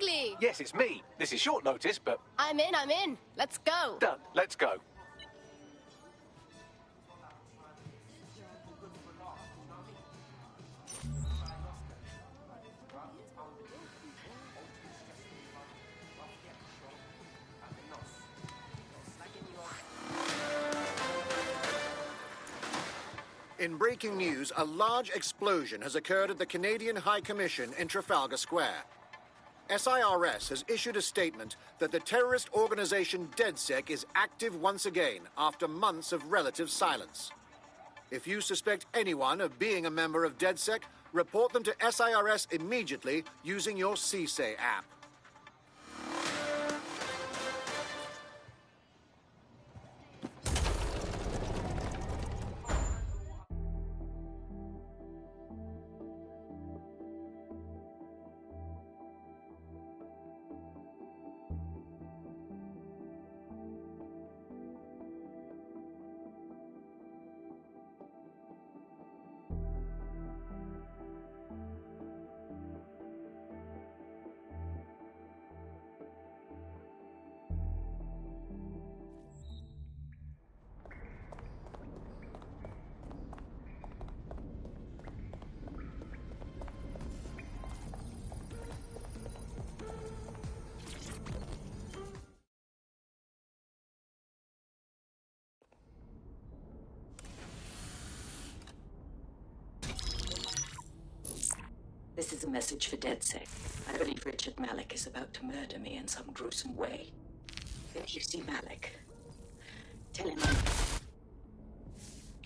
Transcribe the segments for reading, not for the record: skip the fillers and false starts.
Bagley! Yes, it's me. This is short notice, but... I'm in. Let's go. Done. Let's go. In breaking news, a large explosion has occurred at the Canadian High Commission in Trafalgar Square. SIRS has issued a statement that the terrorist organization DedSec is active once again after months of relative silence. If you suspect anyone of being a member of DedSec, report them to SIRS immediately using your CSAY app. This is a message for DedSec. I believe Richard Malik is about to murder me in some gruesome way. If you see Malik, tell him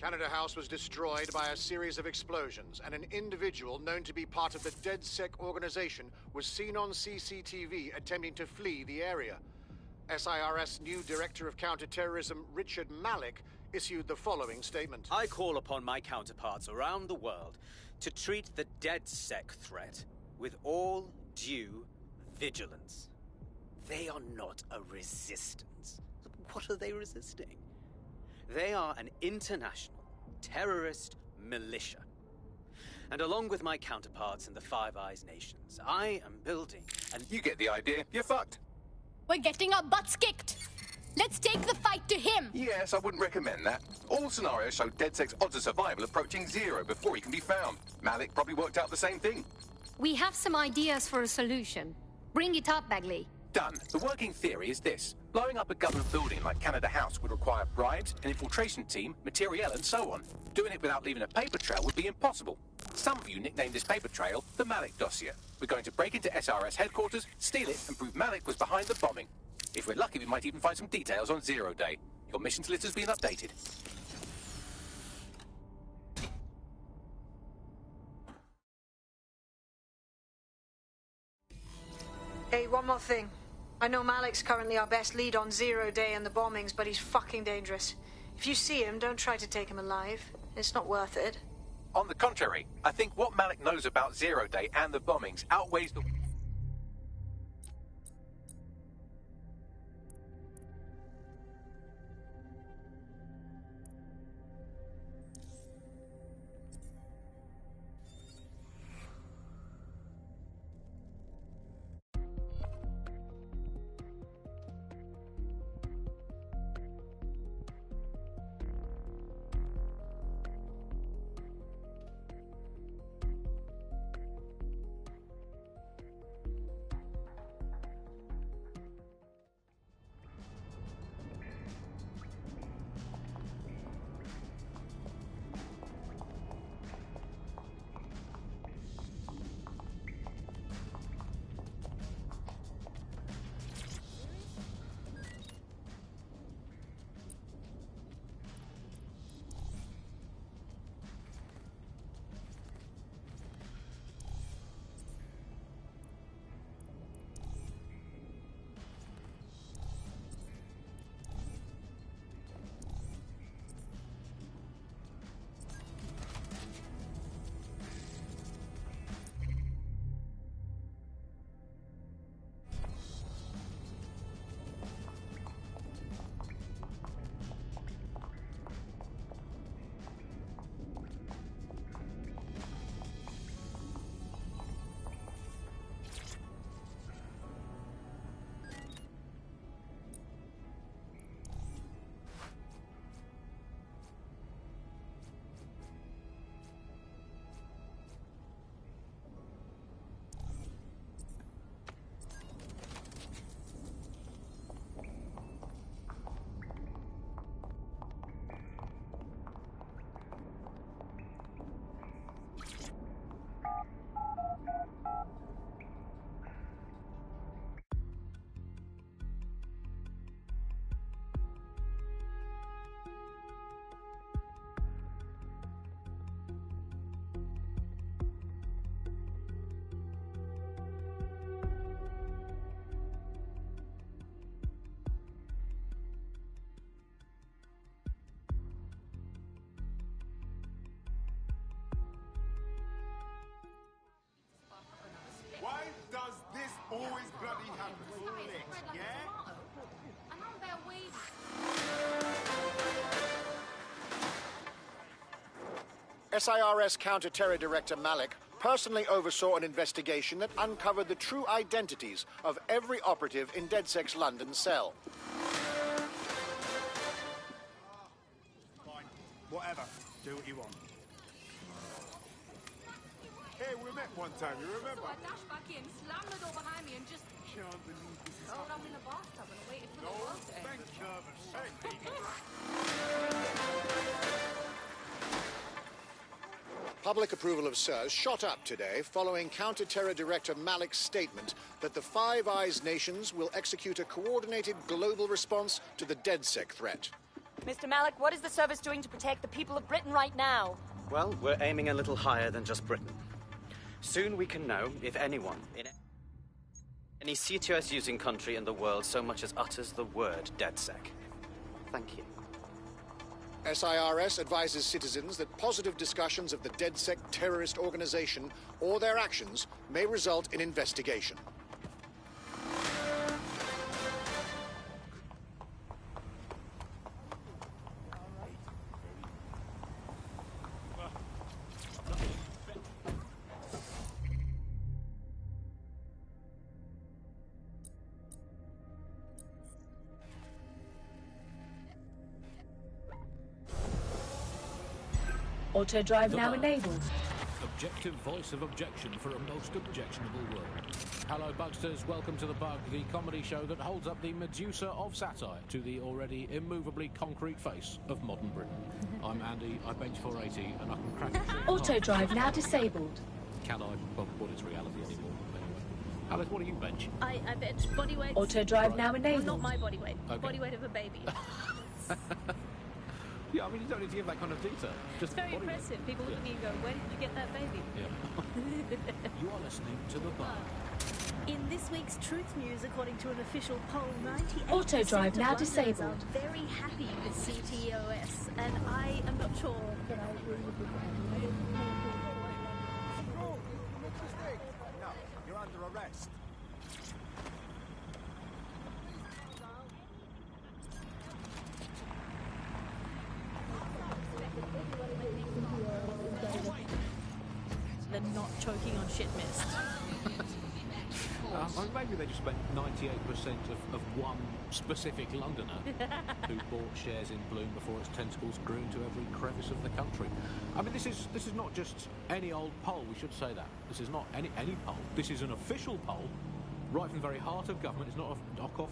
Canada House was destroyed by a series of explosions, and an individual known to be part of the DedSec organization was seen on CCTV attempting to flee the area. SIRS new Director of Counterterrorism, Richard Malik, issued the following statement. I call upon my counterparts around the world to treat the DedSec threat with all due vigilance. They are not a resistance. What are they resisting? They are an international terrorist militia. And along with my counterparts in the Five Eyes nations, I am building and You get the idea. You're fucked. We're getting our butts kicked. Let's take the fight to him. Yes, I wouldn't recommend that. All scenarios show DedSec's odds of survival approaching 0 before he can be found. Malik probably worked out the same thing. We have some ideas for a solution. Bring it up, Bagley. Done. The working theory is this. Blowing up a government building like Canada House would require bribes, an infiltration team, materiel, and so on. Doing it without leaving a paper trail would be impossible. Some of you nicknamed this paper trail the Malik dossier. We're going to break into SRS headquarters, steal it, and prove Malik was behind the bombing. If we're lucky, we might even find some details on Zero Day. Your missions list has been updated. Hey, one more thing. I know Malik's currently our best lead on Zero Day and the bombings, but he's fucking dangerous. If you see him, don't try to take him alive. It's not worth it. On the contrary, I think what Malik knows about Zero Day and the bombings outweighs the... SIRS Counter-Terror Director Malik personally oversaw an investigation that uncovered the true identities of every operative in DedSec's London cell. Fine. Whatever. Do what you want. Hey, we met one time, you remember? So I dashed back in, slammed the door behind me and just... Can't believe this is rolled up in the bathtub and waited for the world to end. nervous. Hey. Public approval of SIRS shot up today following Counter-Terror Director Malik's statement that the Five Eyes nations will execute a coordinated global response to the DedSec threat. Mr. Malik, what is the service doing to protect the people of Britain right now? Well, we're aiming a little higher than just Britain. Soon we can know if anyone in any CTOS-using country in the world so much as utters the word DedSec. Thank you. SIRS advises citizens that positive discussions of the DedSec terrorist organization or their actions may result in investigation. Auto drive now enabled. Objective voice of objection for a most objectionable world. Hello, Bugsters. Welcome to The Bug, the comedy show that holds up the Medusa of satire to the already immovably concrete face of modern Britain. I'm Andy, I bench 480, and I can crack a shit. Auto drive now disabled. Can I? Well, what is reality anymore? Anyway. Alice, what do you bench? I bench body weight. Auto drive now Well, enabled. not my body weight. Okay. Body weight of a baby. Yeah, I mean, you don't need to give that kind of detail. Just It's very body weight. impressive. People look at me and go, where did you get that baby? Yeah. You are listening to The Bug. In this week's Truth News, according to an official poll, 98% Auto drive of now Londoners disabled. are very happy with CTOS, and I am not sure that I agree with the Oh, what's your mistake? No, you're under arrest. They're not choking on shit mist. I mean, maybe they just spent 98% of one specific Londoner who bought shares in Bloom before its tentacles grew into every crevice of the country. I mean, this is not just any old poll. We should say that this is not any poll. This is an official poll, right from the very heart of government. It's not a knockoff.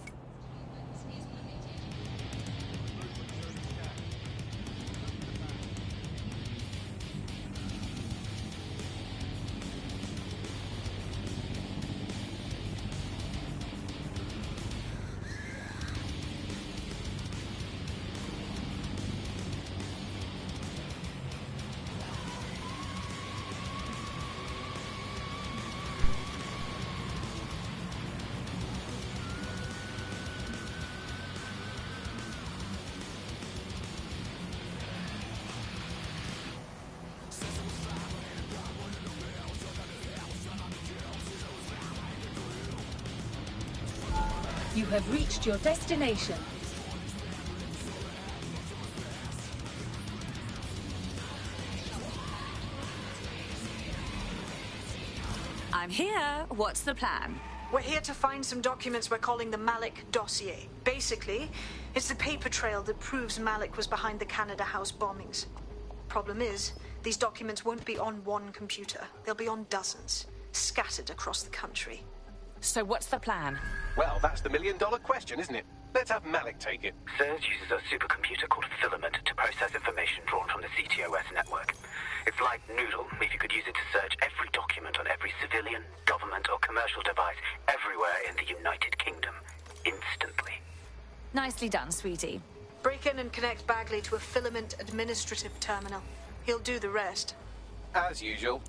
You have reached your destination. I'm here. What's the plan? We're here to find some documents we're calling the Malik dossier. Basically, it's the paper trail that proves Malik was behind the Canada House bombings. Problem is, these documents won't be on one computer. They'll be on dozens, scattered across the country. So what's the plan? Well, that's the million-dollar question, isn't it? Let's have Malik take it. SIRS uses a supercomputer called Filament to process information drawn from the CTOS network. It's like Noodle, if you could use it to search every document on every civilian, government or commercial device everywhere in the United Kingdom, instantly. Nicely done, sweetie. Break in and connect Bagley to a Filament administrative terminal. He'll do the rest. As usual.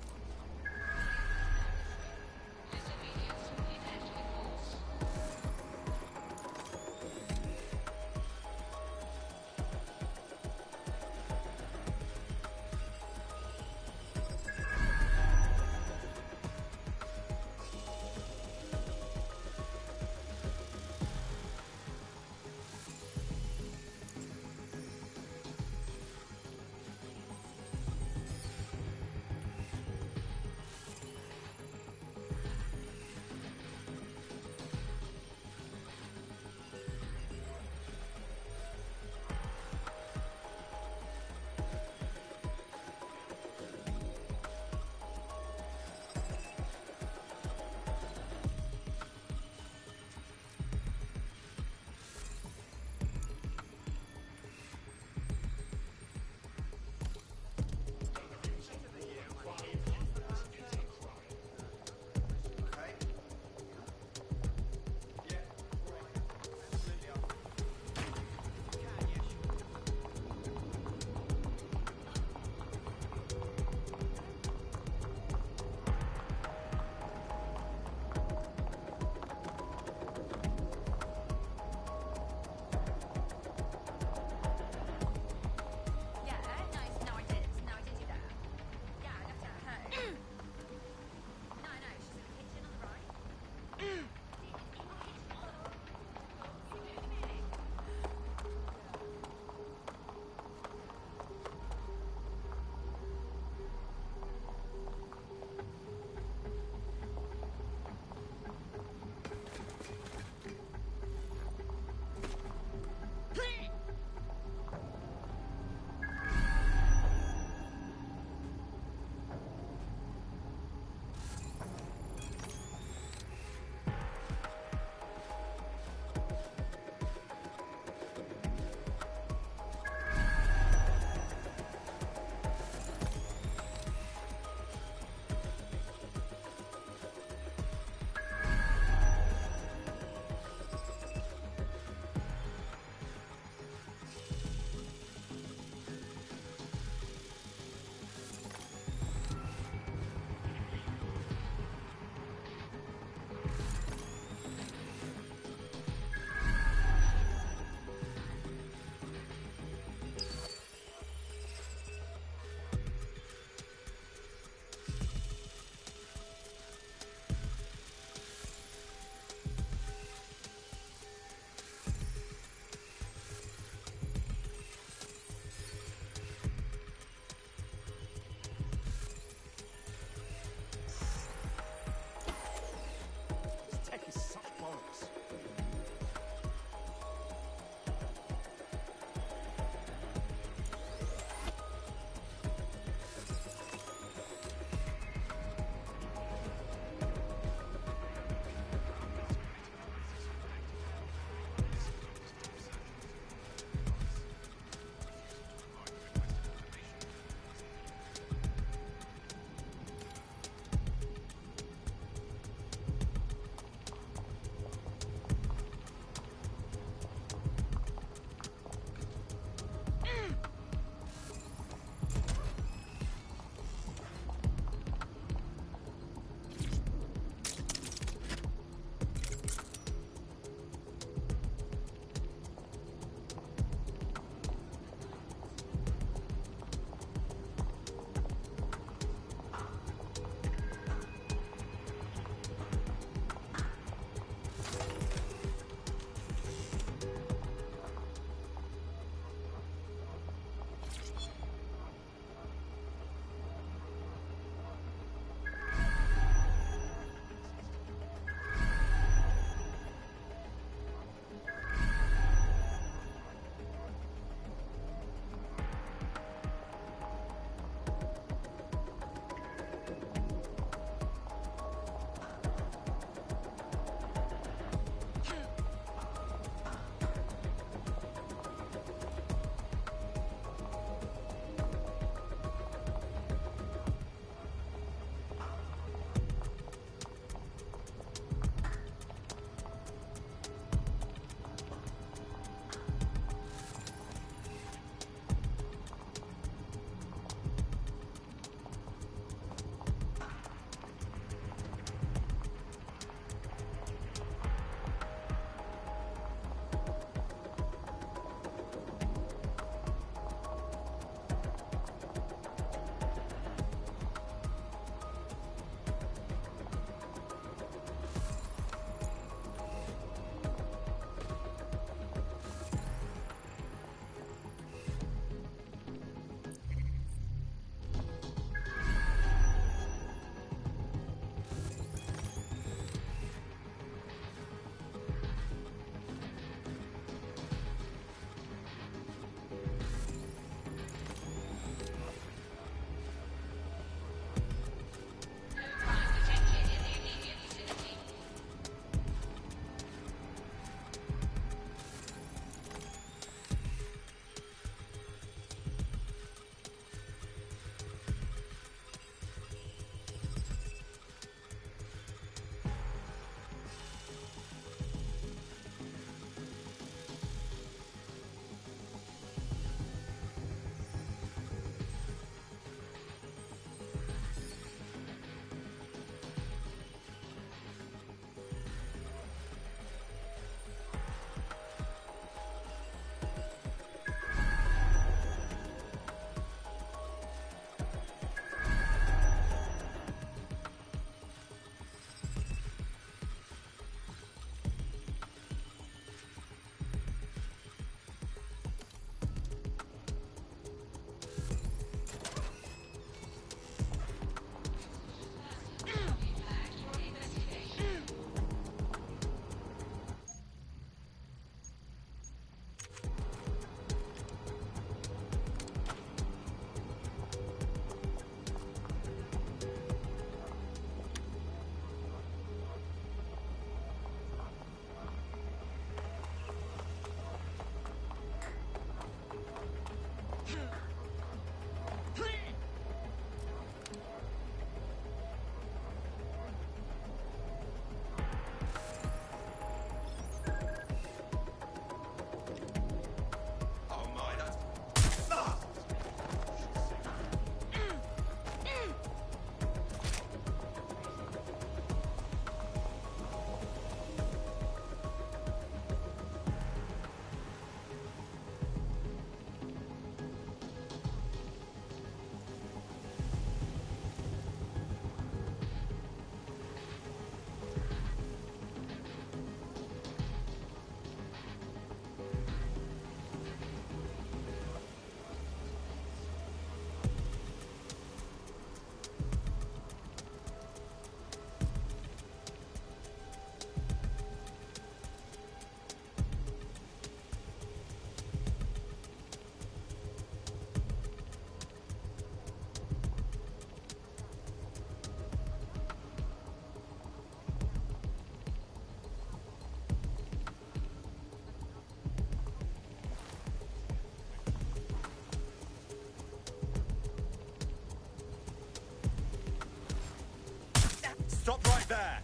there!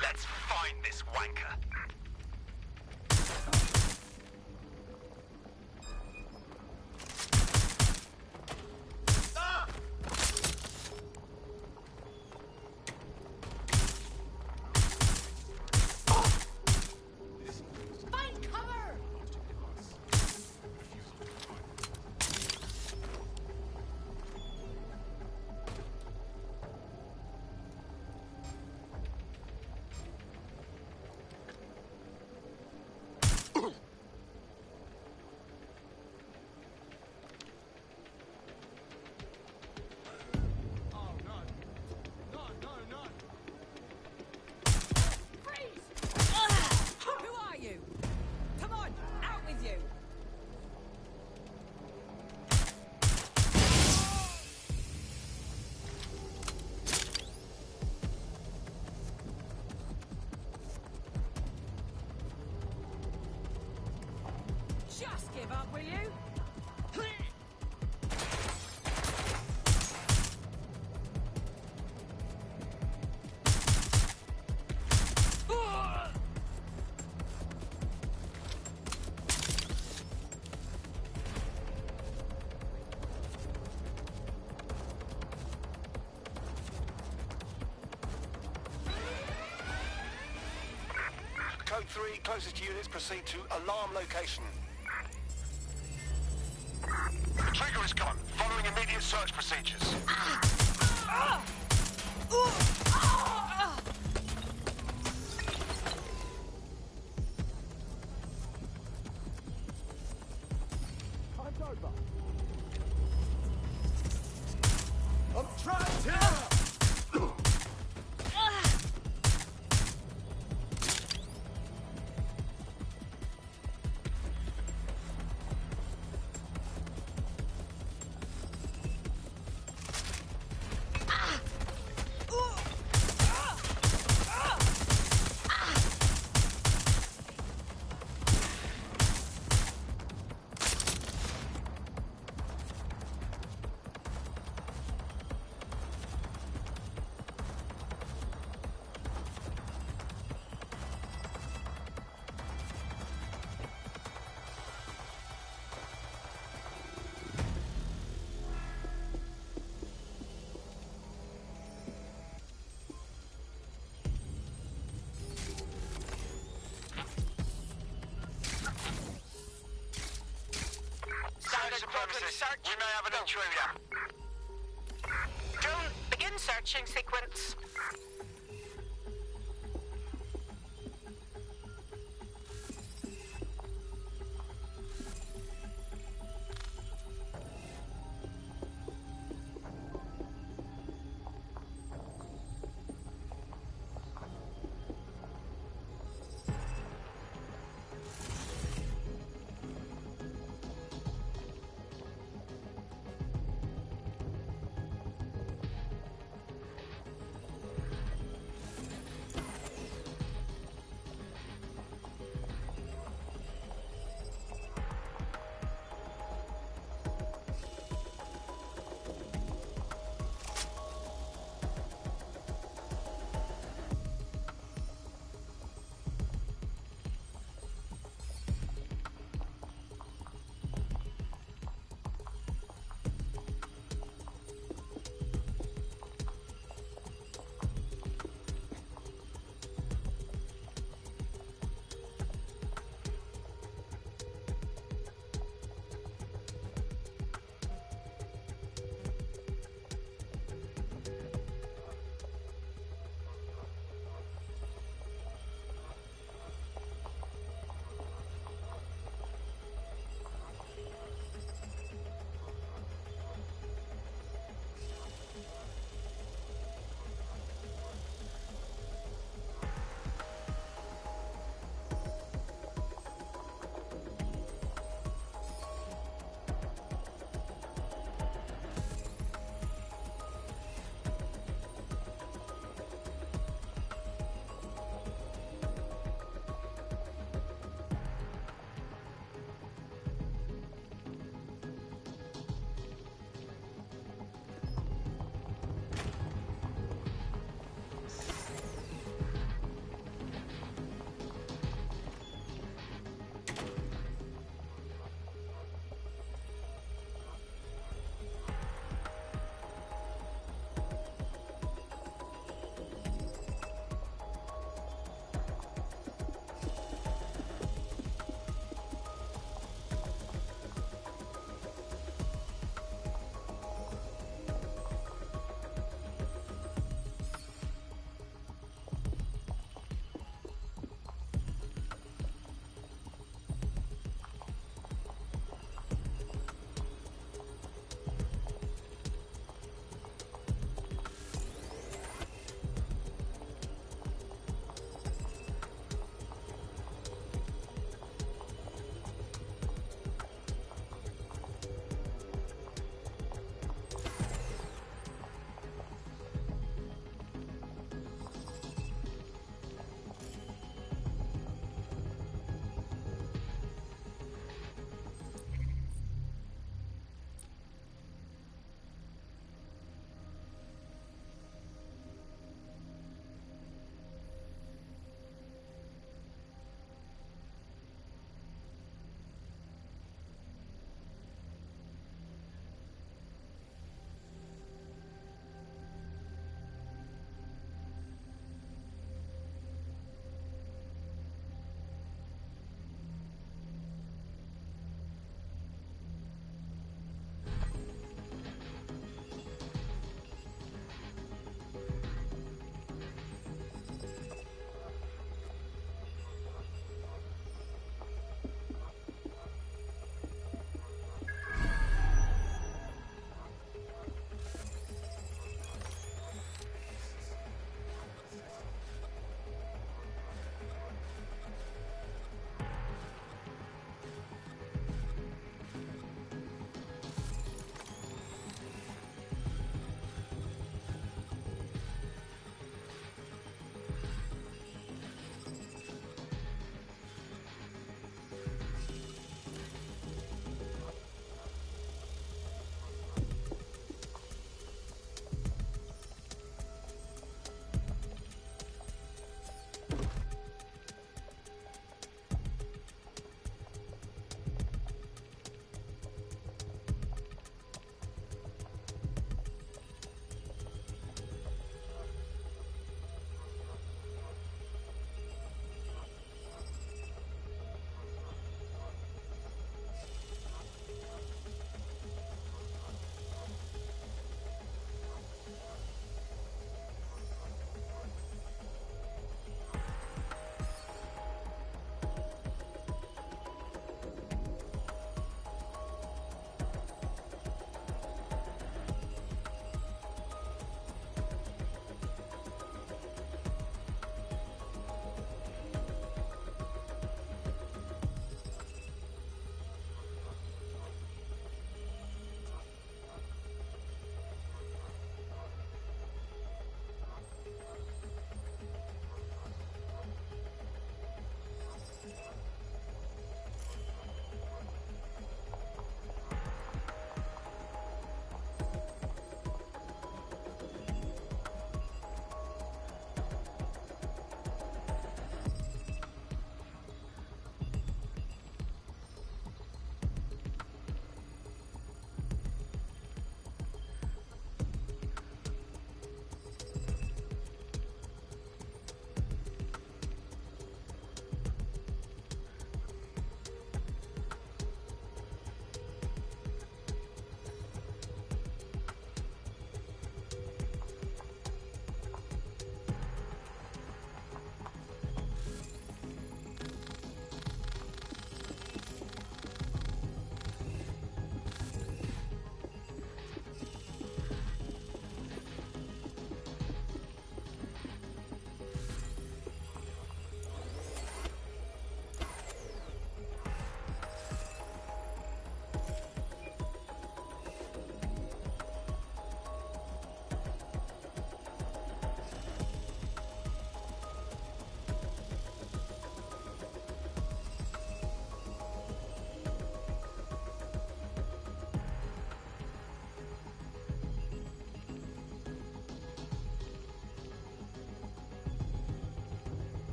Let's find this wanker. Find cover! Who are you? Come on, out with you! Just give up, will you? Code 3, closest units proceed to alarm location. The trigger is gone. Following immediate search procedures. Time's over. I'm trapped here! We may have an intruder. Drone, begin searching sequence.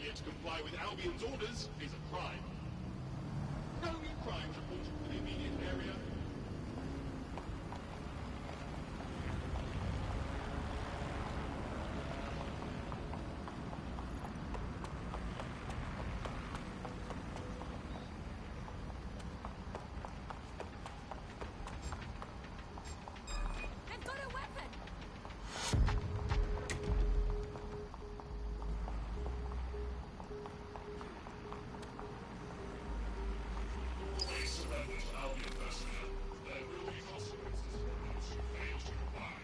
failure to comply with Albion's orders is a crime. No new crimes reported to the immediate area. They've got a weapon! Please surrender to Albion personnel. There will be consequences for those who fail to comply.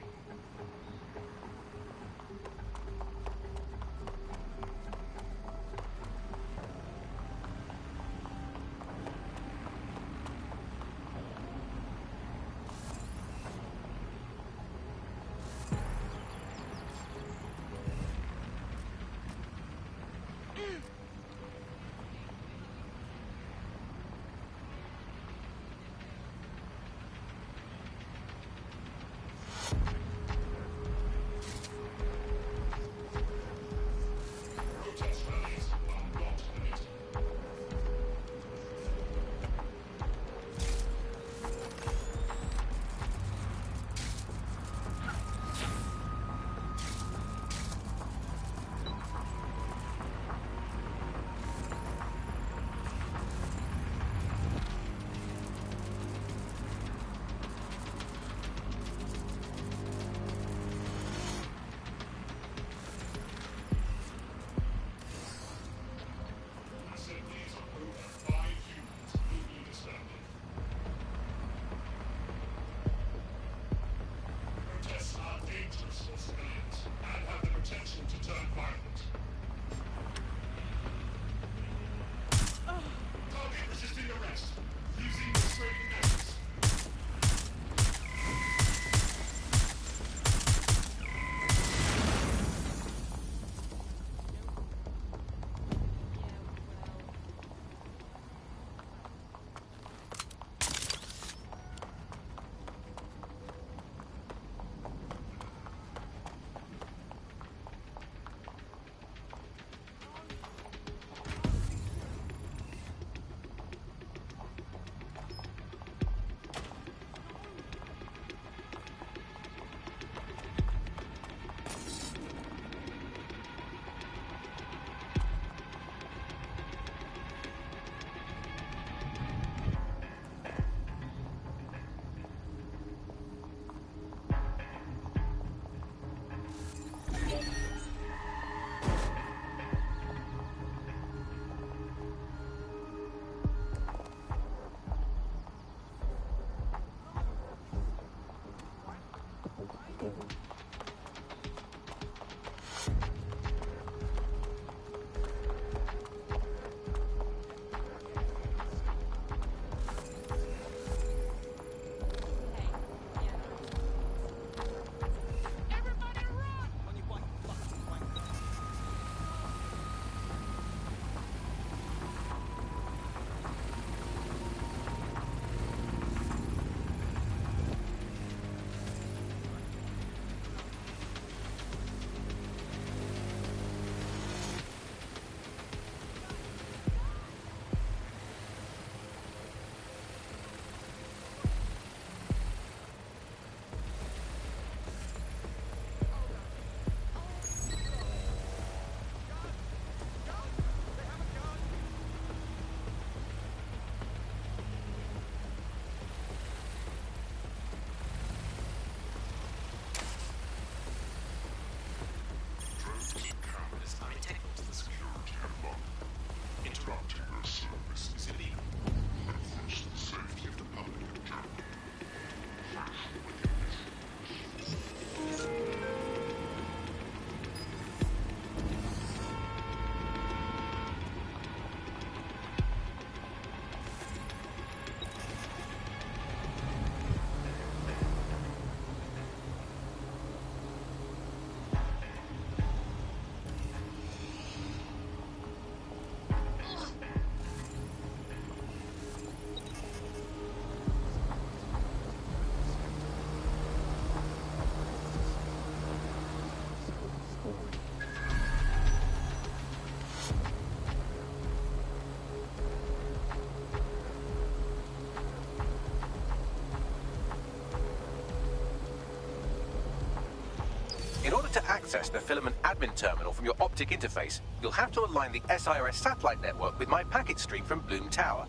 Protest rallies are not permitted. Assemblies of over 5 humans will be disbanded. Protests are dangerous for civilians and have the potential to turn violent. Target resisting arrest. Using restraining measures. In order to access the Filament admin terminal from your optic interface, you'll have to align the SIRS satellite network with my packet stream from Bloom Tower.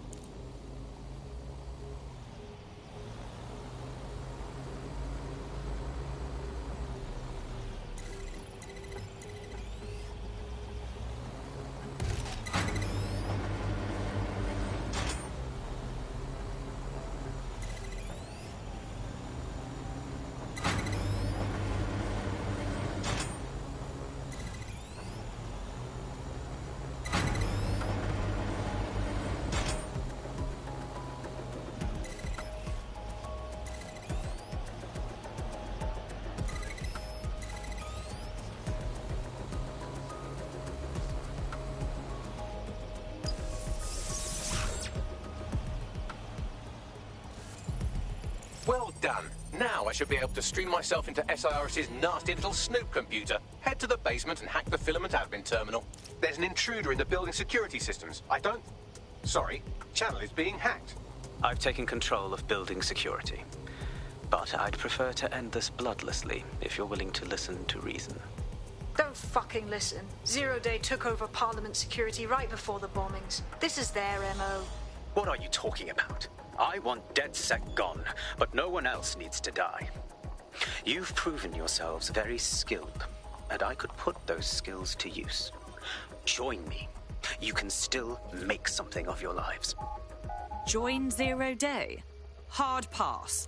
Well done. Now I should be able to stream myself into SIRS's nasty little snoop computer, head to the basement and hack the Filament admin terminal. There's an intruder in the building security systems. Sorry, channel is being hacked. I've taken control of building security. But I'd prefer to end this bloodlessly, if you're willing to listen to reason. Don't fucking listen. Zero Day took over Parliament security right before the bombings. This is their MO. What are you talking about? I want DedSec gone, but no one else needs to die. You've proven yourselves very skilled, and I could put those skills to use. Join me. You can still make something of your lives. Join Zero Day? Hard pass.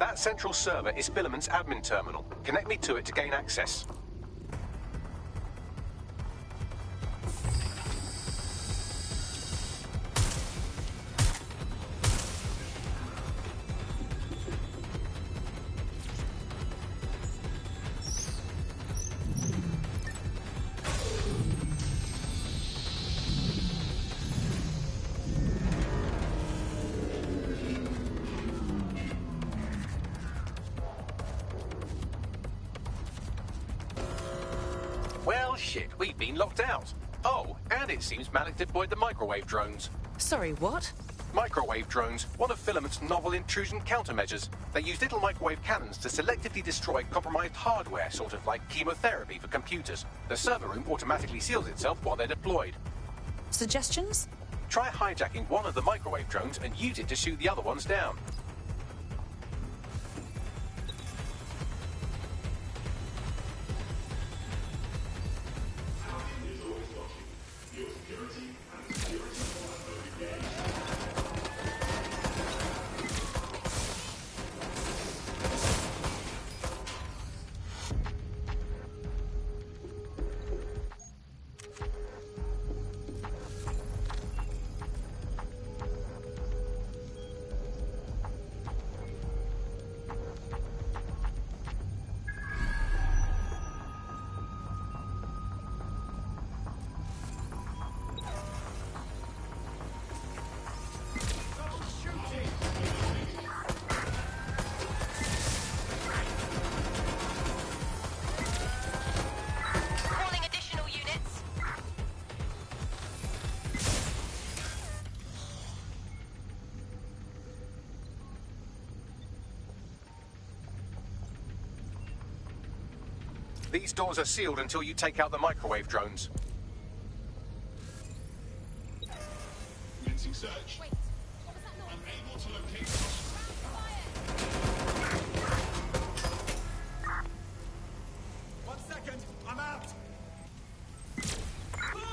That central server is Filament's admin terminal. Connect me to it to gain access. Well, shit, we've been locked out. Oh, and it seems Malik deployed the microwave drones. Sorry, what? Microwave drones, one of Filament's novel intrusion countermeasures. They use little microwave cannons to selectively destroy compromised hardware, sort of like chemotherapy for computers. The server room automatically seals itself while they're deployed. Suggestions? Try hijacking one of the microwave drones and use it to shoot the other ones down. These doors are sealed until you take out the microwave drones. Commencing search. Unable to locate One second, I'm out.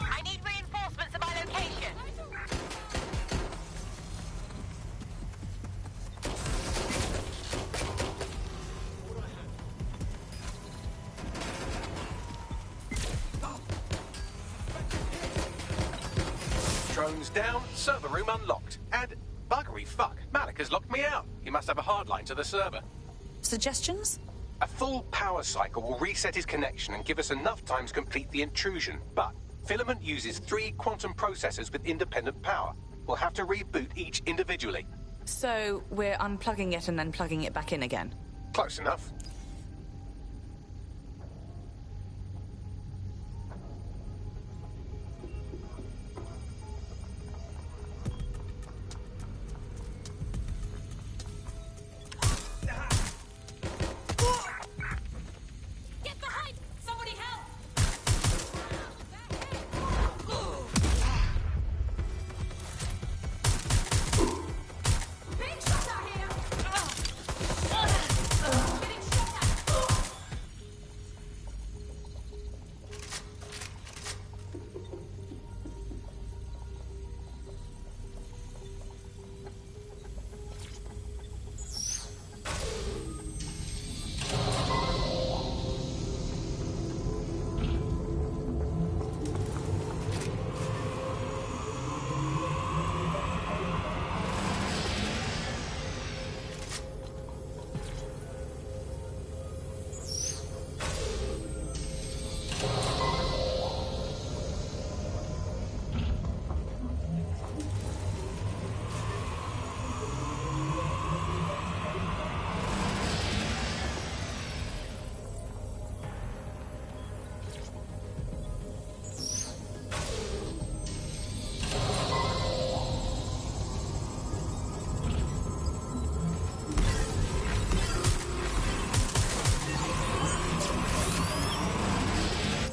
I need reinforcements at my location. Drones down, server room unlocked. And buggery fuck, Malik has locked me out. He must have a hard line to the server. Suggestions? A full power cycle will reset his connection and give us enough time to complete the intrusion. But Filament uses 3 quantum processors with independent power. We'll have to reboot each individually. So we're unplugging it and then plugging it back in again? Close enough. Get behind! Somebody help! Big shot out here! Getting shot at!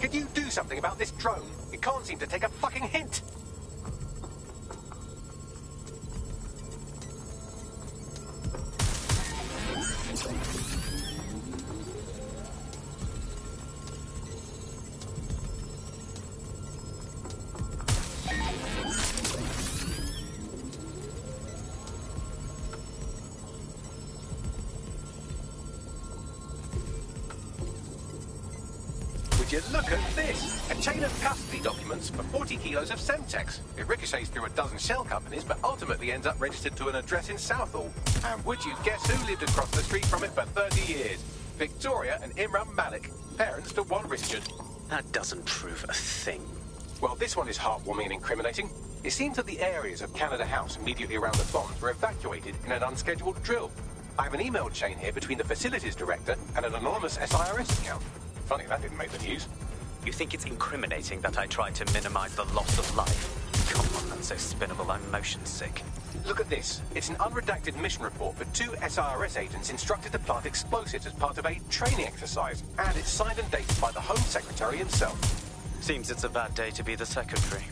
Can you do something about this drone? It can't seem to take a fucking hint. Would you look at this? A chain of custody documents for 40 kilos of Semtex. It ricochets through a dozen shell companies, but ultimately ends up registered to an address in Southall. And would you guess who lived across the street from it for 30 years? Victoria and Imran Malik, parents to one Richard. That doesn't prove a thing. Well, this one is heartwarming and incriminating. It seems that the areas of Canada House immediately around the bombs were evacuated in an unscheduled drill. I have an email chain here between the facilities director and an anonymous SIRS account. Funny that didn't make the news. You think it's incriminating that I tried to minimize the loss of life? Come on, that's so spinnable, I'm motion sick. Look at this. It's an unredacted mission report for 2 SIRS agents instructed to plant explosives as part of a training exercise. And it's signed and dated by the Home Secretary himself. Seems it's a bad day to be the secretary.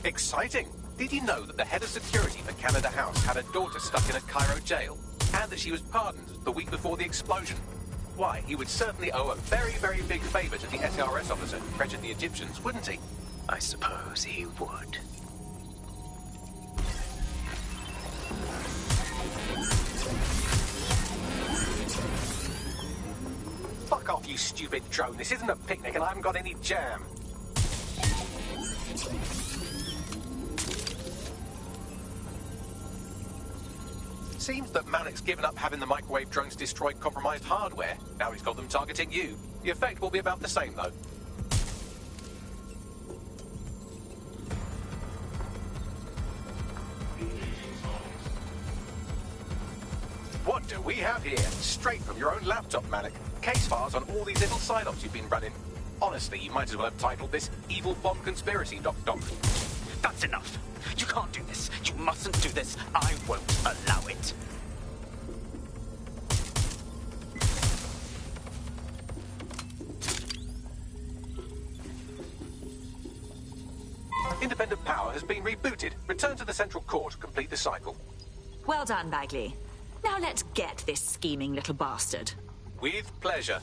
Exciting! Did you know that the head of security for Canada House had a daughter stuck in a Cairo jail? And that she was pardoned the week before the explosion? Why, he would certainly owe a very, very big favor to the SRS officer who pressured the Egyptians, wouldn't he? I suppose he would. Fuck off, you stupid drone. This isn't a picnic and I haven't got any jam. Seems that Malik's given up having the microwave drones destroy compromised hardware. Now he's got them targeting you. The effect will be about the same, though. What do we have here? Straight from your own laptop, Malik. Case files on all these little side-ops you've been running. Honestly, you might as well have titled this Evil Bomb Conspiracy, Doc. That's enough. You can't do this. You mustn't do this. I won't allow it. Independent power has been rebooted. Return to the central core to complete the cycle. Well done, Bagley. Now let's get this scheming little bastard. With pleasure.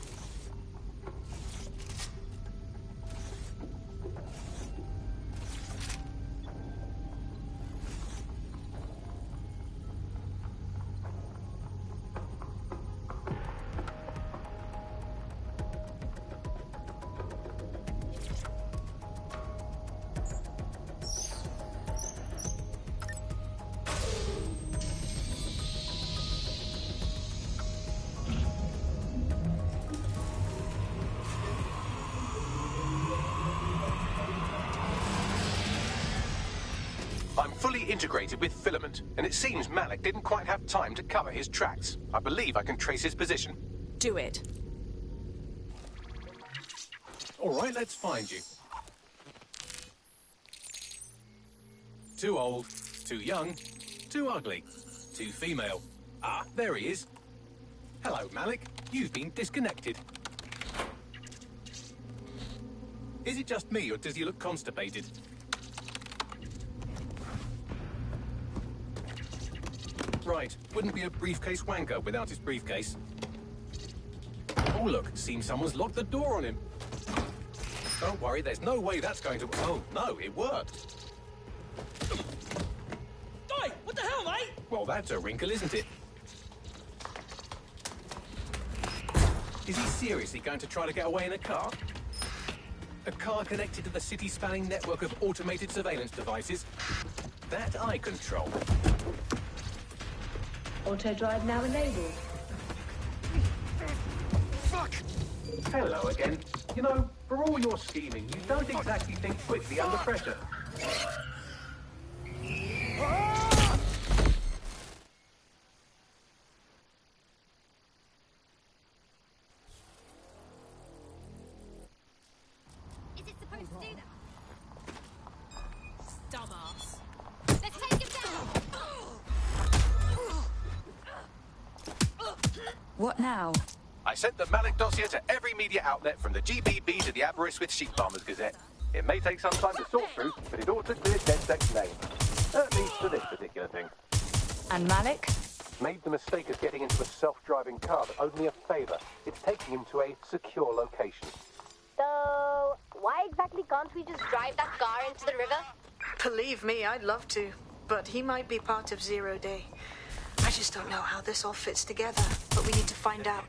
integrated with Filament, and it seems Malik didn't quite have time to cover his tracks. I believe I can trace his position. Do it. All right, let's find you. Too old, too young, too ugly, too female. Ah, there he is. Hello, Malik. You've been disconnected. Is it just me, or does he look constipated? Right, wouldn't be a briefcase wanker without his briefcase. Oh, look, seems someone's locked the door on him. Don't worry, there's no way that's going to... Oh, no, it worked. Oi, what the hell, mate? Well, that's a wrinkle, isn't it? Is he seriously going to try to get away in a car? A car connected to the city-spanning network of automated surveillance devices? That I control. Auto drive now enabled. Fuck! Hello again. You know, for all your scheming, you don't exactly think quickly under pressure. Is it supposed to do that? Dumbass. Let's take him down! What now? I sent the Malik dossier to every media outlet from the GBB to the Aberystwyth Sheep Farmers Gazette. It may take some time to sort through, but it ought to clear DedSec's name. At least for this particular thing. And Malik? Made the mistake of getting into a self-driving car that owed me a favor. It's taking him to a secure location. So, why exactly can't we just drive that car into the river? Believe me, I'd love to. But he might be part of Zero Day. I just don't know how this all fits together, but we need to find out.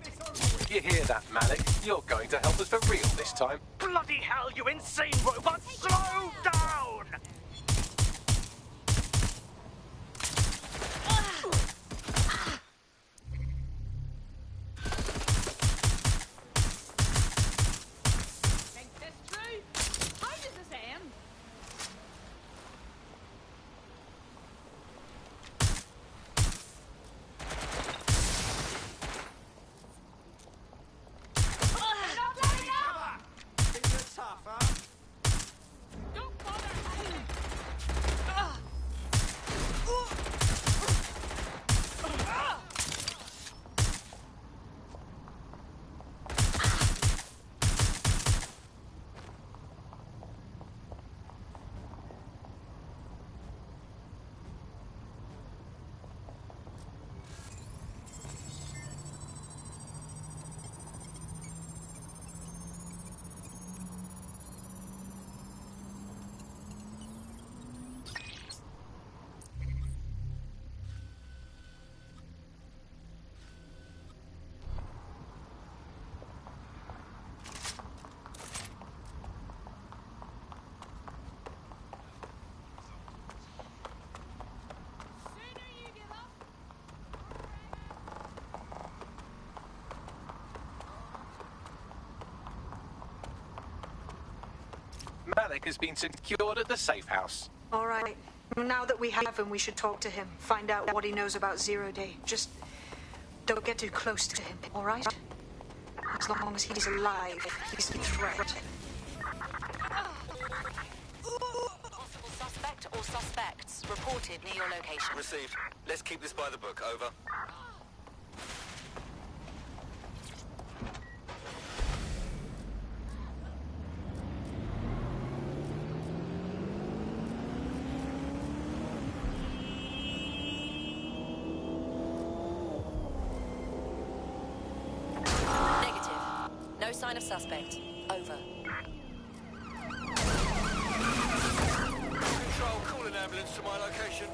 You hear that, Malik? You're going to help us for real this time. Bloody hell, you insane robot! Slow down! Think this through? How does this end? Malik has been secured at the safe house. All right. Now that we have him, we should talk to him. Find out what he knows about Zero Day. Just don't get too close to him, all right? As long as he's alive, he's a threat. Possible suspect or suspects reported near your location. Received. Let's keep this by the book. Over. No sign of suspect. Over. Control, call an ambulance to my location.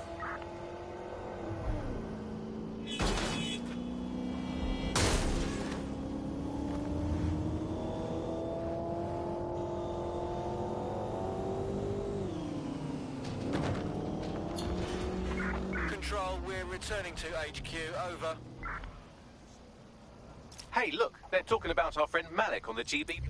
Control, we're returning to HQ. Over. Hey, look, they're talking about our friend Malik on the GB.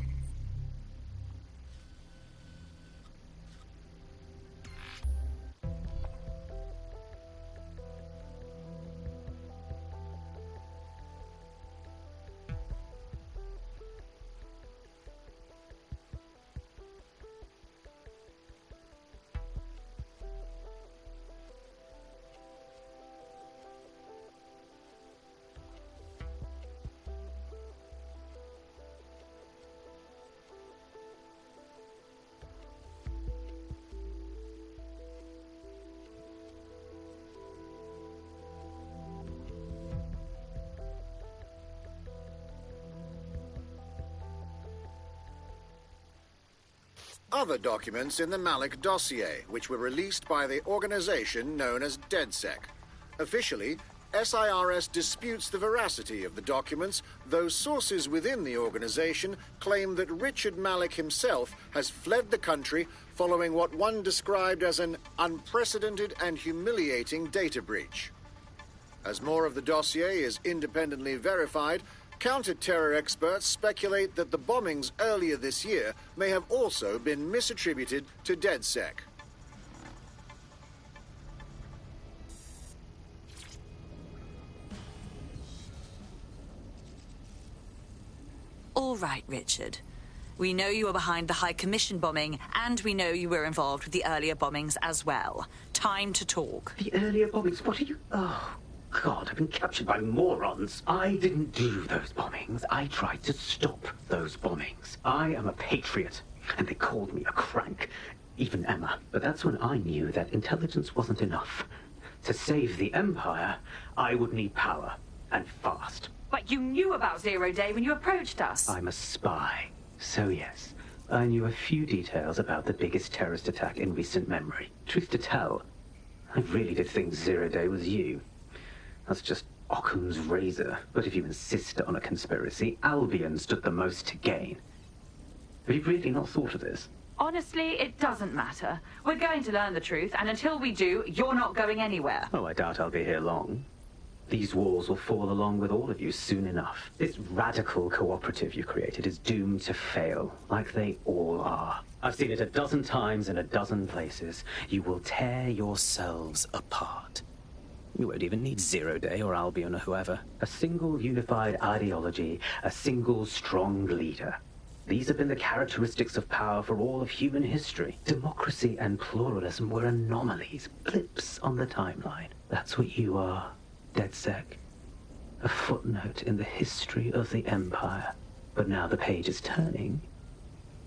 other documents in the Malik dossier, which were released by the organization known as DedSec. Officially, SIRS disputes the veracity of the documents, though sources within the organization claim that Richard Malik himself has fled the country following what one described as an unprecedented and humiliating data breach. As more of the dossier is independently verified, counter-terror experts speculate that the bombings earlier this year may have also been misattributed to DedSec. All right, Richard. We know you were behind the High Commission bombing, and we know you were involved with the earlier bombings as well. Time to talk. The earlier bombings? What are you... Oh, God, I've been captured by morons. I didn't do those bombings. I tried to stop those bombings. I am a patriot, and they called me a crank. Even Emma. But that's when I knew that intelligence wasn't enough. To save the Empire, I would need power, and fast. But you knew about Zero Day when you approached us. I'm a spy. So yes, I knew a few details about the biggest terrorist attack in recent memory. Truth to tell, I really did think Zero Day was you. That's just Occam's razor. But if you insist on a conspiracy, Albion stood the most to gain. Have you really not thought of this? Honestly, it doesn't matter. We're going to learn the truth, and until we do, you're not going anywhere. Oh, I doubt I'll be here long. These walls will fall along with all of you soon enough. This radical cooperative you created is doomed to fail, like they all are. I've seen it a dozen times in a dozen places. You will tear yourselves apart. You won't even need Zero Day or Albion or whoever. A single unified ideology, a single strong leader. These have been the characteristics of power for all of human history. Democracy and pluralism were anomalies, blips on the timeline. That's what you are. DedSec. A footnote in the history of the Empire. But now the page is turning,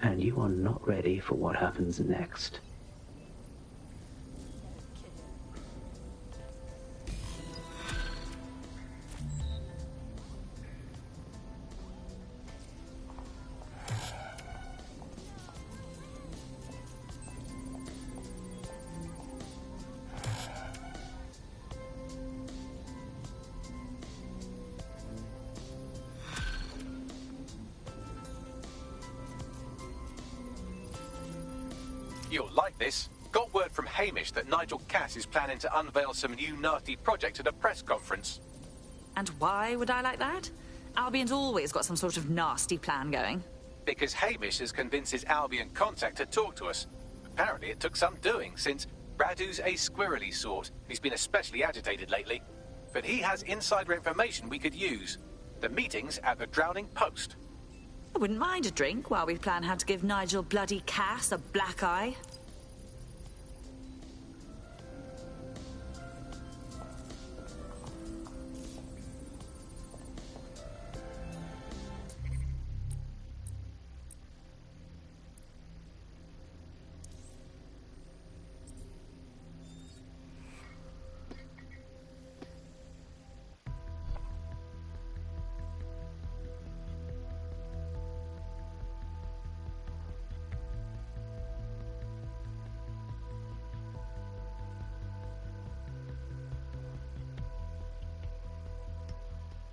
and you are not ready for what happens next. You'll like this. Got word from Hamish that Nigel Cass is planning to unveil some new nasty project at a press conference. And why would I like that? Albion's always got some sort of nasty plan going. Because Hamish has convinced his Albion contact to talk to us. Apparently it took some doing, since Radu's a squirrely sort. He's been especially agitated lately. But he has insider information we could use. The meeting's at the Drowning Post. I wouldn't mind a drink while we plan how to give Nigel bloody Cass a black eye.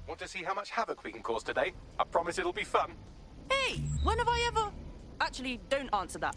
Want to see how much havoc we can cause today? I promise it'll be fun. Hey, when have I ever... Actually, don't answer that.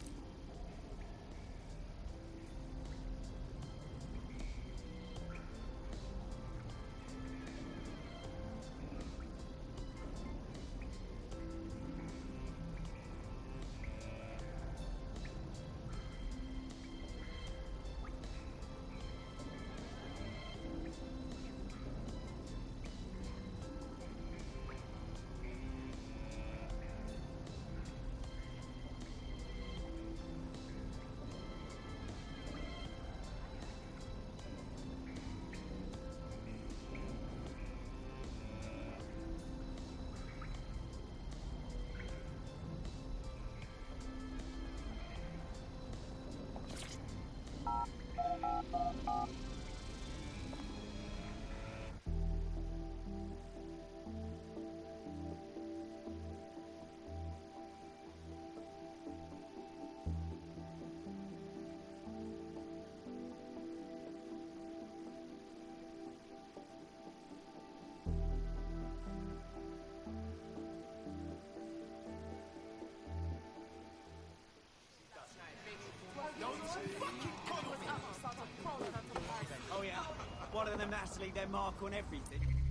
One of them has to leave their mark on everything.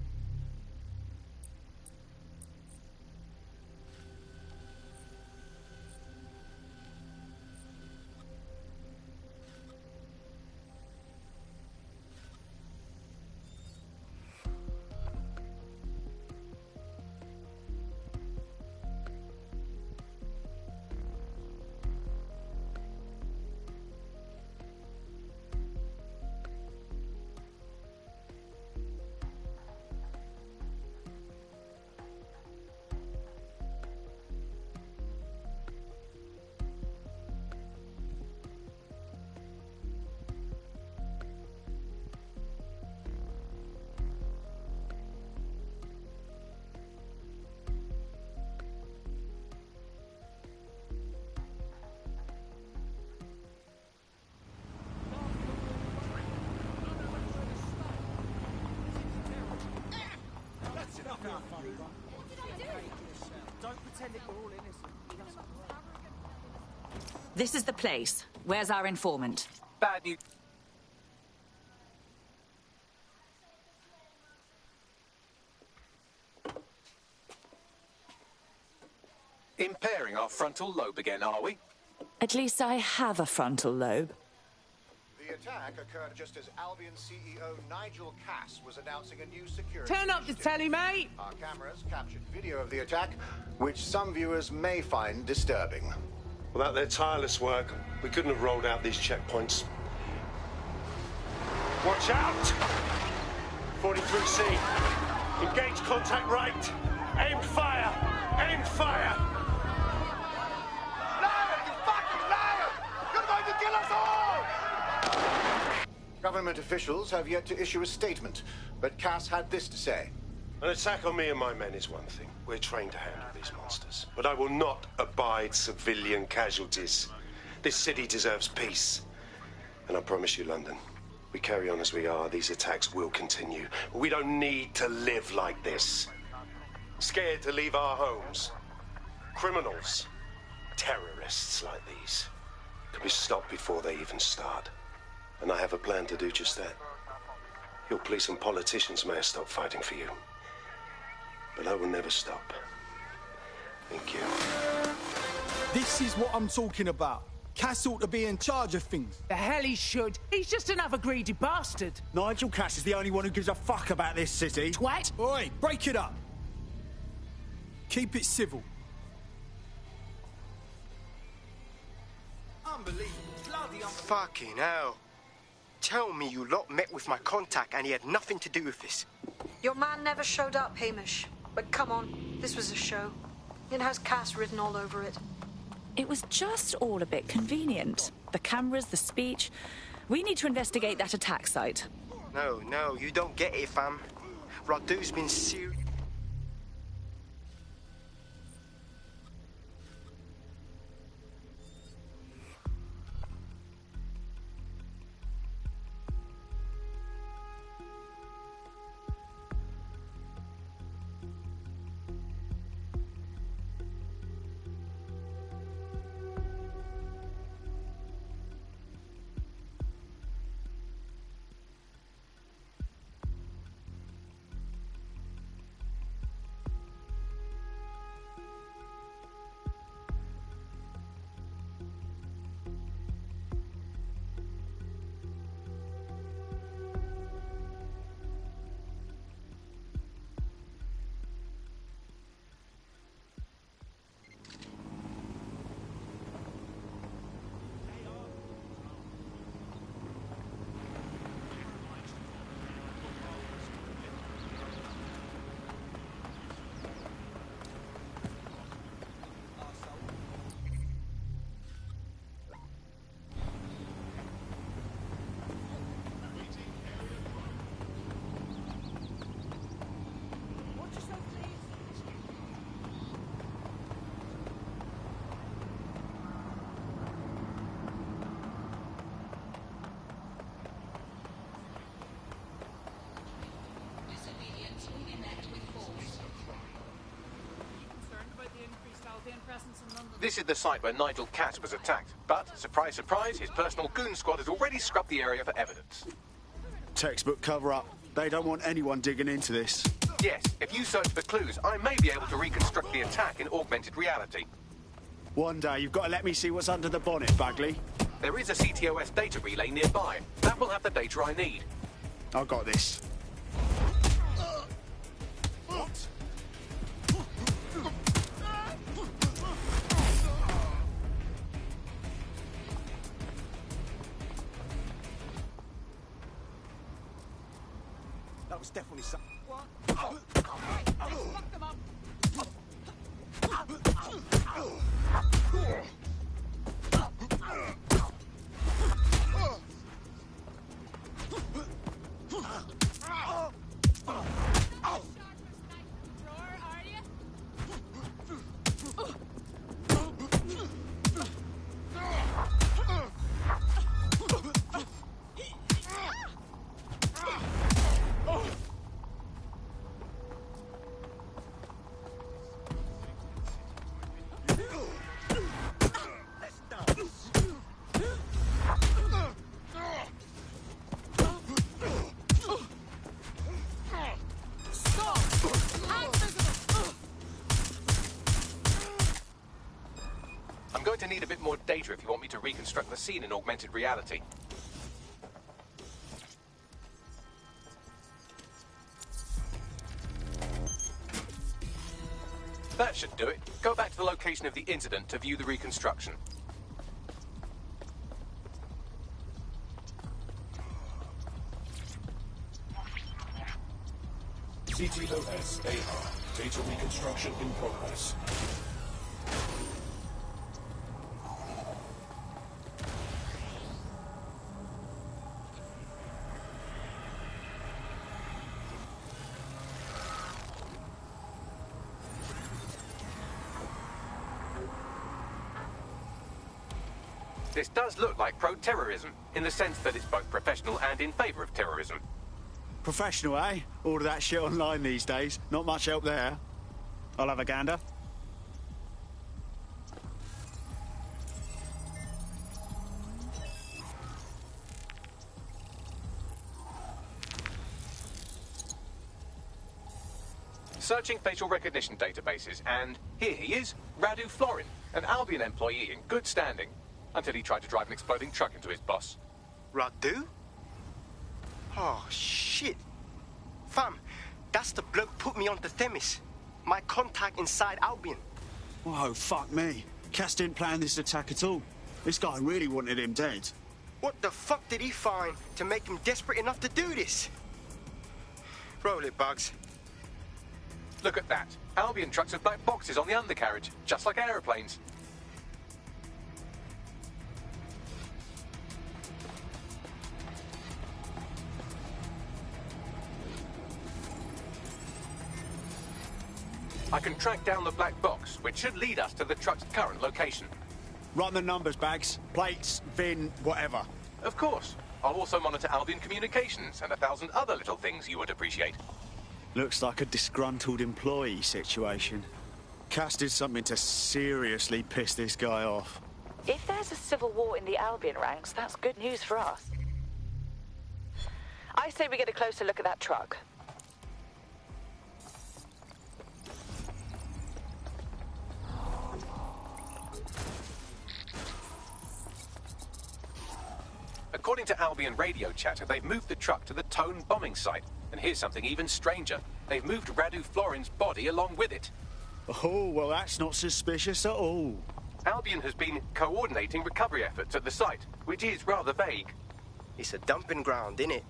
Don't pretend that we're all innocent. This is the place. Where's our informant? Bad news. Impairing our frontal lobe again, are we? At least I have a frontal lobe. The attack occurred just as Albion CEO Nigel Cass was announcing a new security Turn up the telly, mate! Our cameras captured video of the attack, which some viewers may find disturbing. Without their tireless work, we couldn't have rolled out these checkpoints. Watch out! 43C. Engage contact right. Aim fire! Aim fire! Liar! You fucking liar! You're going to kill us all! Government officials have yet to issue a statement, but Cass had this to say. An attack on me and my men is one thing. We're trained to handle these monsters. But I will not abide civilian casualties. This city deserves peace. And I promise you, London, we carry on as we are, these attacks will continue. We don't need to live like this. Scared to leave our homes. Criminals, terrorists like these, can be stopped before they even start. And I have a plan to do just that. Your police and politicians may have stopped fighting for you. But I will never stop. Thank you. This is what I'm talking about. Cass ought to be in charge of things. The hell he should. He's just another greedy bastard. Nigel Cass is the only one who gives a fuck about this city. Twat! Oi, break it up. Keep it civil. Unbelievable. Bloody unbelievable. Fucking hell. Tell me you lot met with my contact and he had nothing to do with this. Your man never showed up, Hamish. But come on, this was a show. It has Cass written all over it. It was just all a bit convenient. The cameras, the speech. We need to investigate that attack site. No, you don't get it, fam. Radu's been serious. This is the site where Nigel Cass was attacked, but, surprise, surprise, his personal goon squad has already scrubbed the area for evidence. Textbook cover-up. They don't want anyone digging into this. Yes, if you search for clues, I may be able to reconstruct the attack in augmented reality. One day, you've got to let me see what's under the bonnet, Bagley. There is a CTOS data relay nearby. That will have the data I need. I got this. What? That was definitely something. I'm going to need a bit more data if you want me to reconstruct the scene in augmented reality. That should do it. Go back to the location of the incident to view the reconstruction. CTOS AR. Data reconstruction in progress. This does look like pro-terrorism, in the sense that it's both professional and in favour of terrorism. Professional, eh? All of that shit online these days. Not much help there. I'll have a gander. Searching facial recognition databases, and here he is, Radu Florin, an Albion employee in good standing, until he tried to drive an exploding truck into his boss. Radu? Oh, shit. Fam, that's the bloke put me onto Themis. My contact inside Albion. Whoa, fuck me. Cass didn't plan this attack at all. This guy really wanted him dead. What the fuck did he find to make him desperate enough to do this? Roll it, Bugs. Look at that. Albion trucks have black boxes on the undercarriage, just like aeroplanes. I can track down the black box, which should lead us to the truck's current location. Run the numbers, Bags. Plates, VIN, whatever. Of course. I'll also monitor Albion communications and 1,000 other little things you would appreciate. Looks like a disgruntled employee situation. Cass did something to seriously piss this guy off. If there's a civil war in the Albion ranks, that's good news for us. I say we get a closer look at that truck. According to Albion radio chatter, they've moved the truck to the Tone bombing site. And here's something even stranger. They've moved Radu Florin's body along with it. Oh, well, that's not suspicious at all. Albion has been coordinating recovery efforts at the site, which is rather vague. It's a dumping ground, innit?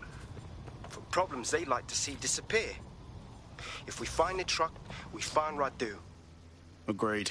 For problems they like to see disappear. If we find the truck, we find Radu. Agreed.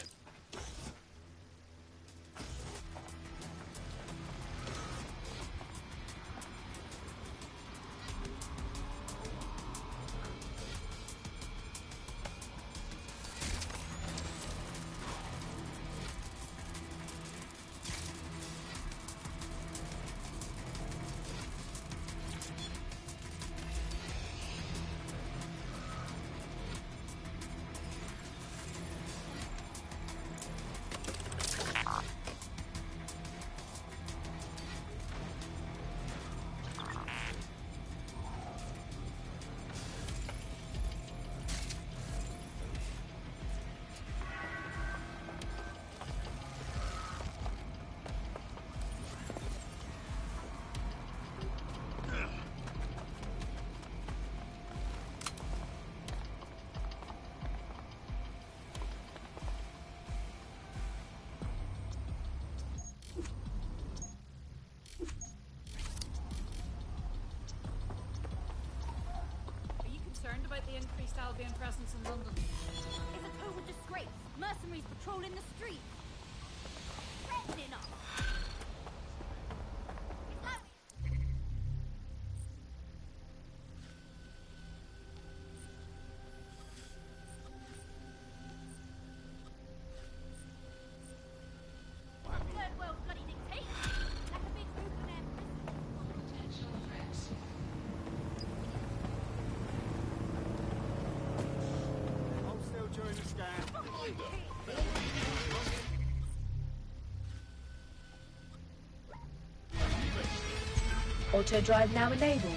increased Albion presence in London. It's a total disgrace. Mercenaries patrolling the street. Threatening us. Third world bloody dictator. Like a big open air prison. Potential threats. Hold still during the scan. Auto drive now enabled.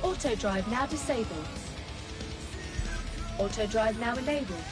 Auto drive now disabled. Auto drive now enabled.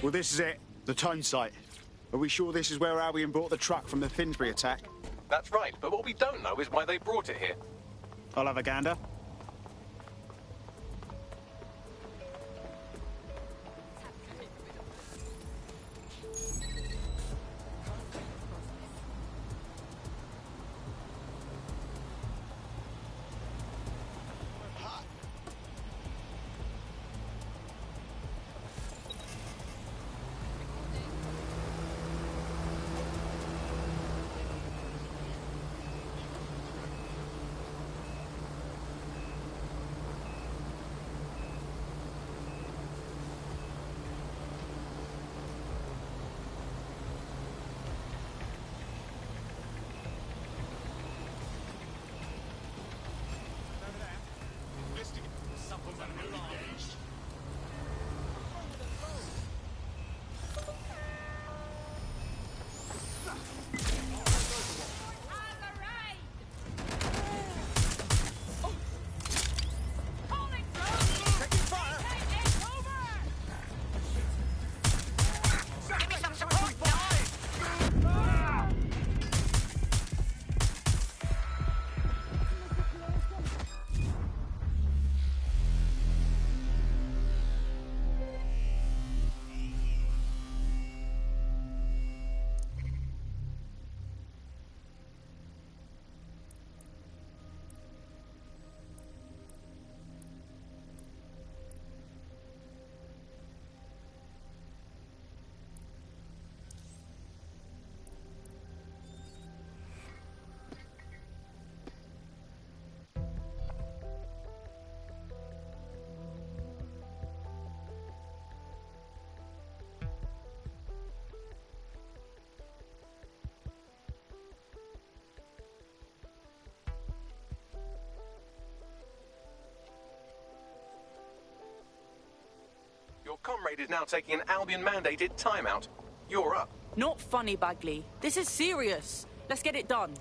Well, this is it. The tone site. Are we sure this is where Albion brought the truck from the Finsbury attack? That's right, but what we don't know is why they brought it here. I'll have a gander. Your comrade is now taking an Albion-mandated timeout. You're up. Not funny, Bagley. This is serious. Let's get it done.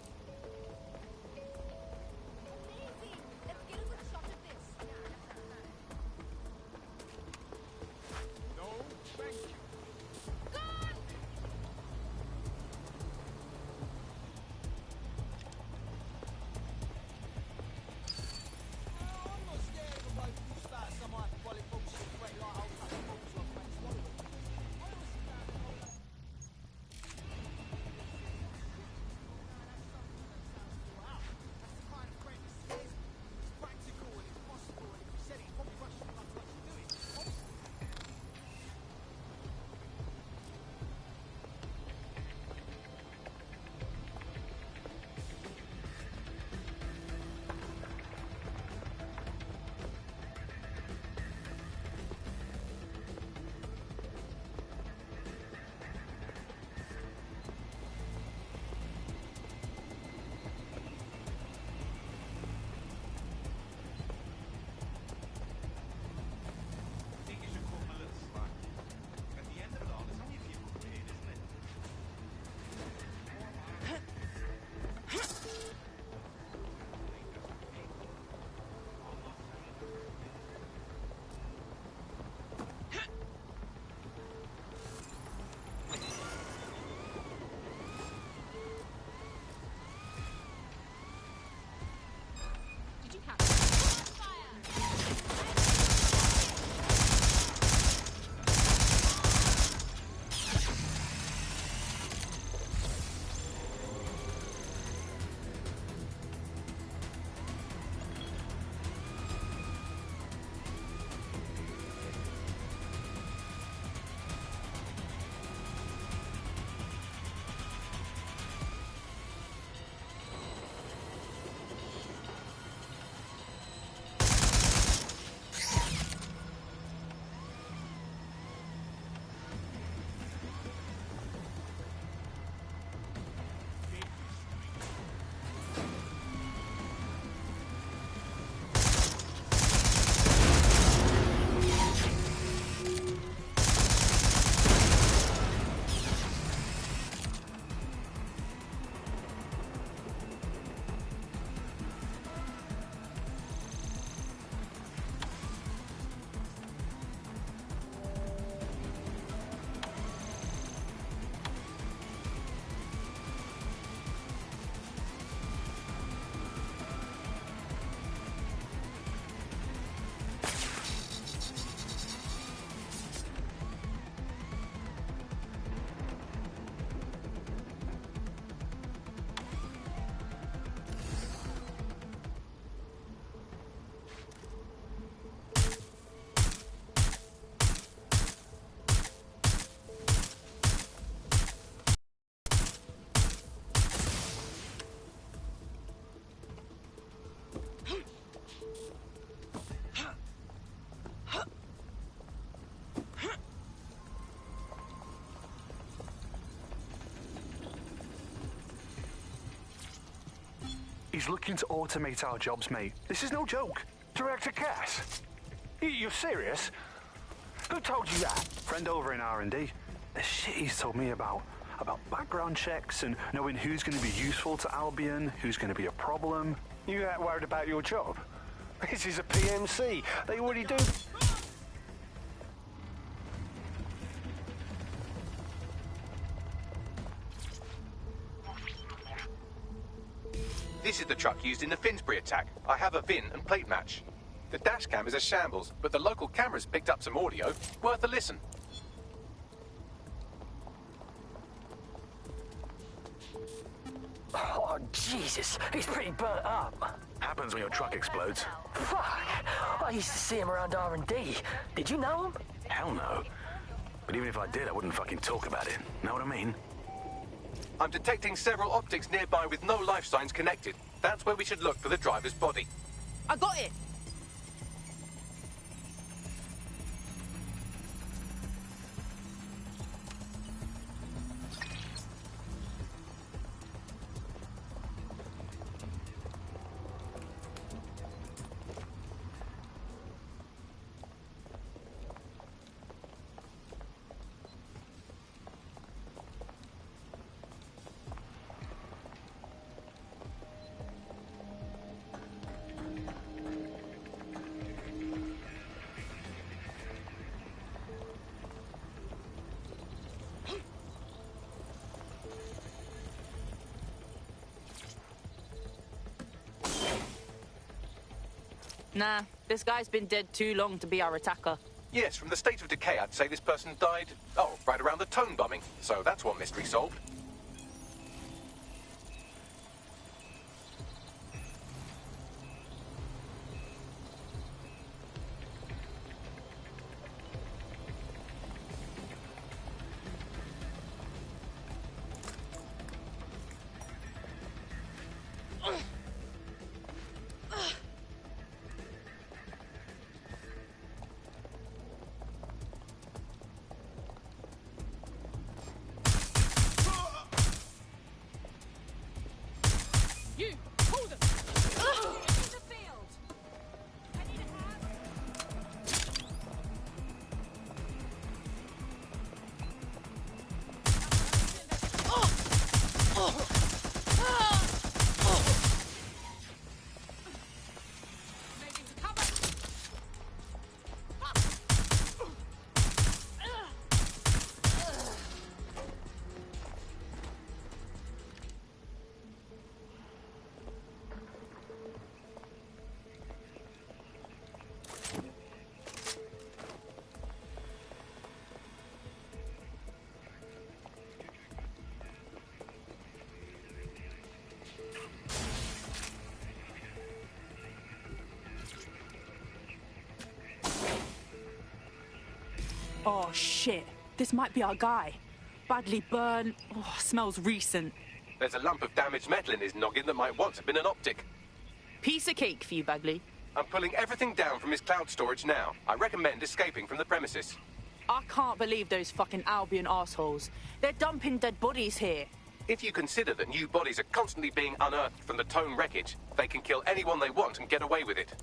He's looking to automate our jobs, mate. This is no joke. Director Cass? You're serious? Who told you that? Friend over in R&D. The shit he's told me about background checks and knowing who's going to be useful to Albion, who's going to be a problem. You that worried about your job? This is a PMC. They already do. This is the truck used in the Finsbury attack. I have a VIN and plate match. The dash cam is a shambles, but the local cameras picked up some audio. Worth a listen. Oh, Jesus. He's pretty burnt up. Happens when your truck explodes. Fuck. I used to see him around R&D. Did you know him? Hell no. But even if I did, I wouldn't fucking talk about it. Know what I mean? I'm detecting several optics nearby with no life signs connected. That's where we should look for the driver's body. I got it! Nah, this guy's been dead too long to be our attacker. Yes, from the state of decay, I'd say this person died, right around the Tone bombing. So that's one mystery solved. Oh, shit. This might be our guy. Badly burned. Oh, smells recent. There's a lump of damaged metal in his noggin that might once have been an optic. Piece of cake for you, Bagley. I'm pulling everything down from his cloud storage now. I recommend escaping from the premises. I can't believe those fucking Albion assholes. They're dumping dead bodies here. If you consider that new bodies are constantly being unearthed from the Tone wreckage, they can kill anyone they want and get away with it.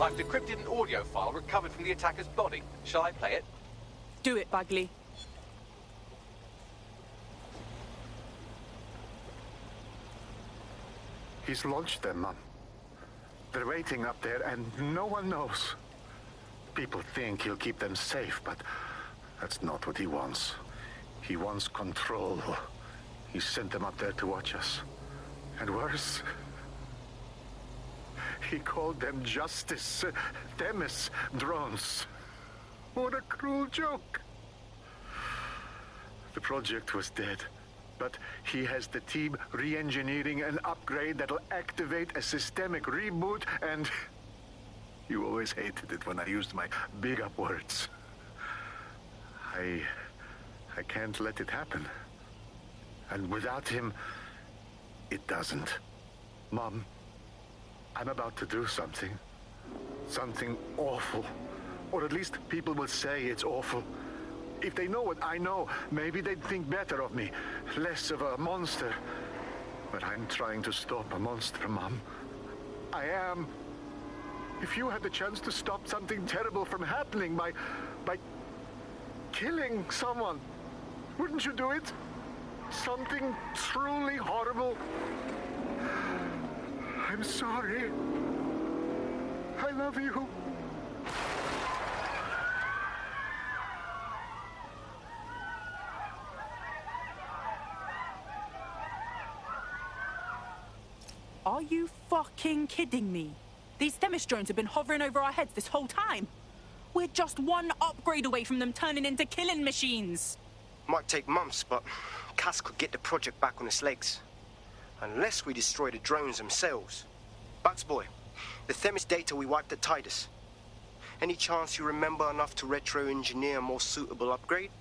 I've decrypted an audio file recovered from the attacker's body. Shall I play it? Do it, Bagley. He's launched them, Mum. They're waiting up there, and no one knows. People think he'll keep them safe, but that's not what he wants. He wants control. He sent them up there to watch us. And worse, he called them Justice, Themis drones. What a cruel joke. The project was dead, but he has the team re-engineering an upgrade that'll activate a systemic reboot, and you always hated it when I used my big up words. I can't let it happen. And without him, it doesn't. Mom, I'm about to do something. Something awful. Or at least people will say it's awful. If they know what I know, maybe they'd think better of me. Less of a monster. But I'm trying to stop a monster, Mom. I am. If you had the chance to stop something terrible from happening by killing someone, wouldn't you do it? Something truly horrible. I'm sorry. I love you. Are you fucking kidding me? These Themis drones have been hovering over our heads this whole time. We're just one upgrade away from them turning into killing machines. Might take months, but Cass could get the project back on its legs. Unless we destroy the drones themselves. Bugs boy, the Themis data we wiped at Titus. Any chance you remember enough to retro-engineer a more suitable upgrade?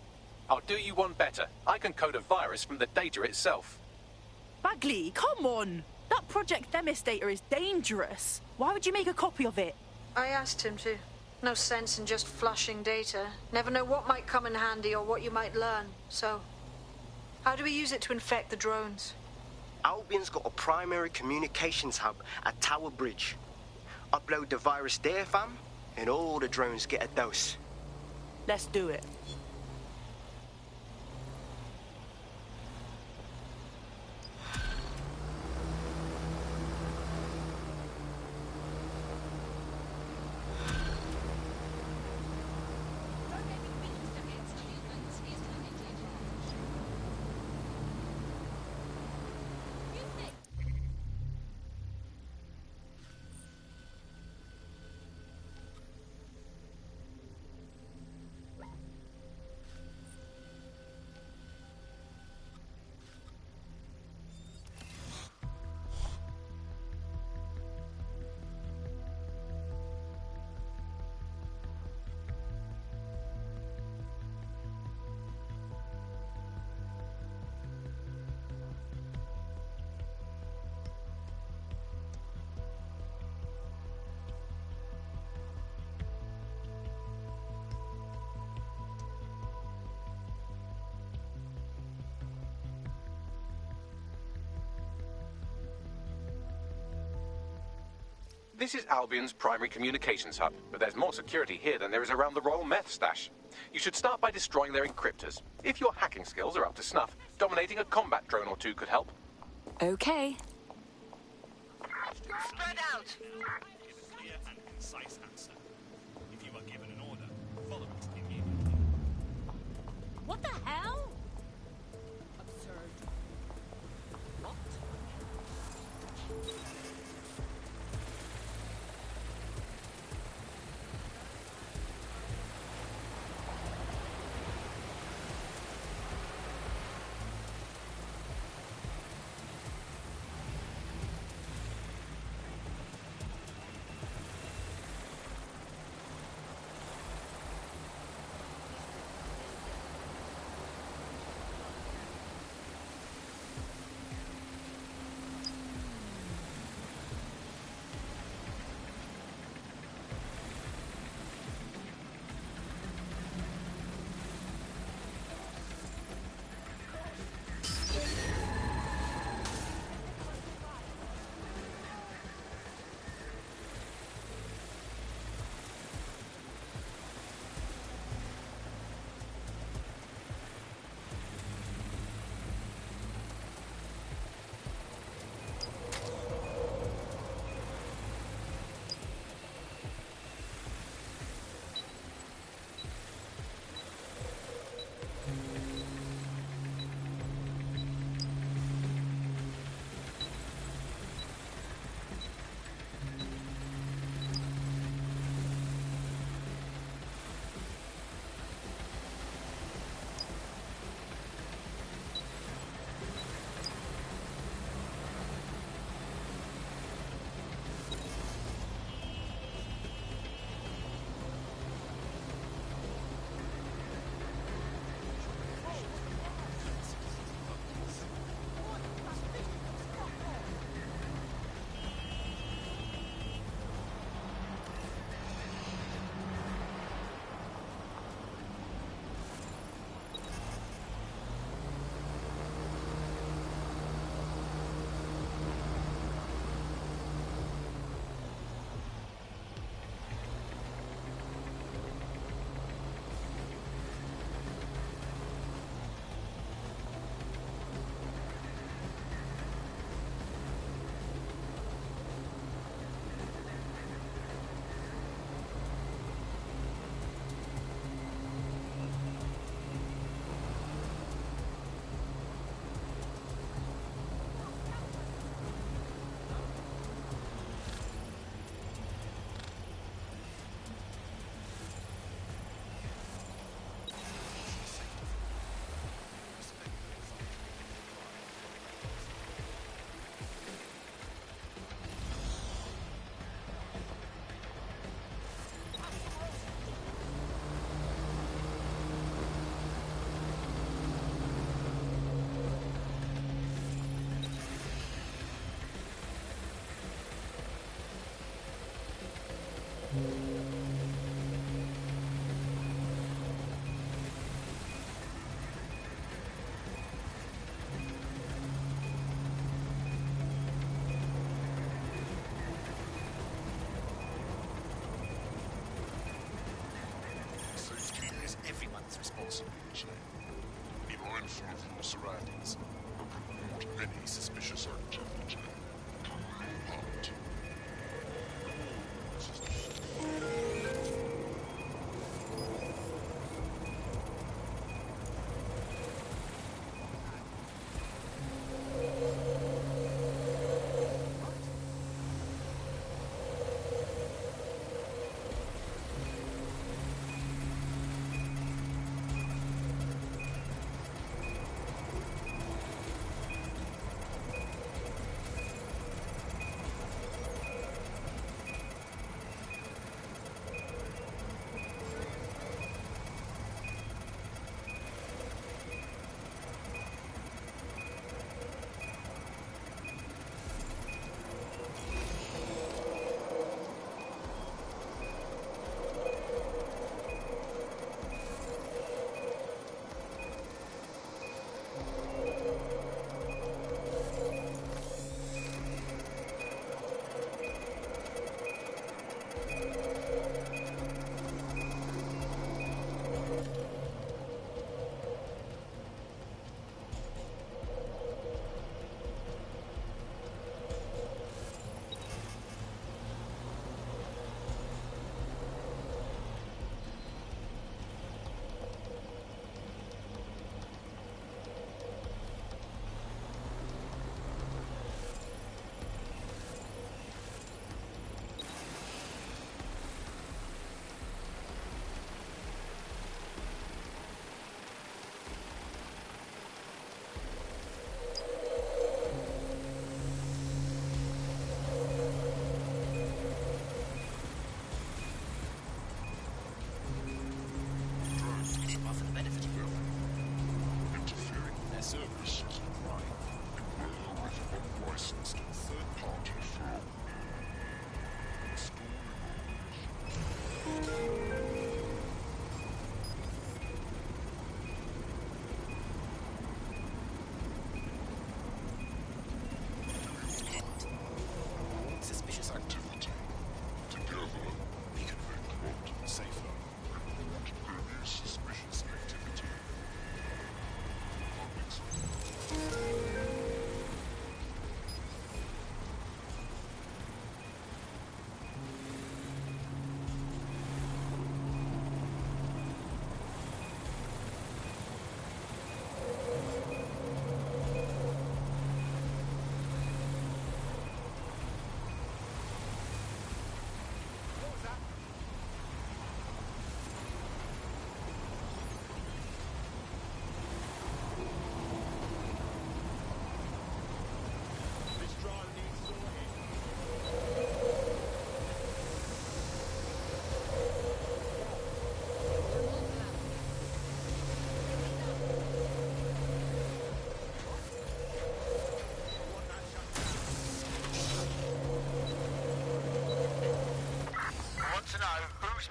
I'll do you one better. I can code a virus from the data itself. Bagley, come on! That Project Themis data is dangerous. Why would you make a copy of it? I asked him to. No sense in just flushing data. Never know what might come in handy or what you might learn. So, how do we use it to infect the drones? Albion's got a primary communications hub at Tower Bridge. Upload the virus there, fam, and all the drones get a dose. Let's do it. This is Albion's primary communications hub, but there's more security here than there is around the Royal Meth stash. You should start by destroying their encryptors. If your hacking skills are up to snuff, dominating a combat drone or two could help. Okay. Spread out! Clear and concise answer. If you are given an order, follow it immediately. What the hell? Absurd. What?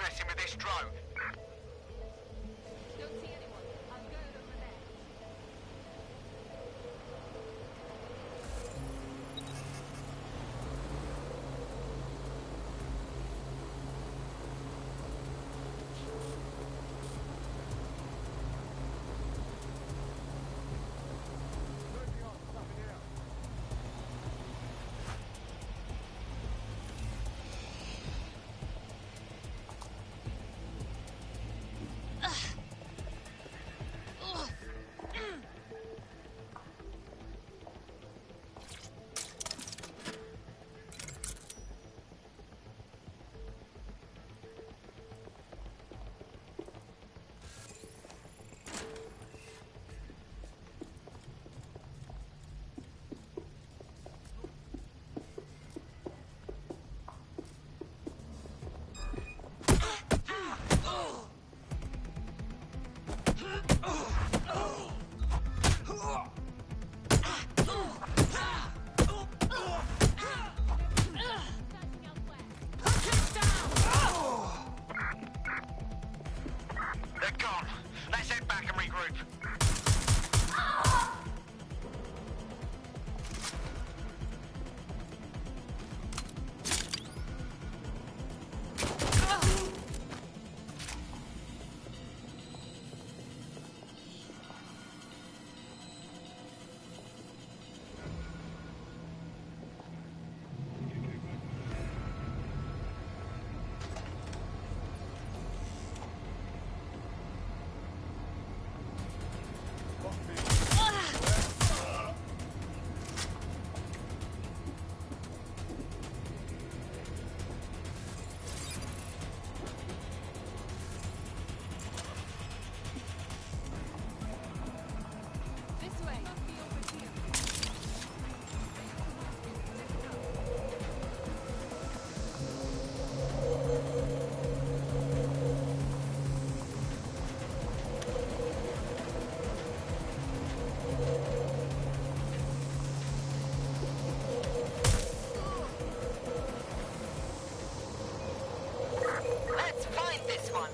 messing with this drone. Don't see anyone. I'll go over there. They're gone. Let's head back and regroup. This way. Must be over here. Let's find this one.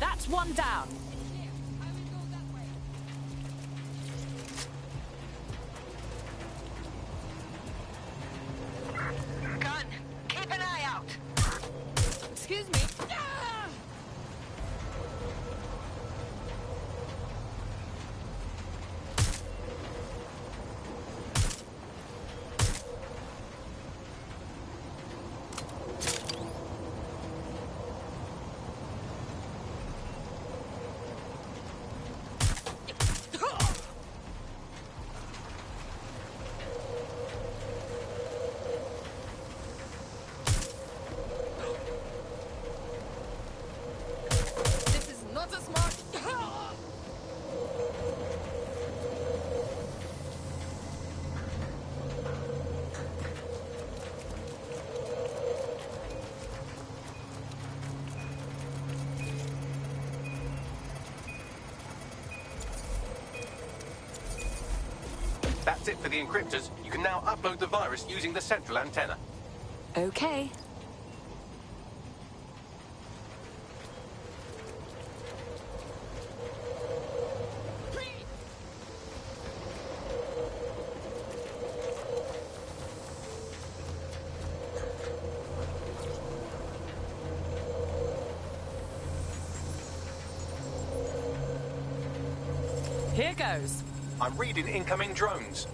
That's one down. Gun, keep an eye out. Excuse me. This is not a smart. That's it for the encryptors. You can now upload the virus using the central antenna. Okay. Here goes. I'm reading incoming drones.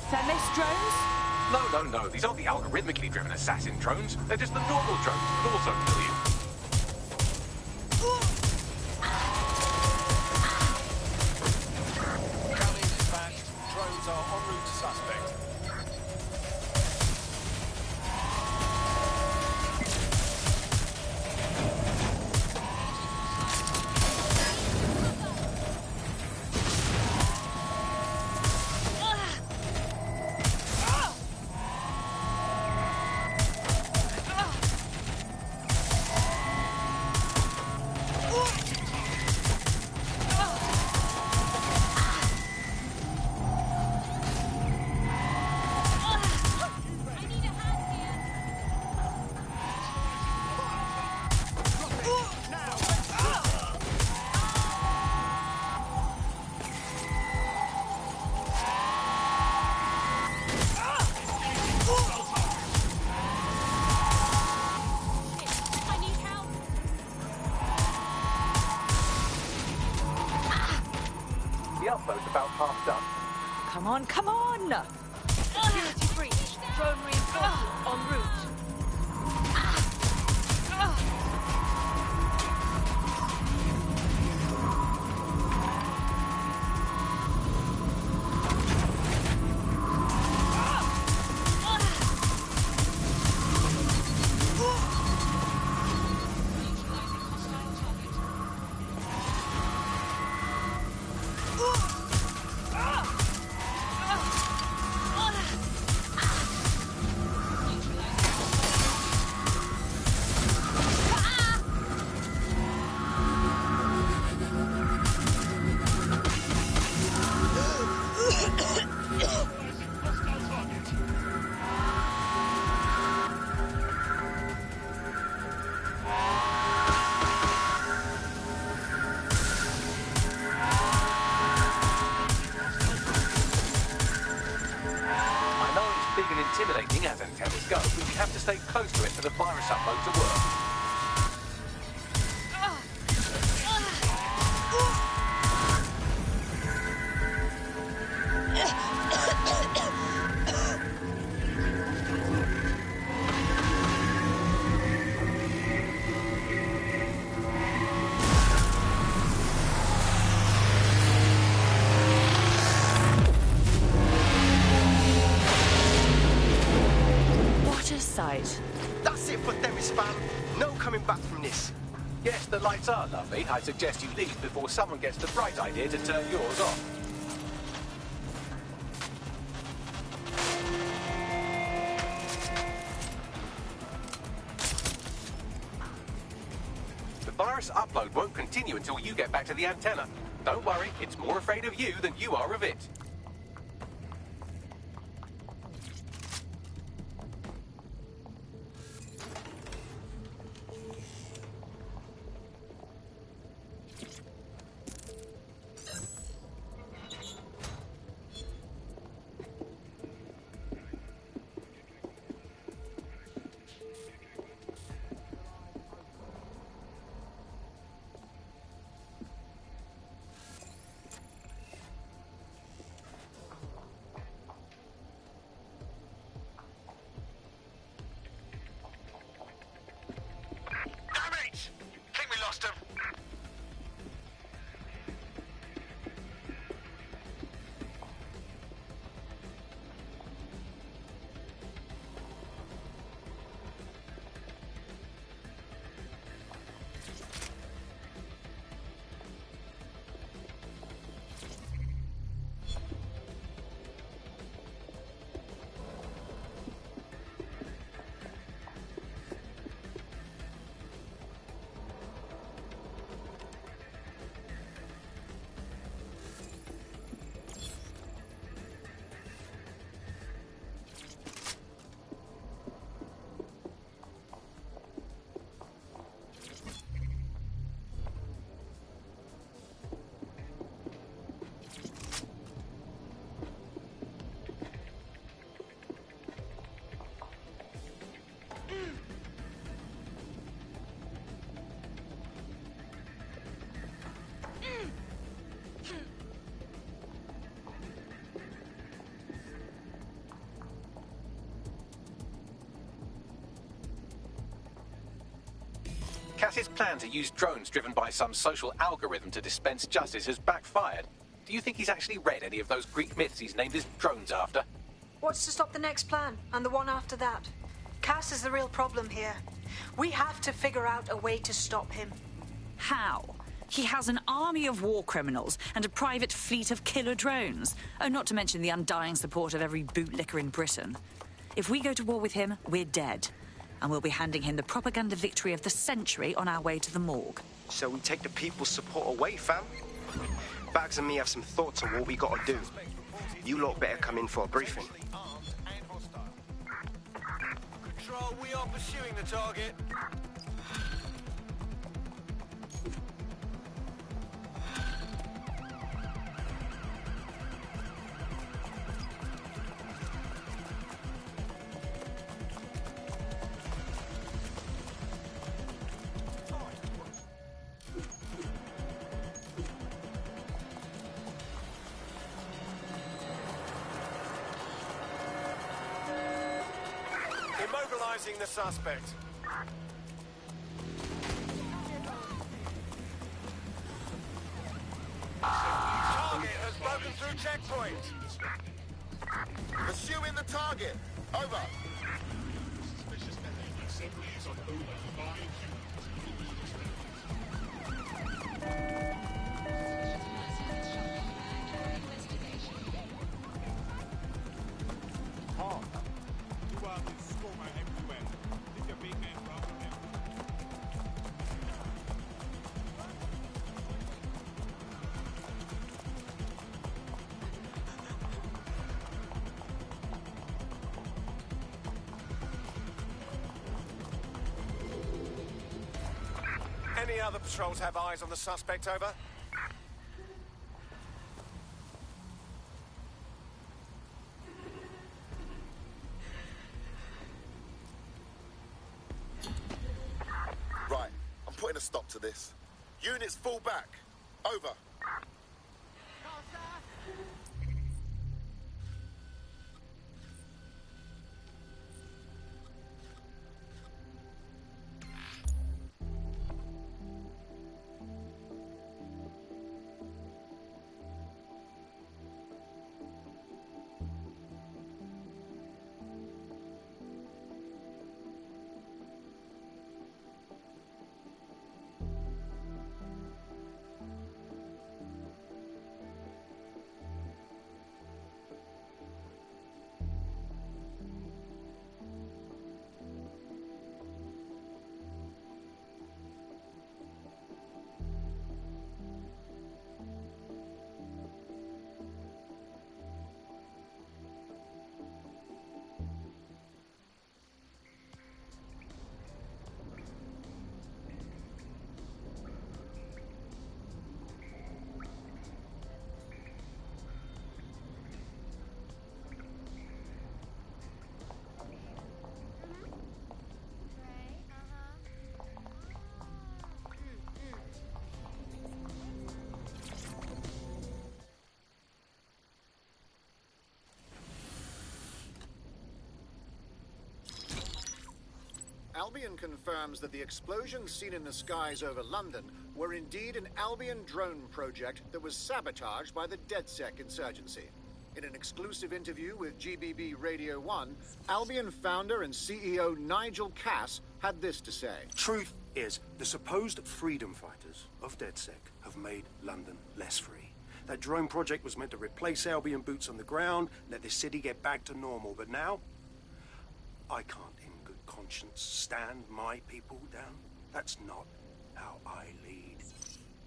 Themis drones? No. These aren't the algorithmically driven assassin drones. They're just the normal drones that also kill you. Rally dispatched. Drones are en route to suspect. upload's about half done. Come on, come on! Security breach. Drone reinforcements en route. Intimidating as antennas go, but we have to stay close to it for the virus upload to work. That's it for Themis, fam. No coming back from this. Yes, the lights are lovely. I suggest you leave before someone gets the bright idea to turn yours off. The virus upload won't continue until you get back to the antenna. Don't worry, it's more afraid of you than you are of it. Cass's plan to use drones driven by some social algorithm to dispense justice has backfired. Do you think he's actually read any of those Greek myths he's named his drones after? What's to stop the next plan, and the one after that? Cass is the real problem here. We have to figure out a way to stop him. How? He has an army of war criminals and a private fleet of killer drones. Oh, not to mention the undying support of every bootlicker in Britain. If we go to war with him, we're dead. And we'll be handing him the propaganda victory of the century on our way to the morgue. So we take the people's support away, fam? Bags and me have some thoughts on what we gotta do. You lot better come in for a briefing. Control, we are pursuing the target. Neutralizing the suspect. Target has broken through checkpoint. Pursuing the target. Over. Suspicious behavior simply is on over by Hard. You are the scorer everywhere. Think your big man problem him. Any other patrols have eyes on the suspect, over? Right, I'm putting a stop to this. Units fall back. Over. Albion confirms that the explosions seen in the skies over London were indeed an Albion drone project that was sabotaged by the DedSec insurgency. In an exclusive interview with GBB Radio 1, Albion founder and CEO Nigel Cass had this to say. Truth is, the supposed freedom fighters of DedSec have made London less free. That drone project was meant to replace Albion boots on the ground, let the city get back to normal, but now I can't in good conscience stand my people down. That's not how I lead.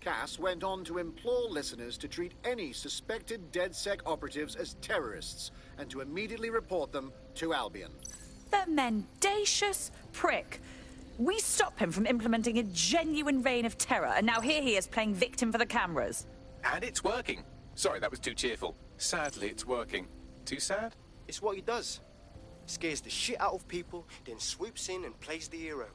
Cass went on to implore listeners to treat any suspected DedSec operatives as terrorists and to immediately report them to Albion. The mendacious prick. We stop him from implementing a genuine reign of terror, and now here he is playing victim for the cameras. And it's working. Sorry, that was too cheerful. Sadly, it's working. Too sad? It's what he does. Scares the shit out of people, then swoops in and plays the hero.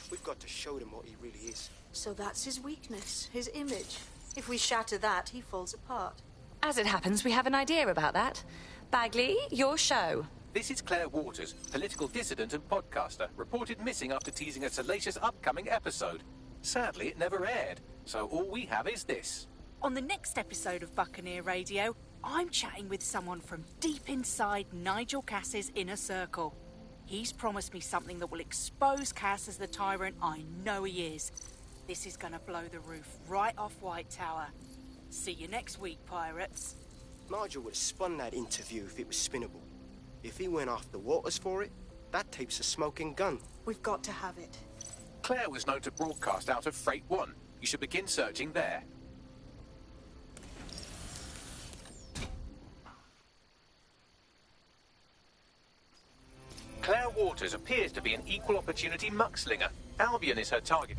We've got to show them what he really is. So that's his weakness, his image. If we shatter that, he falls apart. As it happens, we have an idea about that. Bagley, your show. This is Claire Waters, political dissident and podcaster, reported missing after teasing a salacious upcoming episode. Sadly, it never aired, so all we have is this. On the next episode of Buccaneer Radio, I'm chatting with someone from deep inside Nigel Cass's inner circle. He's promised me something that will expose Cass as the tyrant I know he is. This is gonna blow the roof right off White Tower. See you next week, pirates. Nigel would have spun that interview if it was spinnable. If he went after Waters for it, that tape's a smoking gun. We've got to have it. Claire was known to broadcast out of Freight 1. You should begin searching there. Claire Waters appears to be an equal opportunity muckslinger. Albion is her target.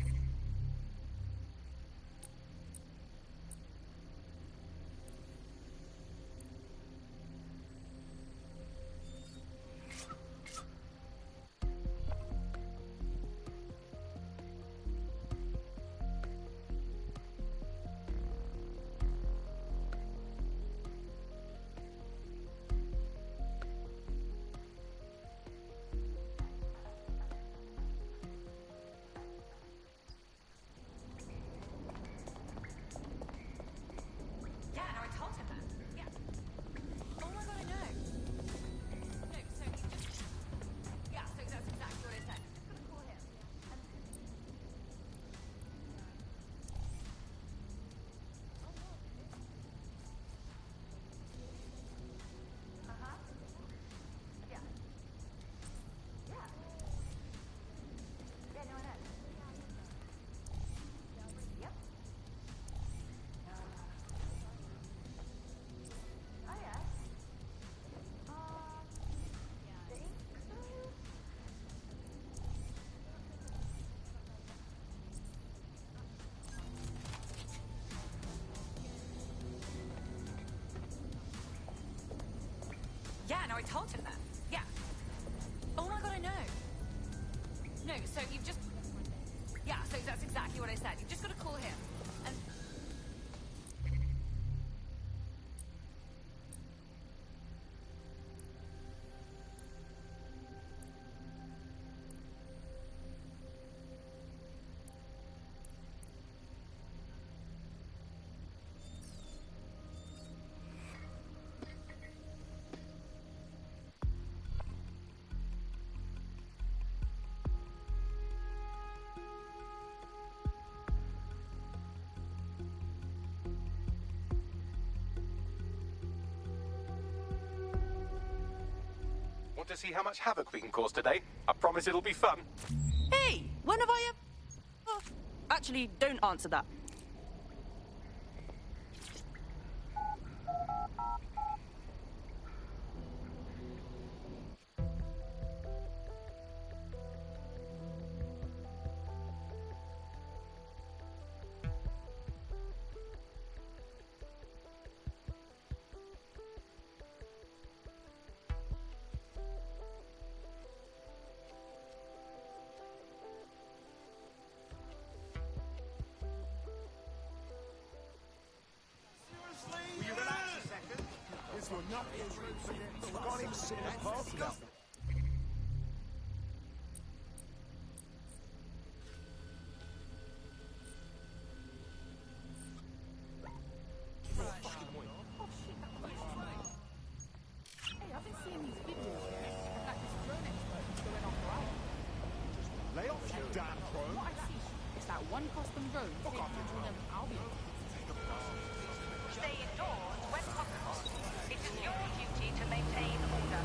told him that. Yeah. Oh my god, I know. No, so you've just... Yeah, so that's exactly what I said. You've just got to call him. And... Want to see how much havoc we can cause today? I promise it'll be fun. Hey, when have I... Actually, don't answer that. Will you relax a second? This will not be as rude. We've got him sitting apart now. Lay off, you damn drone. What I see is that one custom drone taking control of Albion. Stay indoors when possible. It is your duty to maintain order.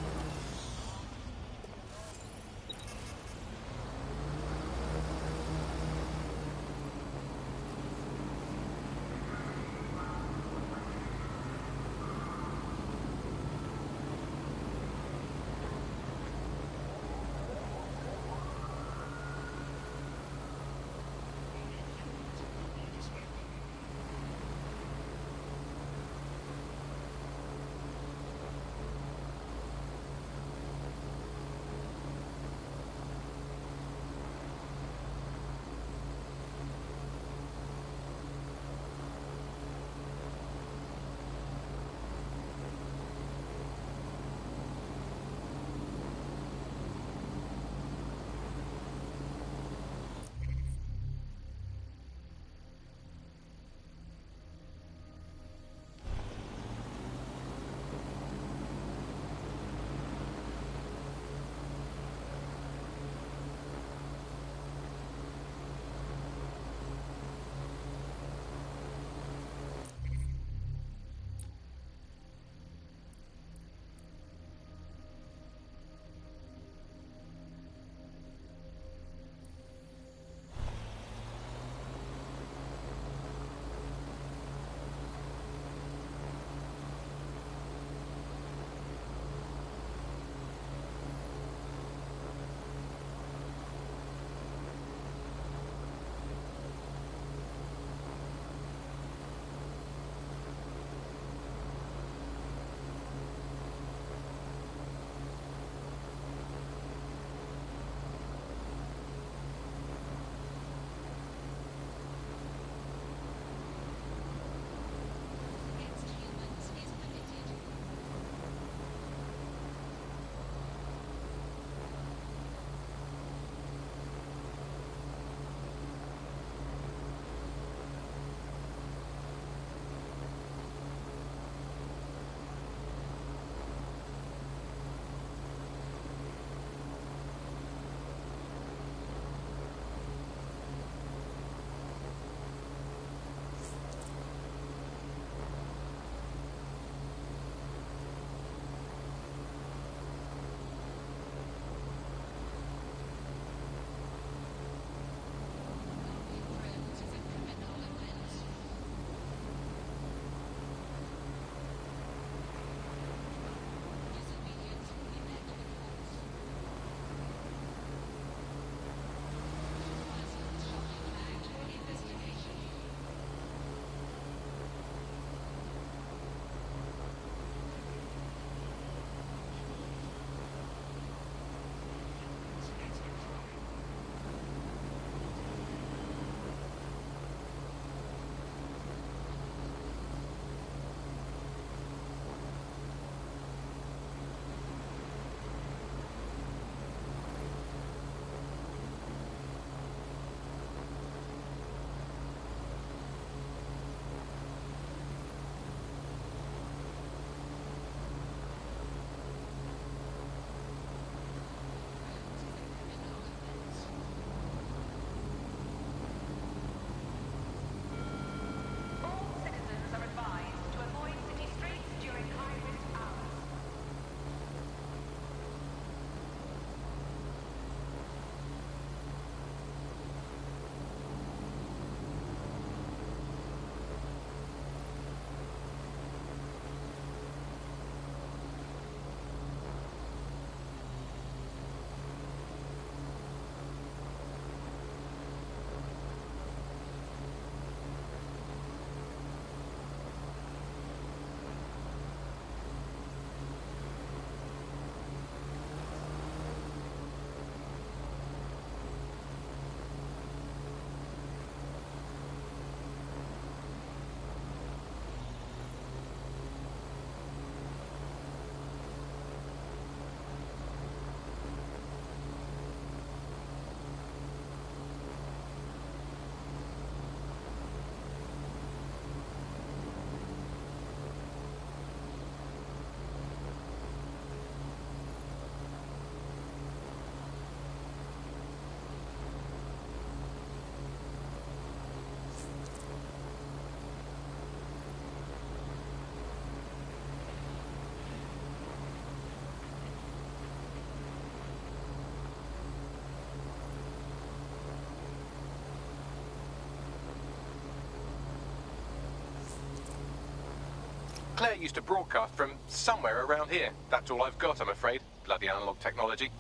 Claire used to broadcast from somewhere around here. That's all I've got, I'm afraid. Bloody analog technology.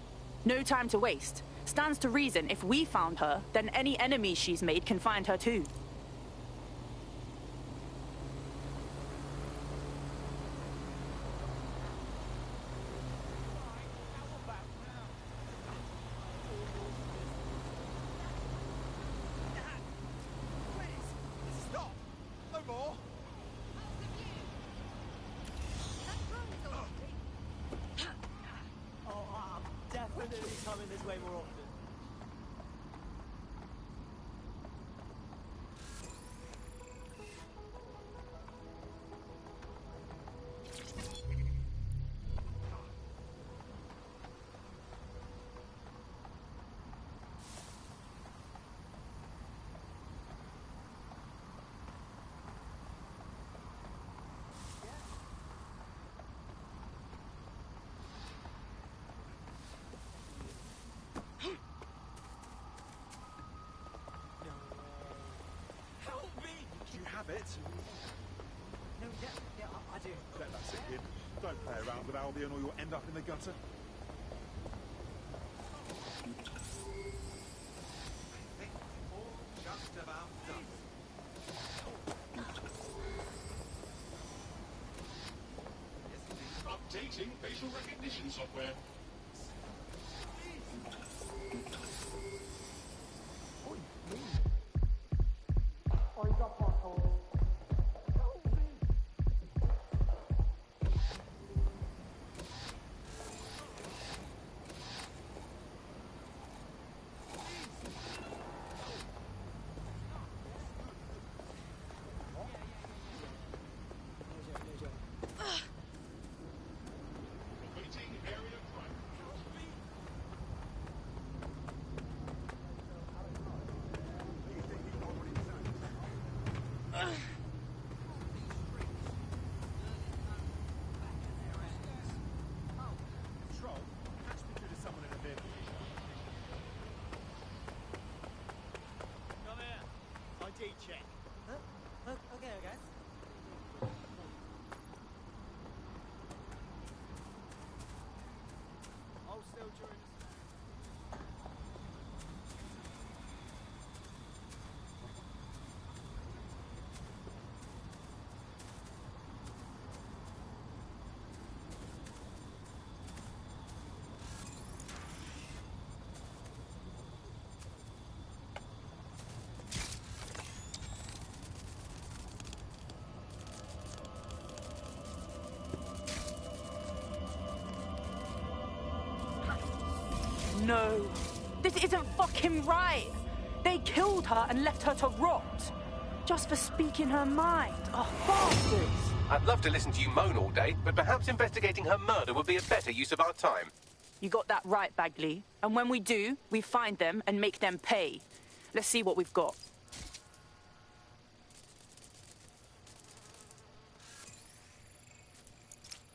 No time to waste. Stands to reason if we found her, then any enemies she's made can find her too. Stop! No more! Oh, I'm definitely coming this way more often. Help me! Do you have it? No, yeah, I do. Let that sink in. Don't play around with Albion or you'll end up in the gutter. Just about done. Updating facial recognition software. Awaiting area prime. Control, patch me through to someone in a vehicle. Come here. ID check. Huh? Okay, I guess. Hold still during this. No. This isn't fucking right. They killed her and left her to rot. Just for speaking her mind. Oh, bastards. I'd love to listen to you moan all day, but perhaps investigating her murder would be a better use of our time. You got that right, Bagley. And when we do, we find them and make them pay. Let's see what we've got.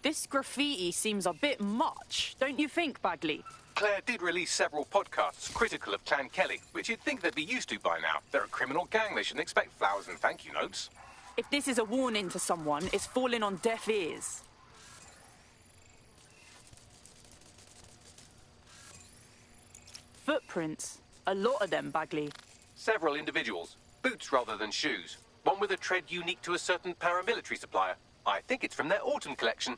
This graffiti seems a bit much, don't you think, Bagley? Claire did release several podcasts critical of Clan Kelly, which you'd think they'd be used to by now. They're a criminal gang. They shouldn't expect flowers and thank you notes. If this is a warning to someone, it's falling on deaf ears. Footprints. A lot of them, Bagley. Several individuals. Boots rather than shoes. One with a tread unique to a certain paramilitary supplier. I think it's from their autumn collection.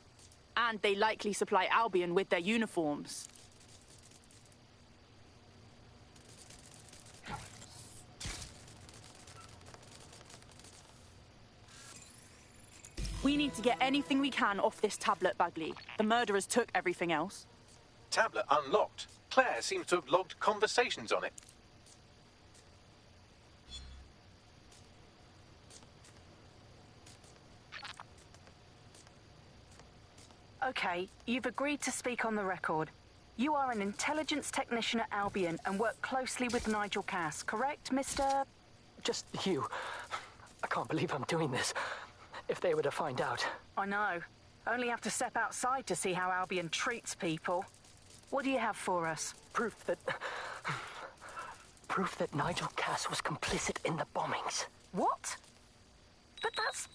And they likely supply Albion with their uniforms. We need to get anything we can off this tablet, Bagley. The murderers took everything else. Tablet unlocked. Claire seems to have logged conversations on it. Okay, you've agreed to speak on the record. You are an intelligence technician at Albion and work closely with Nigel Cass, correct, Mr...? Just you. I can't believe I'm doing this. If they were to find out. I know. Only have to step outside to see how Albion treats people. What do you have for us? Proof that Nigel Cass was complicit in the bombings. What? But that's...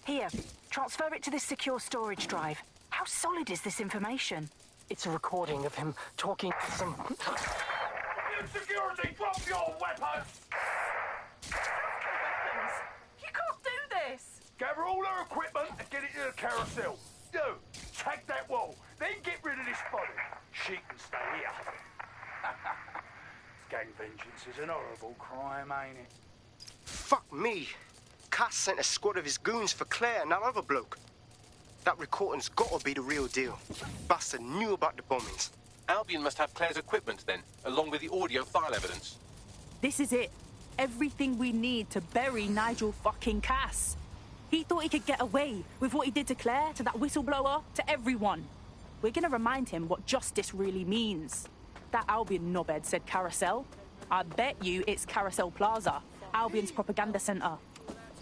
Here, Transfer it to this secure storage drive. How solid is this information? It's a recording of him talking to some... Security, drop your weapons! You can't do this! Gather all her equipment and get it to the carousel. You, tag that wall, then get rid of this body. She can stay here. Gang vengeance is an horrible crime, ain't it? Fuck me. Cass sent a squad of his goons for Claire and that other bloke. That recording's gotta be the real deal. Bastard knew about the bombings. Albion must have Claire's equipment then, along with the audio file evidence. This is it. Everything we need to bury Nigel fucking Cass. He thought he could get away with what he did to Claire, to that whistleblower, to everyone. We're gonna remind him what justice really means. That Albion knobhead said Carousel. I bet you it's Carousel Plaza, Albion's propaganda centre.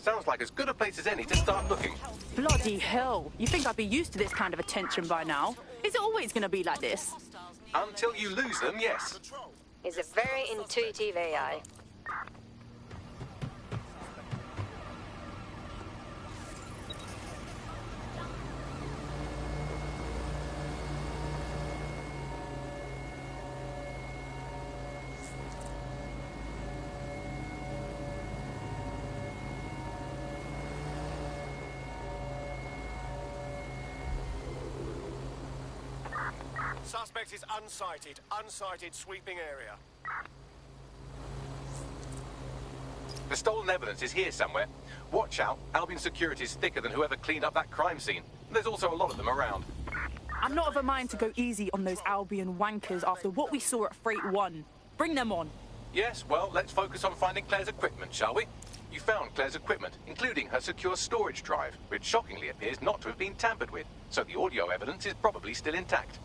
Sounds like as good a place as any to start looking. Bloody hell. You think I'd be used to this kind of attention by now? Is it always gonna be like this? Until you lose them, yes. He's a very intuitive AI. Suspect is unsighted. Unsighted sweeping area. The stolen evidence is here somewhere. Watch out, Albion security is thicker than whoever cleaned up that crime scene. There's also a lot of them around. I'm not of a mind to go easy on those Albion wankers after what we saw at Freight 1. Bring them on. Yes, well, let's focus on finding Claire's equipment, shall we? You found Claire's equipment, including her secure storage drive, which shockingly appears not to have been tampered with, so the audio evidence is probably still intact.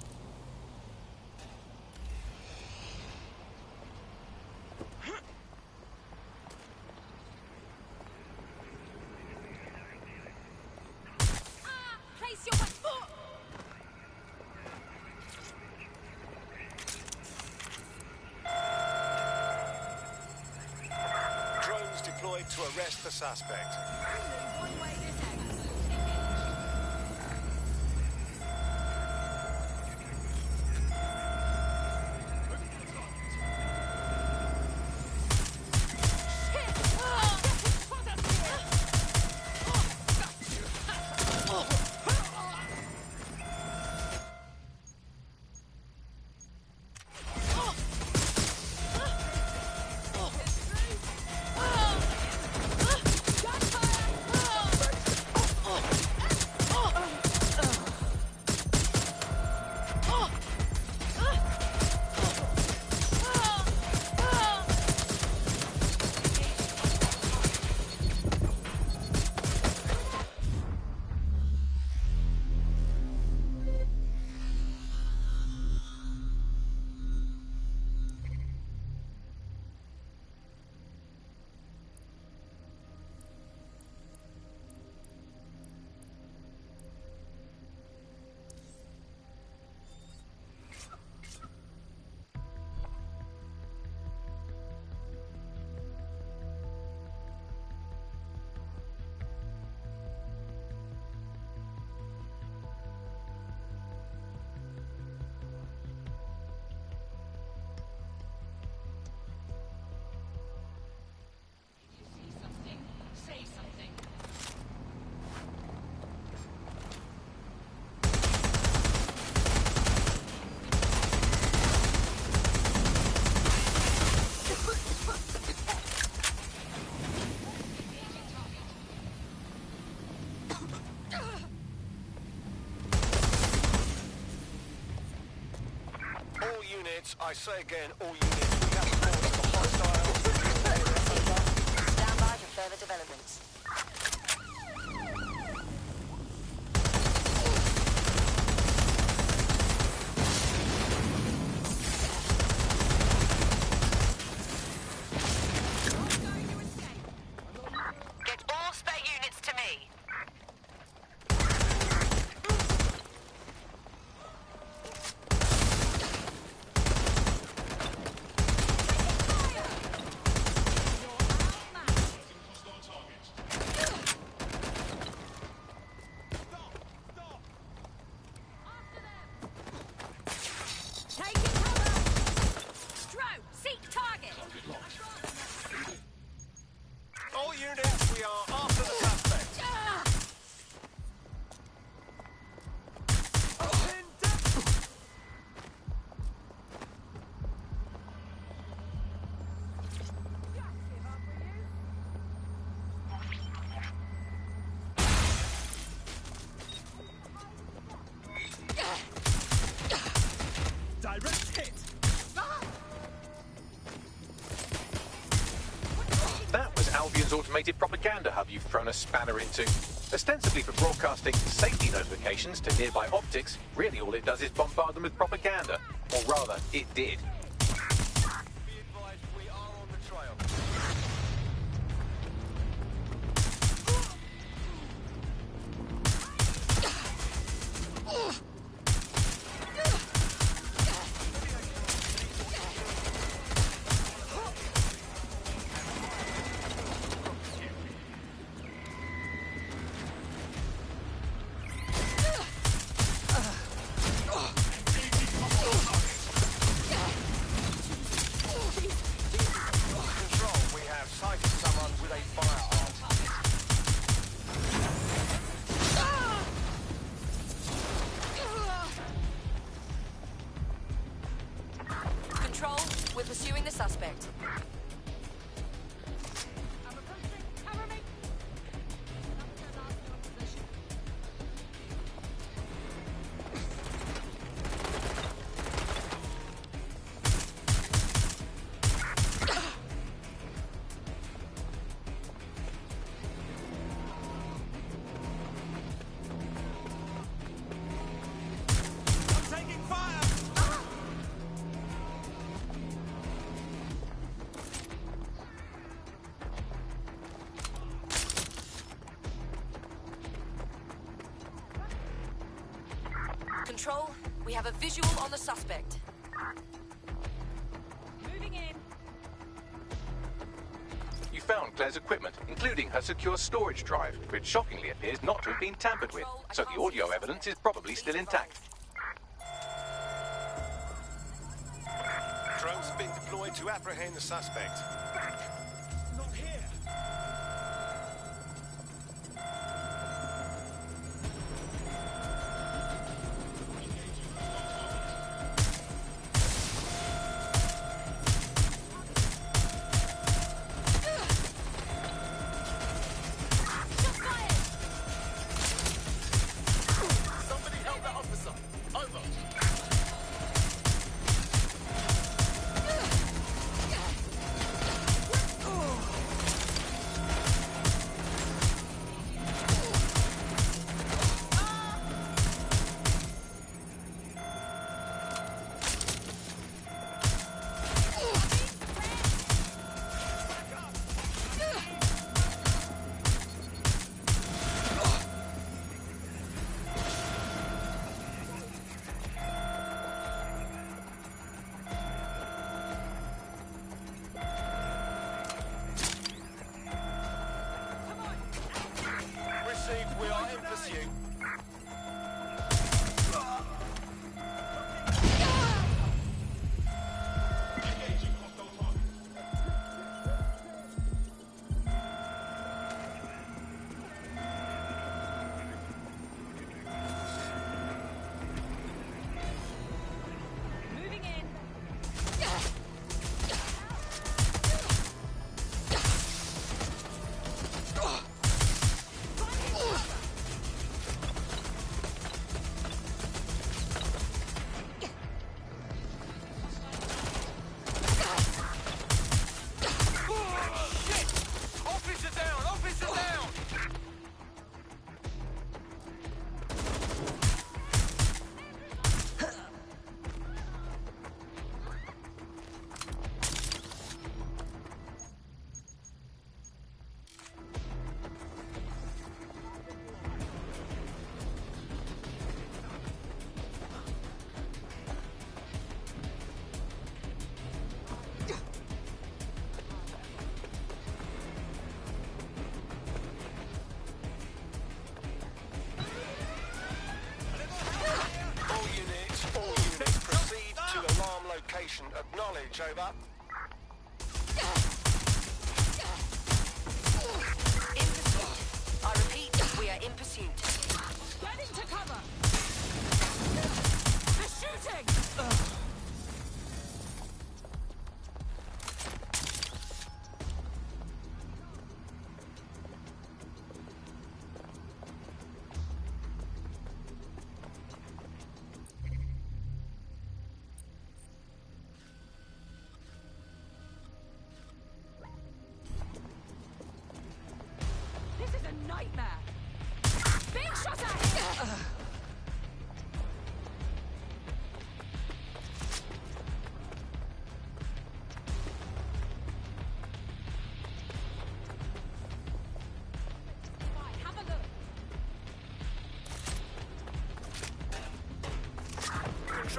Place your right foot! Drones deployed to arrest the suspect. I say again, all units, we have reports of a hostile... Stand by for further developments. Get all spare units to me. automated propaganda hub you've thrown a spanner into. Ostensibly for broadcasting safety notifications to nearby optics, really all it does is bombard them with propaganda. Or rather, it did. Control, we're pursuing the suspect. Control, we have a visual on the suspect. Moving in. You found Claire's equipment, including her secure storage drive, which shockingly appears not to have been tampered with, so the audio evidence is probably still intact. Drones have been deployed to apprehend the suspect. Not here. Somebody help that officer. Over. Received, we are in pursuit. Moving in. Officer down! Officer down! All units, proceed to alarm location. Acknowledge, over. In pursuit. I repeat, we are in pursuit. Get into cover. They're shooting.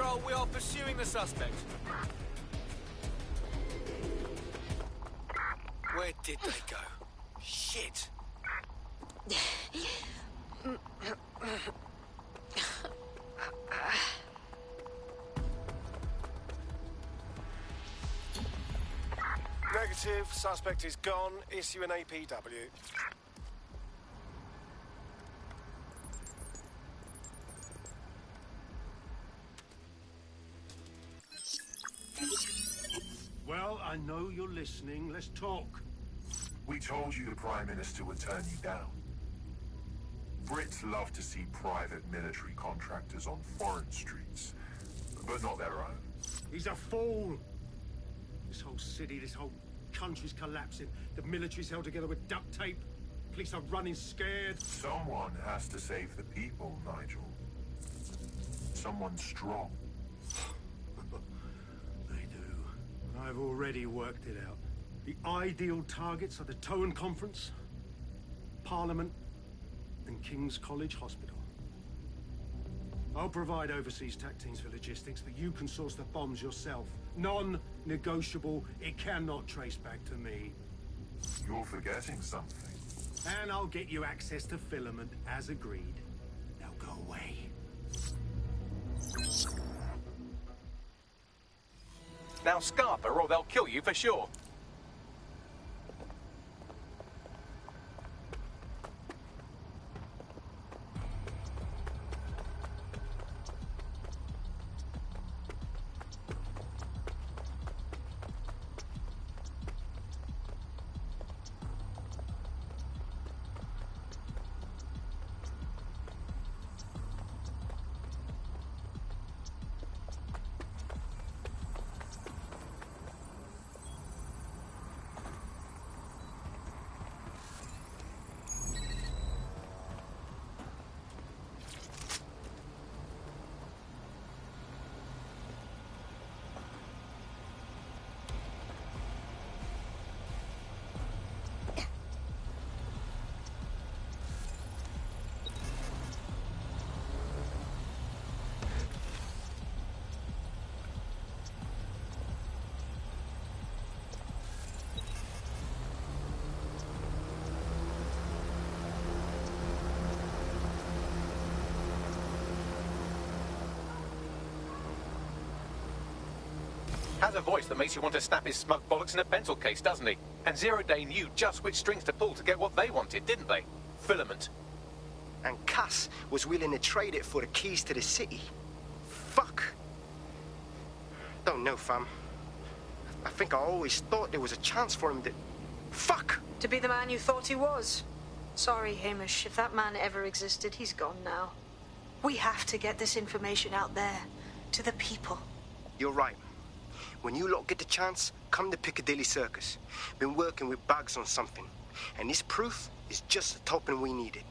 Patrol, we are pursuing the suspect. Where did they go? Shit! Negative. Suspect is gone. Issue an APW. Well, I know you're listening. Let's talk. We told you the Prime Minister would turn you down. Brits love to see private military contractors on foreign streets, but not their own. He's a fool. This whole city, this whole country's collapsing. The military's held together with duct tape. Police are running scared. Someone has to save the people, Nigel. Someone strong. They do. I've already worked it out. The ideal targets are the Towan Conference, Parliament, and King's College Hospital. I'll provide overseas tac teams for logistics, but you can source the bombs yourself. Non-negotiable. It cannot trace back to me. You're forgetting something. And I'll get you access to filament, as agreed. Now go away. Now scarper or they'll kill you for sure. Has a voice that makes you want to snap his smug bollocks in a pencil case, doesn't he? And Zero Day knew just which strings to pull to get what they wanted, didn't they? Filament. And Cass was willing to trade it for the keys to the city. Fuck. Don't know, fam. I think I always thought there was a chance for him to... Fuck! To be the man you thought he was. Sorry, Hamish. If that man ever existed, he's gone now. We have to get this information out there. To the people. You're right. When you lot get the chance, come to Piccadilly Circus. Been working with Bugs on something. And this proof is just the token we needed.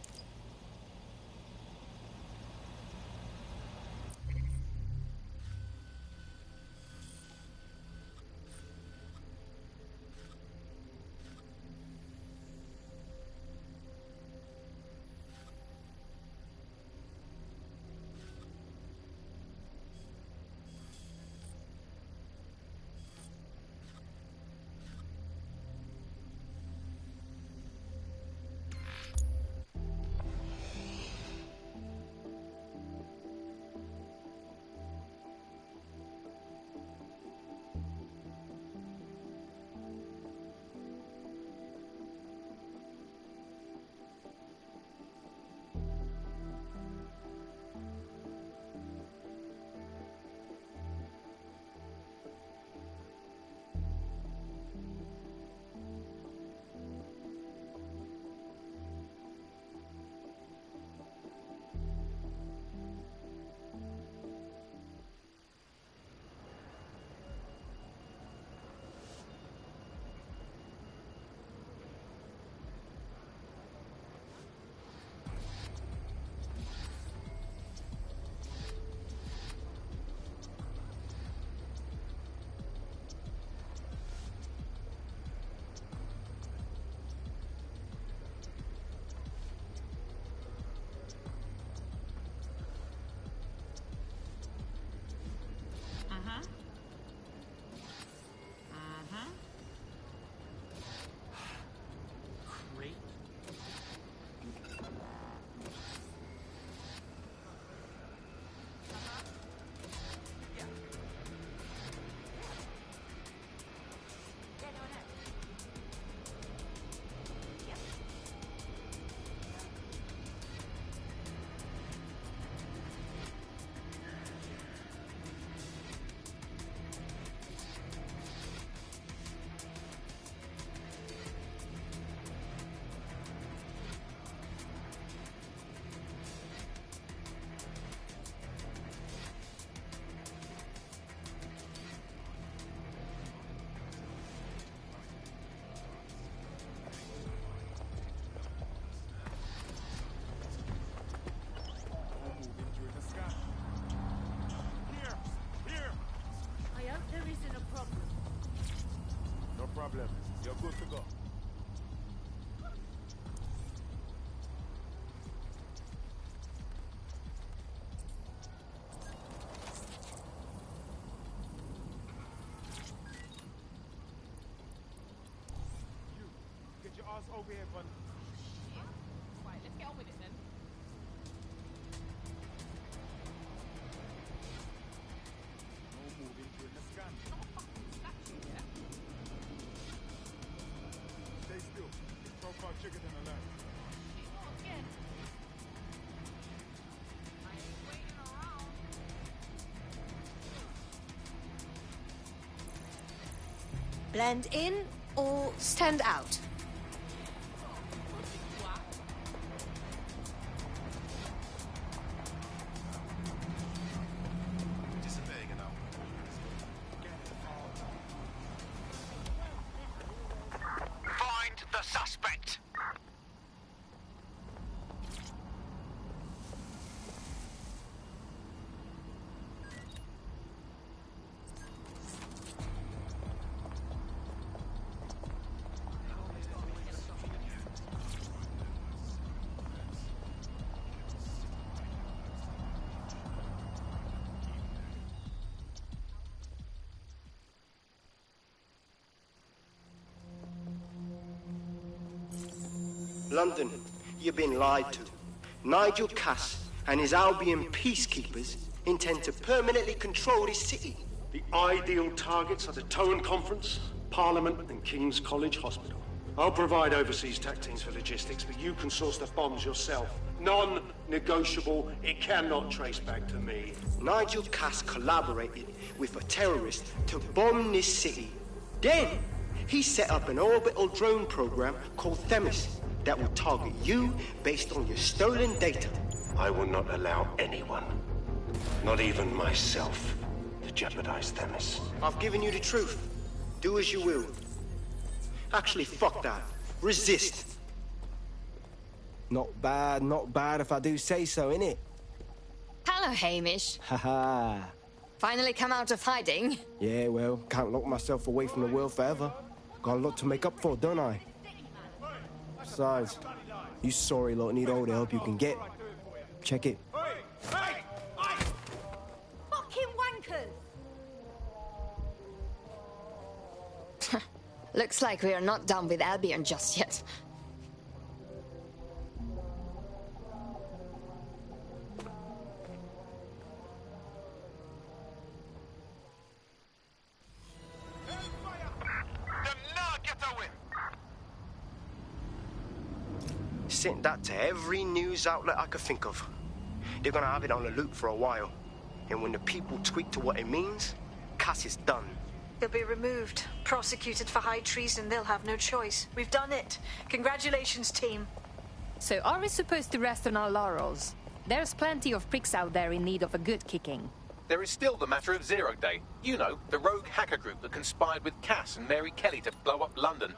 over here, bud. Shit. Right, let's get on with it then. No moving during the scan. Not a fucking statue, yeah? Stay still. This profile triggered an alert. Shit, not again. I ain't waiting around. Blend in or stand out? Find the suspect. London, you've been lied to. Nigel Cass and his Albion peacekeepers intend to permanently control this city. The ideal targets are the Towan Conference, Parliament, and King's College Hospital. I'll provide overseas tech teams for logistics, but you can source the bombs yourself. Non-negotiable. It cannot trace back to me. Nigel Cass collaborated with a terrorist to bomb this city. Then, he set up an orbital drone program called Themis that will target you based on your stolen data. I will not allow anyone, not even myself, to jeopardize Themis. I've given you the truth. Do as you will. Actually, fuck that. Resist. Not bad if I do say so, innit? Hello, Hamish. Haha. Finally come out of hiding. Yeah, well, can't lock myself away from the world forever. Got a lot to make up for, don't I? Besides, you sorry lot need all the help you can get. Check it. Fucking wankers! Looks like we are not done with Albion just yet. Sent that to every news outlet I could think of. They're gonna have it on the loop for a while. And when the people tweak to what it means, Cass is done. He'll be removed, prosecuted for high treason. They'll have no choice. We've done it. Congratulations, team. So are we supposed to rest on our laurels? There's plenty of pricks out there in need of a good kicking. There is still the matter of Zero Day. You know, the rogue hacker group that conspired with Cass and Mary Kelly to blow up London.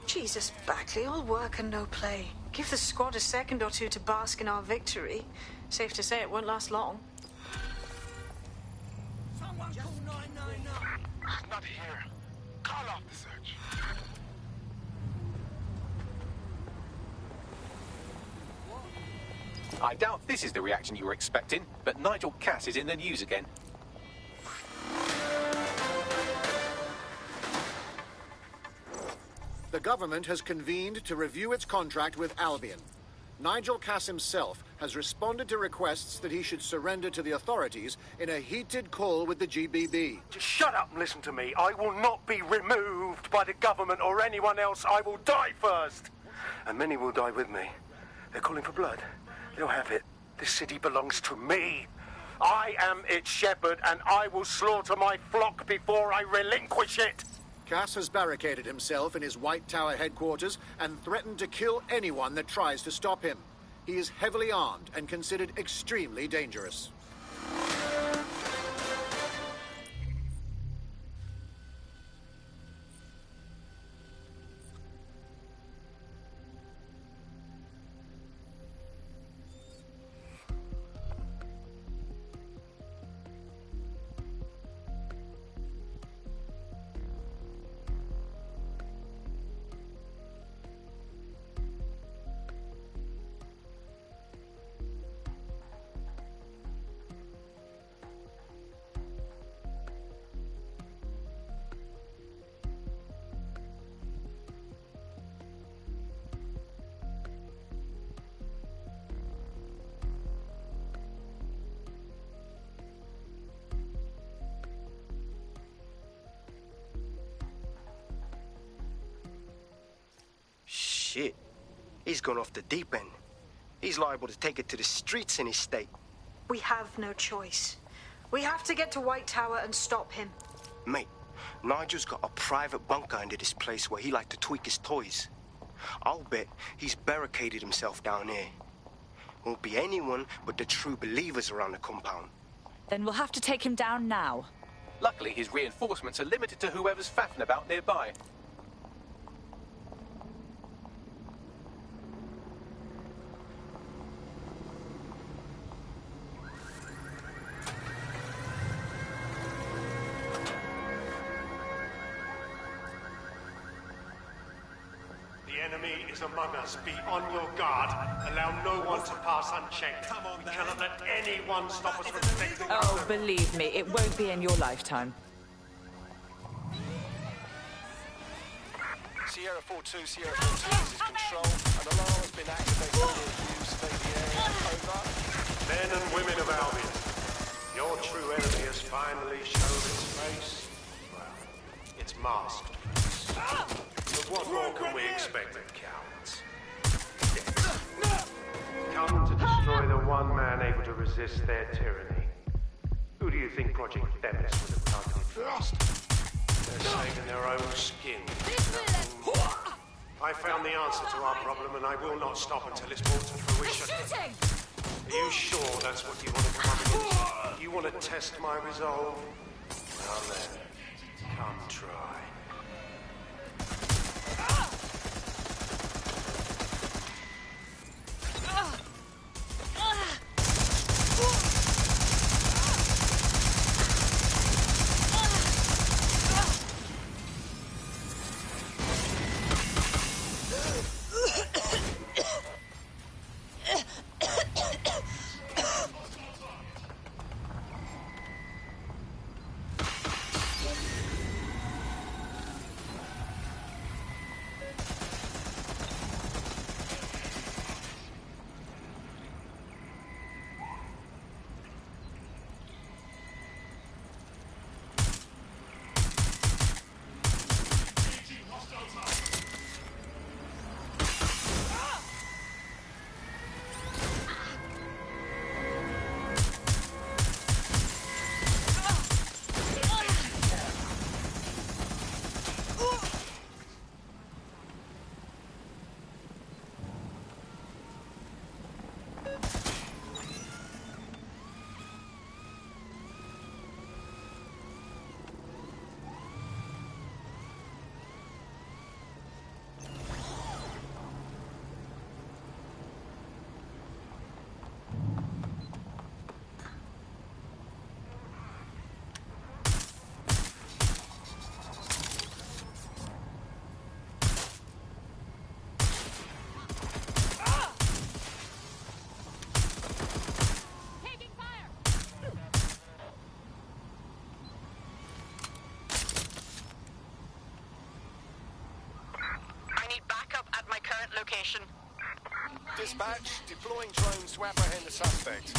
Jesus, Bagley, all work and no play. Give the squad a second or two to bask in our victory. Safe to say it won't last long. Someone call 999. Not here. Call off the search. I doubt this is the reaction you were expecting, but Nigel Cass is in the news again. The government has convened to review its contract with Albion. Nigel Cass himself has responded to requests that he should surrender to the authorities in a heated call with the GBB. Just shut up and listen to me. I will not be removed by the government or anyone else. I will die first. And many will die with me. They're calling for blood. They'll have it. This city belongs to me. I am its shepherd, and I will slaughter my flock before I relinquish it. Cass has barricaded himself in his White Tower headquarters and threatened to kill anyone that tries to stop him. He is heavily armed and considered extremely dangerous. Shit. He's gone off the deep end. He's liable to take it to the streets in his state. We have no choice. We have to get to White Tower and stop him. Mate, Nigel's got a private bunker under this place where he liked to tweak his toys. I'll bet he's barricaded himself down here. Won't be anyone but the true believers around the compound. Then we'll have to take him down now. Luckily, his reinforcements are limited to whoever's faffing about nearby. The enemy is among us. Be on your guard. Allow no one to pass unchecked. Come on, we cannot let anyone stop us from protecting our... Oh, believe me, it won't be in your lifetime. Sierra 4-2, Sierra 4-2, this is control. An alarm has been activated on the accused state the area. Over. Men and women of Albion, your true enemy has finally shown its face. Well, it's masked. But what more can we expect of cowards? Come to destroy the one man able to resist their tyranny. Who do you think Project Themis would have targeted first? They're saving their own skin. I found the answer to our problem, and I will not stop until it's brought to fruition. Are you sure that's what you want to come up against? You want to test my resolve? Well then, come try. Location. Dispatch, deploying drones to apprehend the suspect.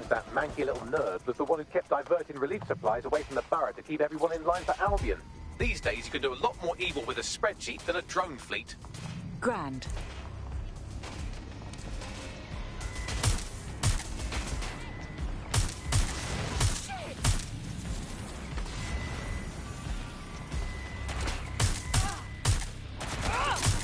That manky little nerd was the one who kept diverting relief supplies away from the borough to keep everyone in line for Albion. These days you can do a lot more evil with a spreadsheet than a drone fleet. Grand. Ah!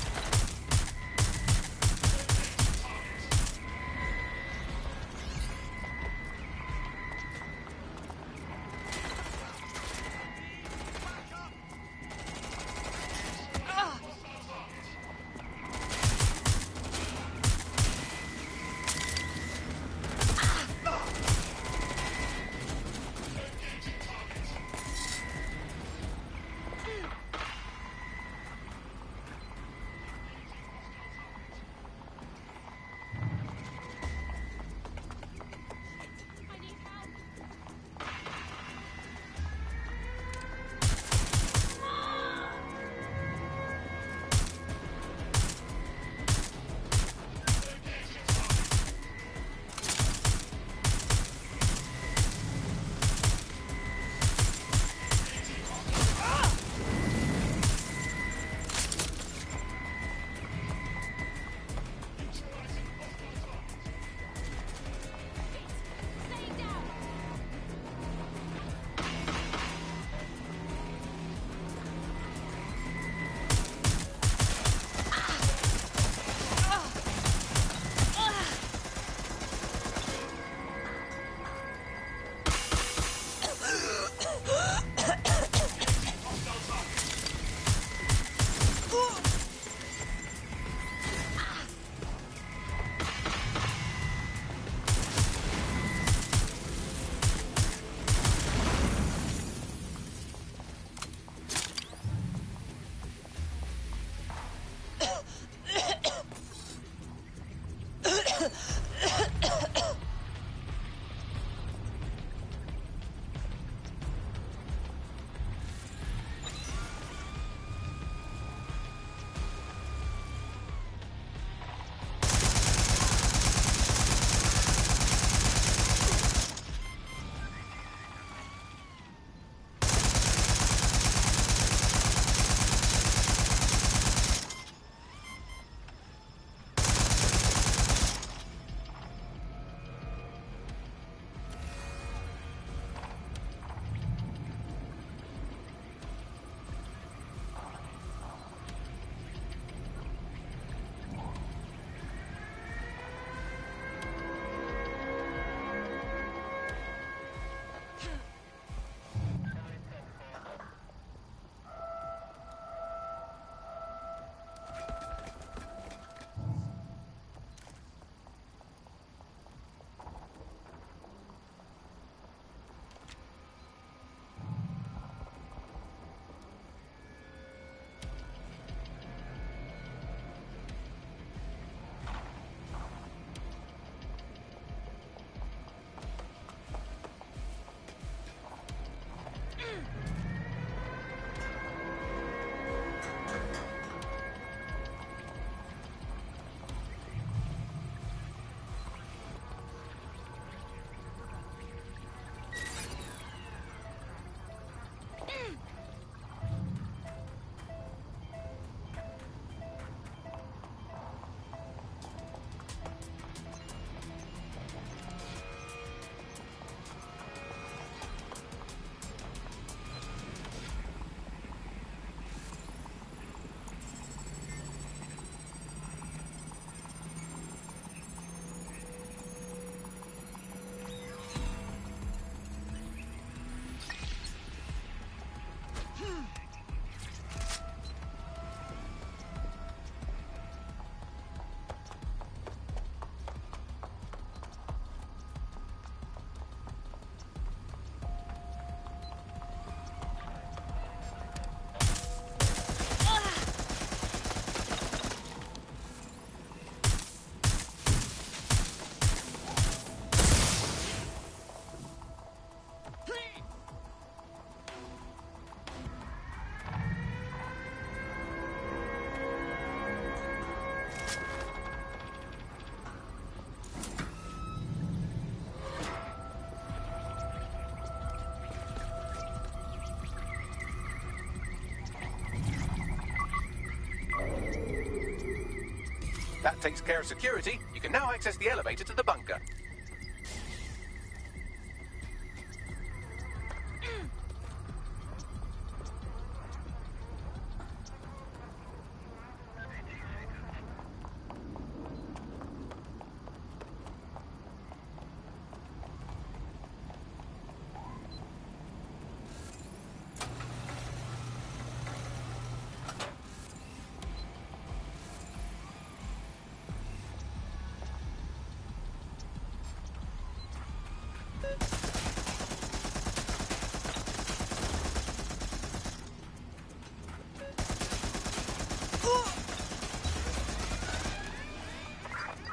That takes care of security. You can now access the elevator to the bunker.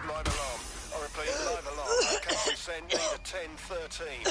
Live alarm. I repeat, live alarm. Location send, need a 1013.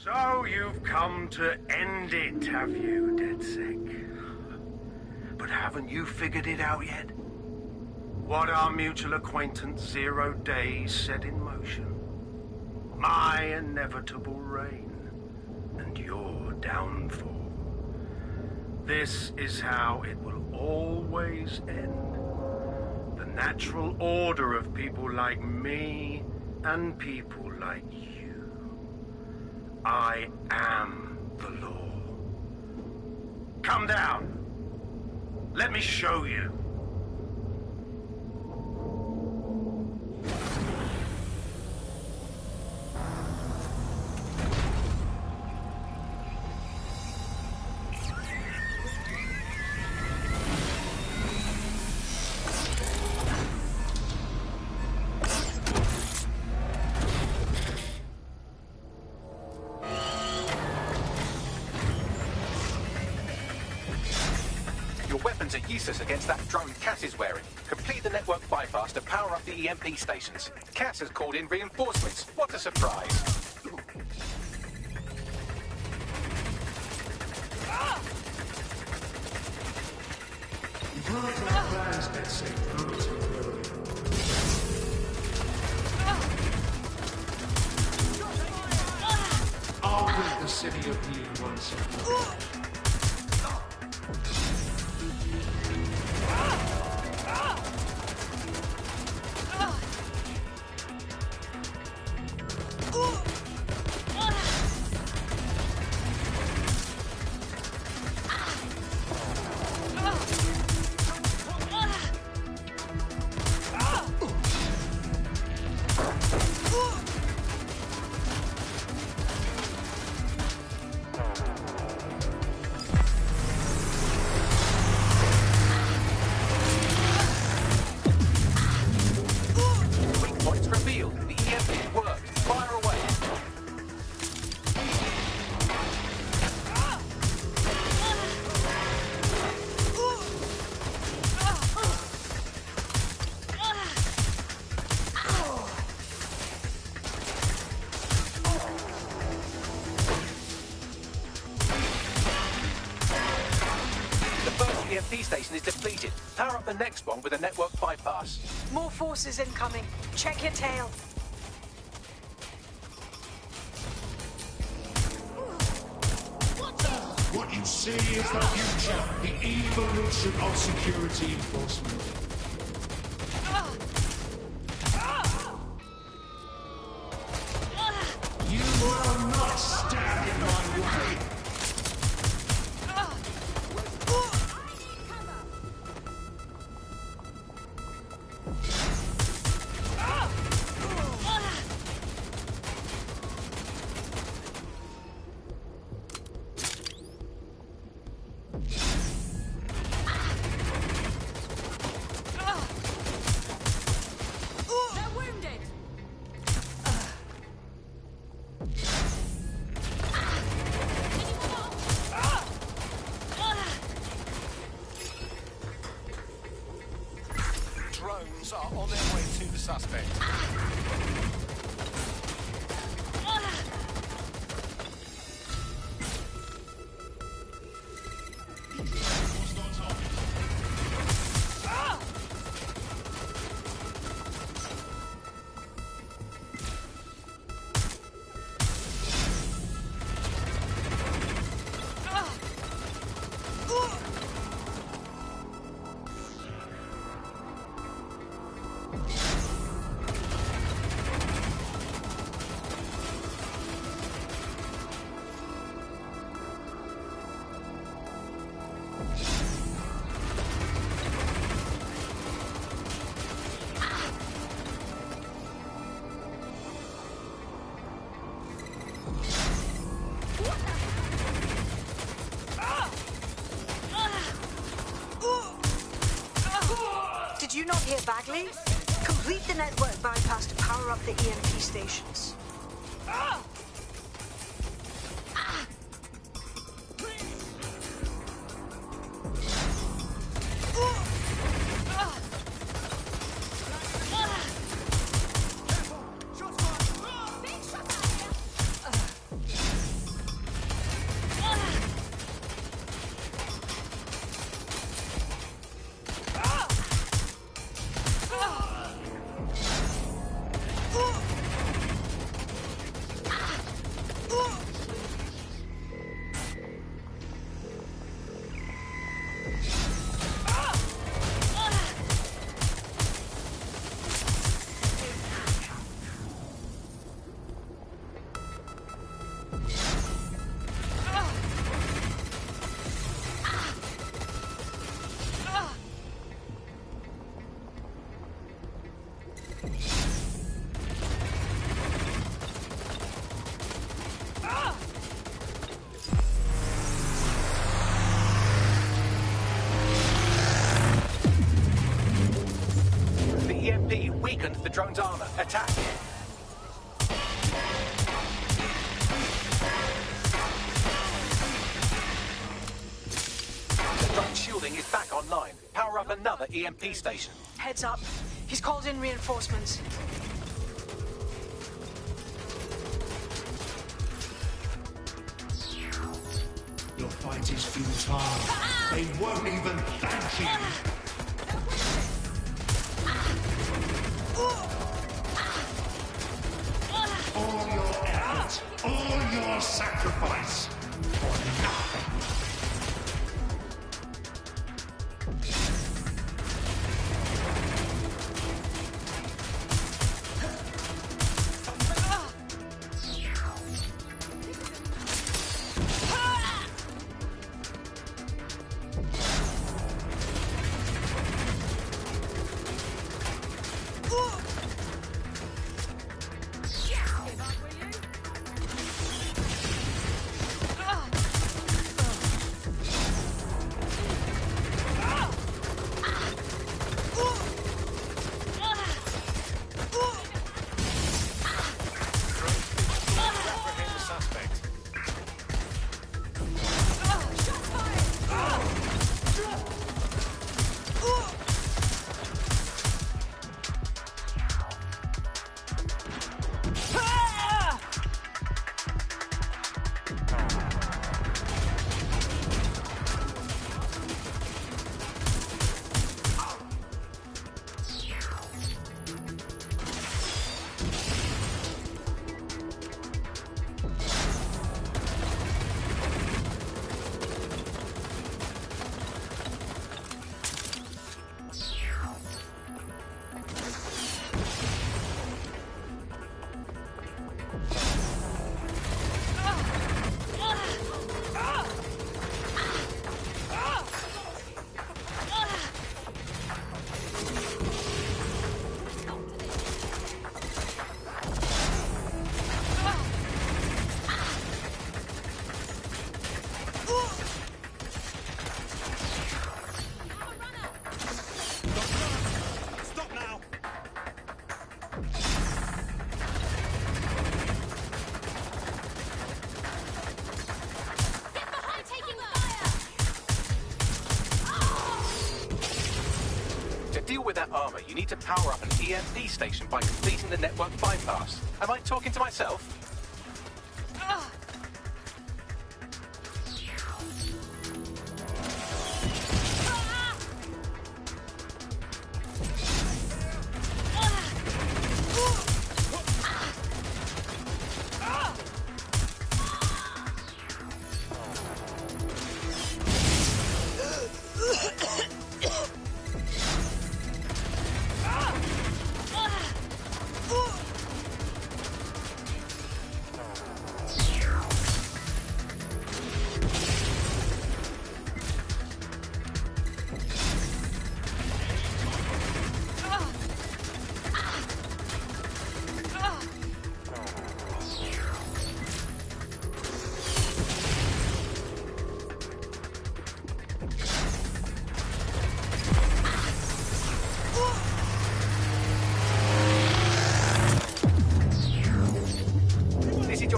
So you've come to end it, have you, DedSec? But haven't you figured it out yet? What our mutual acquaintance 0 Days set in motion? My inevitable reign and your downfall. This is how it will always end. The natural order of people like me and people like you. I am the law. Come down. Let me show you. Your weapons are useless against that drone Cass is wearing. Complete the network bypass to power up the EMP stations. Cass has called in reinforcements. What a surprise. You've ruined our plans, DedSec. I'll rid the city of you once and for all. Points revealed. The EMP worked. Fire away. The first EMP station is depleted. Power up the next one with a network bypass. More forces incoming. Check your tail. What you see is the future, the evolution of security enforcement. You will They're wounded! Drones are on their way to the suspect. Did you not hear Bagley? Complete the network bypass to power up the EMP stations. The EMP weakened the drone's armor. Attack! The drone's shielding is back online. Power up another EMP station. Heads up. He's called in reinforcements. Your fight is futile. They won't even thank you. All your efforts, all your sacrifice, for nothing. deal with that armor, you need to power up an EMP station by completing the network bypass. Am I talking to myself?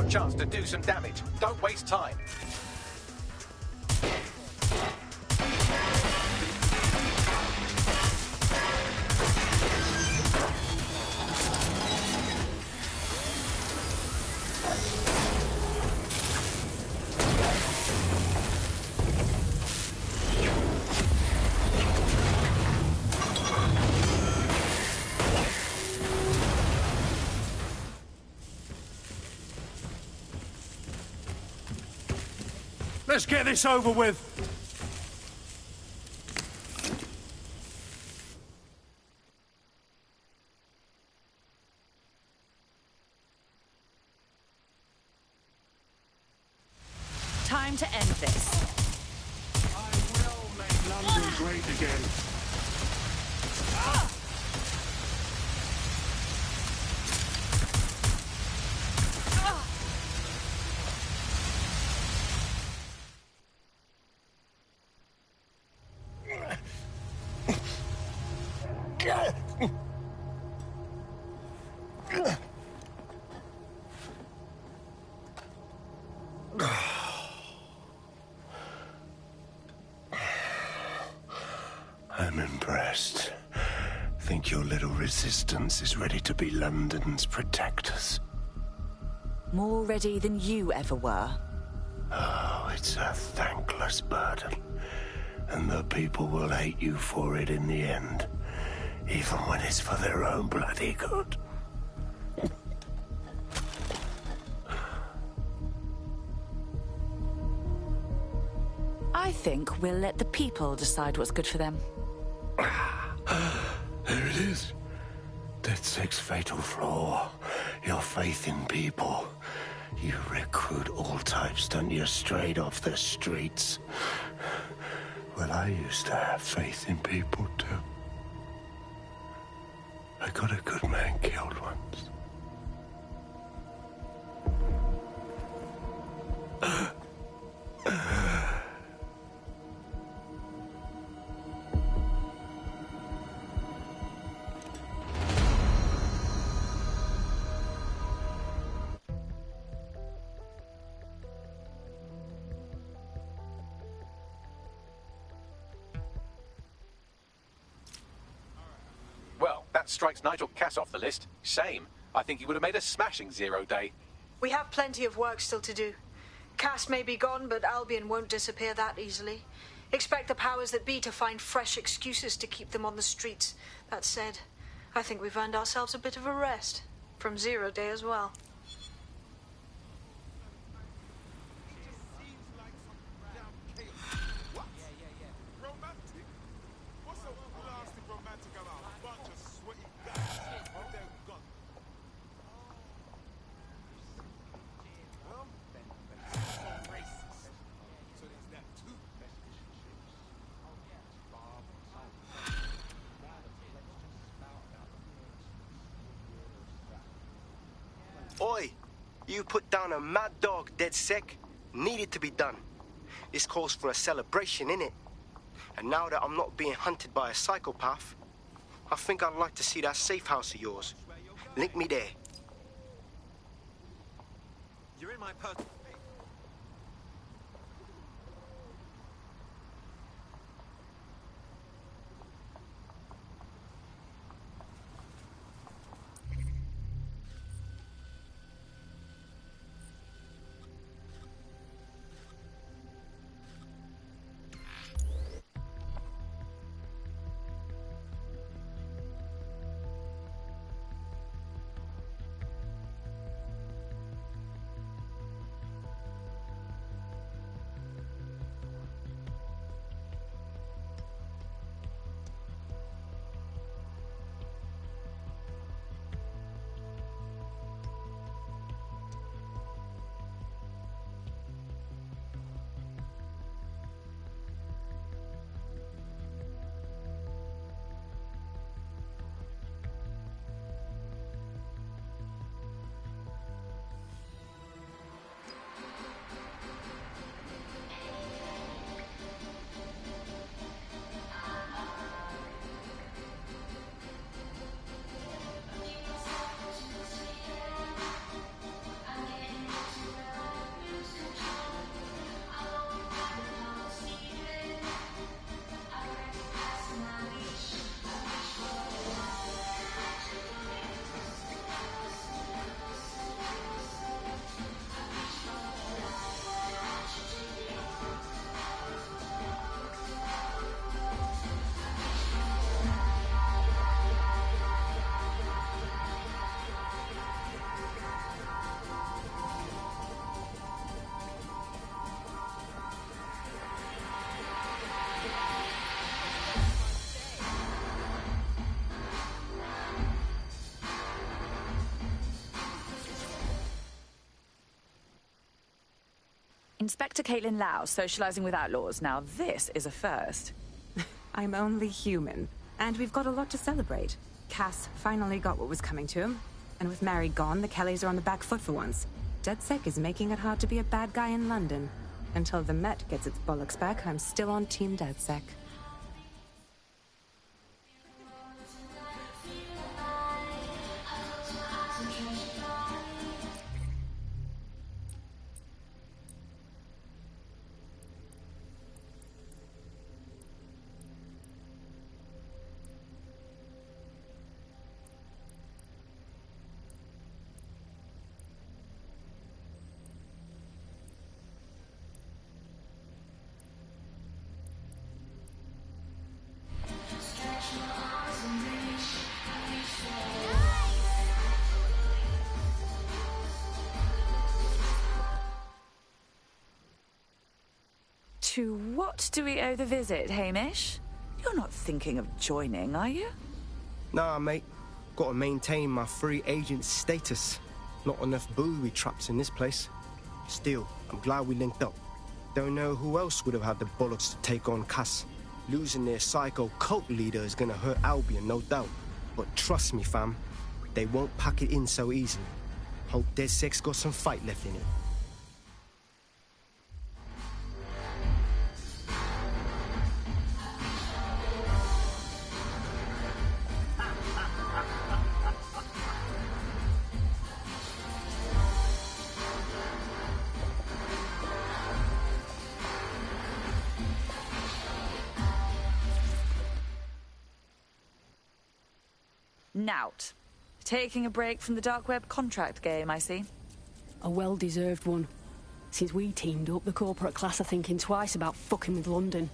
Chance to do some damage. Don't waste time. Let's get this over with. Time to end this. I will make London great again. I'm impressed. Think your little resistance is ready to be London's protectors? More ready than you ever were. Oh, it's a thankless burden. And the people will hate you for it in the end. Even when it's for their own bloody good. I think we'll let the people decide what's good for them. There it is. DedSec's fatal flaw. Your faith in people. You recruit all types, don't you, straight off the streets. Well, I used to have faith in people, too. I got a good man killed once. Well, that strikes Nigel Cass off the list. Shame. I think he would have made a smashing 0 day. We have plenty of work still to do. Cass may be gone, but Albion won't disappear that easily. Expect the powers that be to find fresh excuses to keep them on the streets. That said, I think we've earned ourselves a bit of a rest. From 0 day as well. Oi! You put down a mad dog, DedSec. Needed to be done. This calls for a celebration, innit? And now that I'm not being hunted by a psychopath, I think I'd like to see that safe house of yours. Link me there. You're in my personal... Inspector Caitlin Lau, socializing with outlaws. Now this is a first. I'm only human, and we've got a lot to celebrate. Cass finally got what was coming to him, and with Mary gone, the Kellys are on the back foot for once. DedSec is making it hard to be a bad guy in London. Until the Met gets its bollocks back, I'm still on Team DedSec. To what do we owe the visit, Hamish? You're not thinking of joining, are you? Nah, mate. Gotta maintain my free agent status. Not enough booby traps in this place. Still, I'm glad we linked up. Don't know who else would have had the bollocks to take on Cass. Losing their psycho cult leader is gonna hurt Albion, no doubt. But trust me, fam, they won't pack it in so easily. Hope DedSec's got some fight left in it. Nout. Taking a break from the dark web contract game, I see. A well-deserved one. Since we teamed up, the corporate class are thinking twice about fucking with London.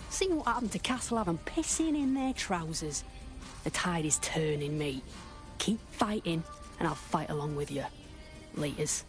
See what happened to Castlehaven pissing in their trousers. The tide is turning, mate. Keep fighting, and I'll fight along with you. Laters.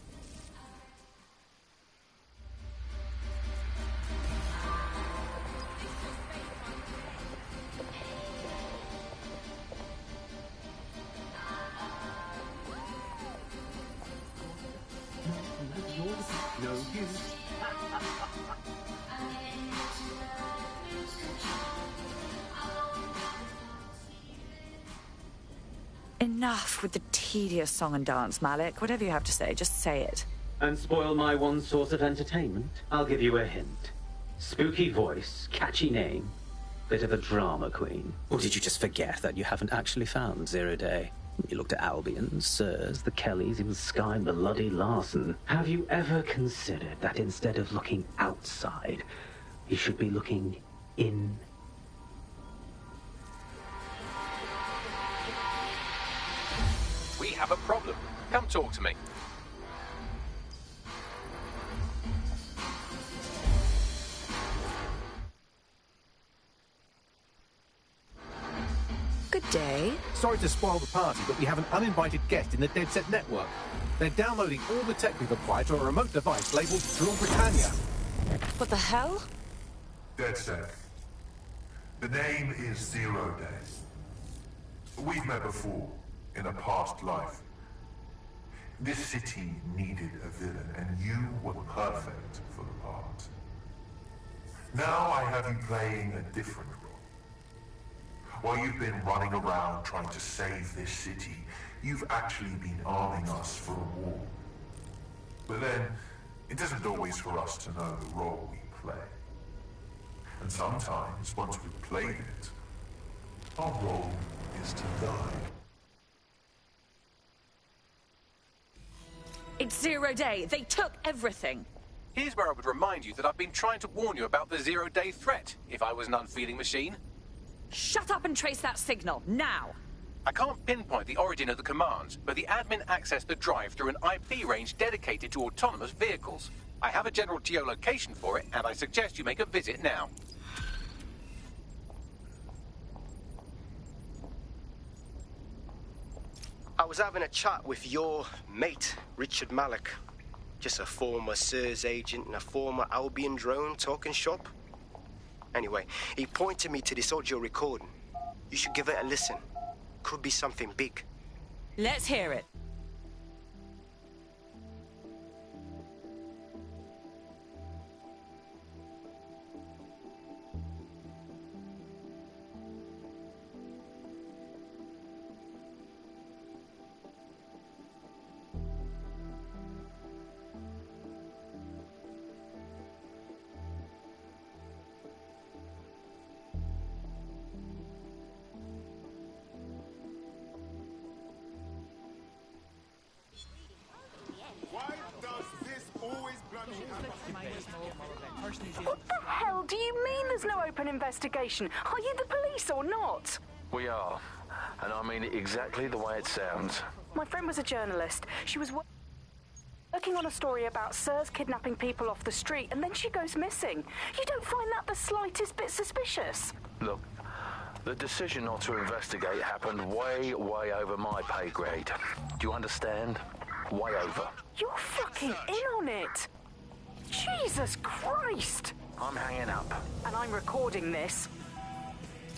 Enough with the tedious song and dance, Malik. Whatever you have to say, just say it. And spoil my one source of entertainment? I'll give you a hint. Spooky voice, catchy name, bit of a drama queen. Or did you just forget that you haven't actually found Zero Day? You looked at Albion, Sirs, the Kellys, even Skye Bloody Larson. Have you ever considered that instead of looking outside, you should be looking in? We have a problem. Come talk to me. Good day. Sorry to spoil the party, but we have an uninvited guest in the DedSec network. They're downloading all the tech we've acquired to a remote device labeled Drill Britannia. What the hell? DedSec. The name is Zero Day. We've met before, in a past life. This city needed a villain, and you were perfect for the part. Now I have you playing a different role. While you've been running around trying to save this city, you've actually been arming us for a war. But then, it isn't always for us to know the role we play. And sometimes, once we've played it, our role is to die. It's Zero Day. They took everything. Here's where I would remind you that I've been trying to warn you about the zero-day threat, if I was an unfeeling machine. Shut up and trace that signal, now! I can't pinpoint the origin of the commands, but the admin accessed the drive through an IP range dedicated to autonomous vehicles. I have a general geolocation for it, and I suggest you make a visit now. I was having a chat with your mate, Richard Malik. Just a former SIRS agent and a former Albion drone talking shop. Anyway, he pointed me to this audio recording. You should give it a listen. Could be something big. Let's hear it. What the hell do you mean there's no open investigation? Are you the police or not? We are. And I mean it exactly the way it sounds. My friend was a journalist. She was working on a story about Sirs kidnapping people off the street, and then she goes missing. You don't find that the slightest bit suspicious? Look, the decision not to investigate happened way, way over my pay grade. Do you understand? Way over. You're fucking in on it. Jesus Christ! I'm hanging up. And I'm recording this.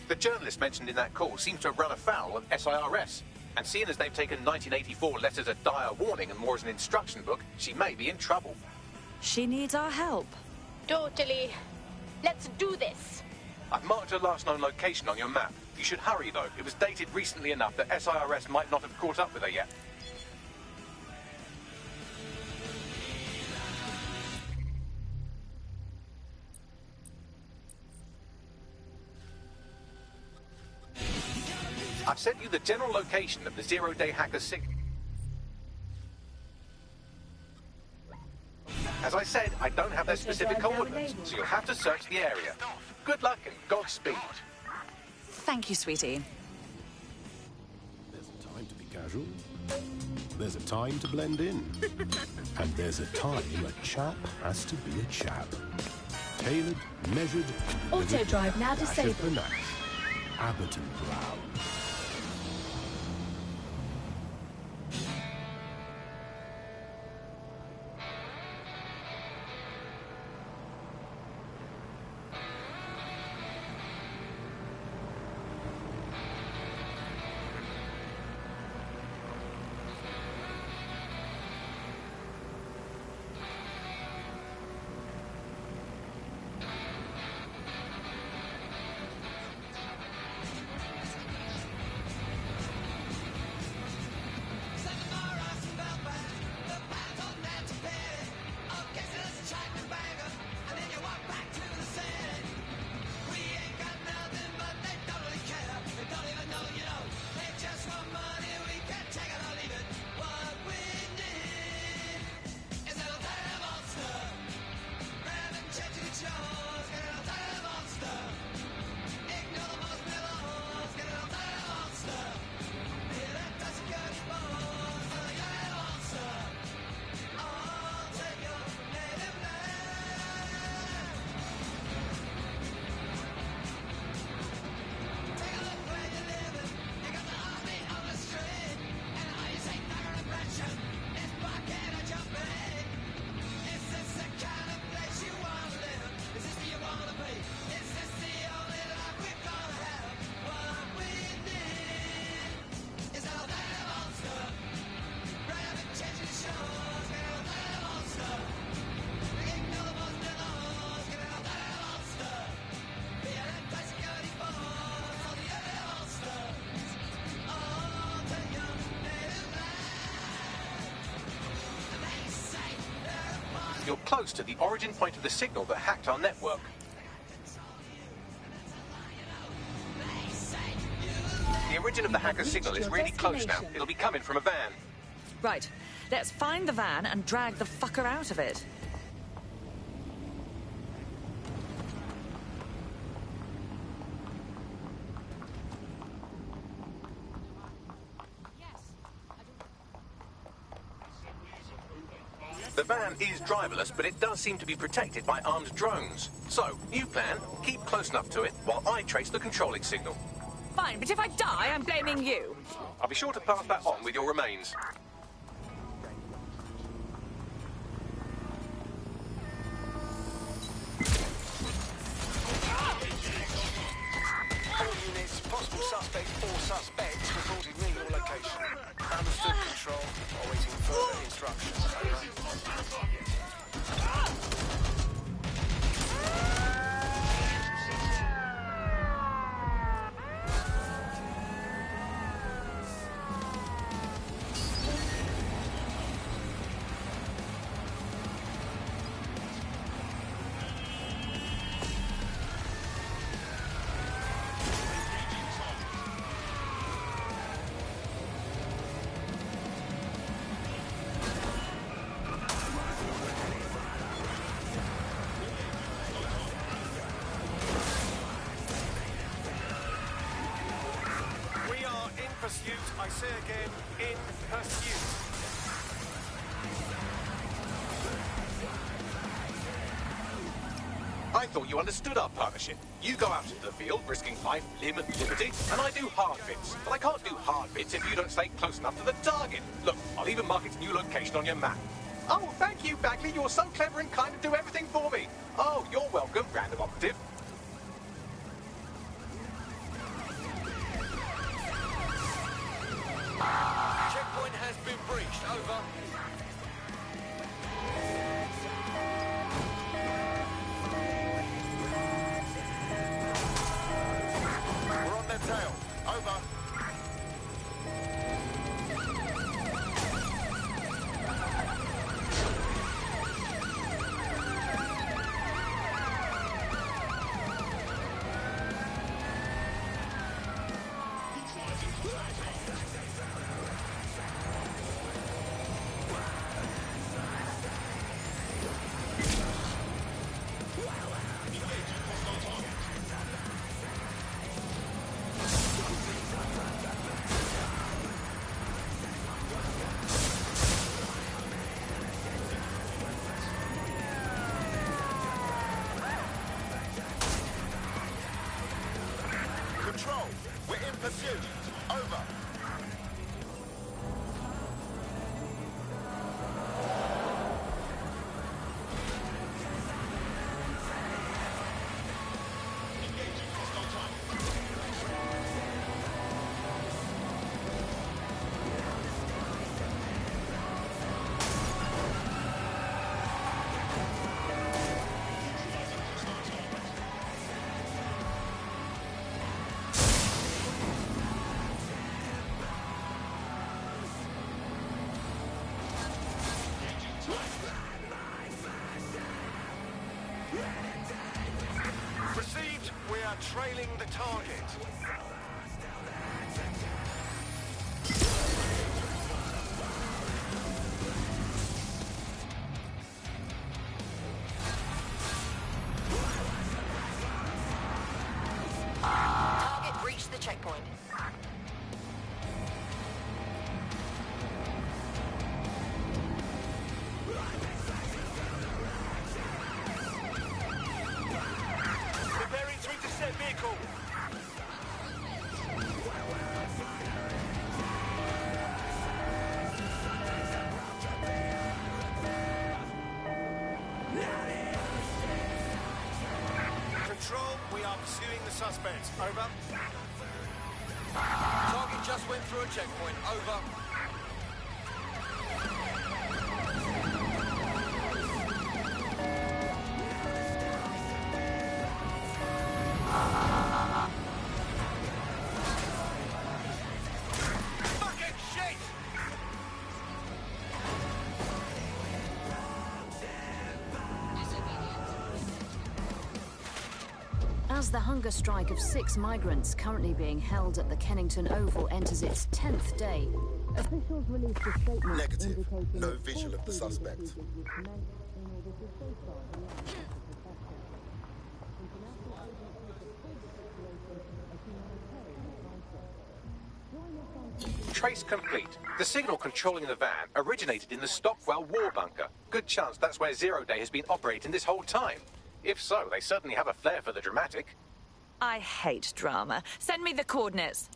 The journalist mentioned in that call seems to have run afoul of SIRS. And seeing as they've taken 1984 letters of dire warning and more as an instruction book, she may be in trouble. She needs our help. Totally. Let's do this. I've marked her last known location on your map. You should hurry, though. It was dated recently enough that SIRS might not have caught up with her yet. I've sent you the general location of the zero-day hacker signal. As I said, I don't have their specific coordinates, so you'll have to search the area. Good luck and Godspeed. Thank you, sweetie. There's a time to be casual. There's a time to blend in. And there's a time a chap has to be a chap. Tailored, measured, Auto drive now disabled. Abbott and Brown. You're close to the origin point of the signal that hacked our network. The origin of the hacker's signal is really close now. It'll be coming from a van. Right. Let's find the van and drag the fucker out of it. The van is driverless, but it does seem to be protected by armed drones. So, new plan, keep close enough to it while I trace the controlling signal. Fine, but if I die, I'm blaming you. I'll be sure to pass that on with your remains. All units, possible suspect or suspects reported near your location. Understood, Control. Awaiting further instructions. pursuit. I say again, in pursuit. I thought you understood our partnership. You go out into the field, risking life, limb and liberty, and I do hard bits. But I can't do hard bits if you don't stay close enough to the target. Look, I'll even mark its new location on your map. Oh, thank you, Bagley. You're so clever and kind and do everything for me. Oh, you're welcome, random operative. Checkpoint has been breached. Over. We're on their tail. Over. Control, we're in pursuit. Over. Received, we are trailing the target. Target breached the checkpoint. Preparing to intercept vehicle. Control, we are pursuing the suspects. Over. Target just went through a checkpoint. Over. Fucking shit! As the hunger strike of 6 migrants currently being held at the Kennington Oval enters its 10th day, officials released a statement Negative. No visual of the suspect. Trace complete. The signal controlling the van originated in the Stockwell war bunker. Good chance that's where Zero Day has been operating this whole time. If so, they certainly have a flair for the dramatic. I hate drama. Send me the coordinates.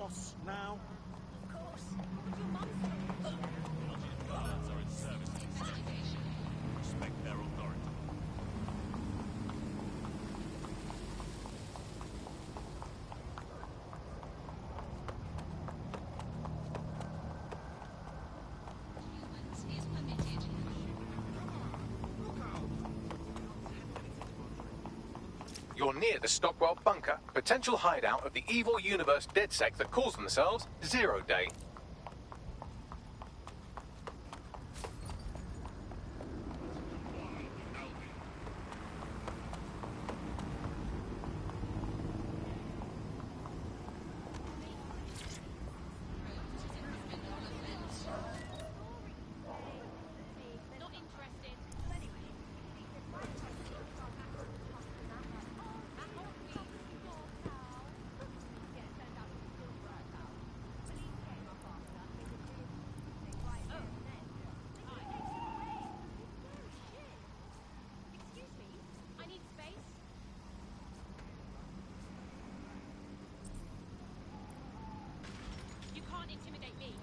boss now? Of course. Would your mum still Guards are in service of investigation. Respect their authority. You're near the Stockwell bunker, potential hideout of the evil universe DedSec that calls themselves Zero Day. intimidate me.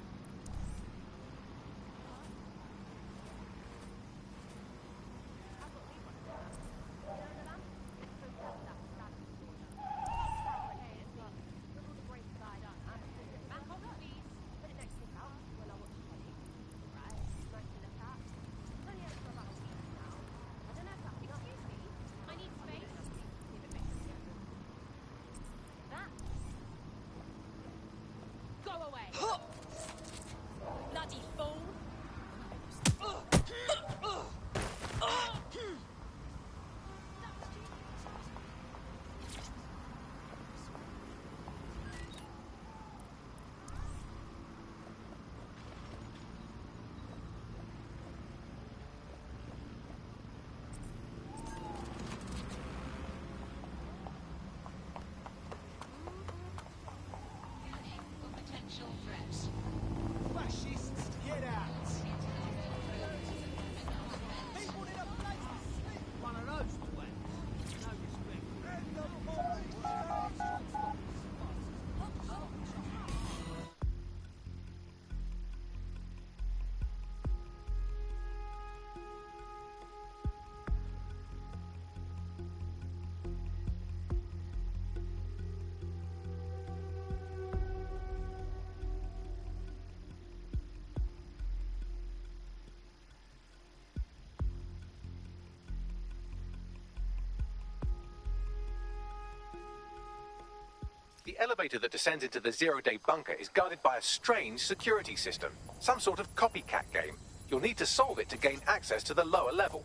Bloody fool! Fascists, get out! People in a place to sleep! One of those twats. No respect. End the The elevator that descends into the zero-day bunker is guarded by a strange security system. Some sort of copycat game. You'll need to solve it to gain access to the lower level.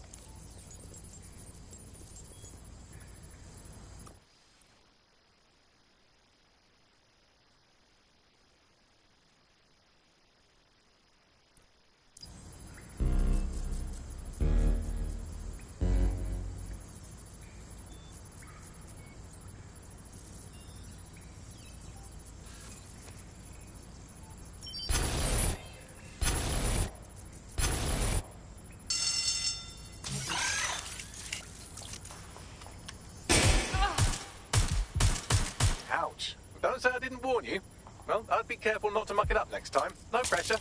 Ouch. Don't say I didn't warn you. Well, I'd be careful not to muck it up next time. No pressure.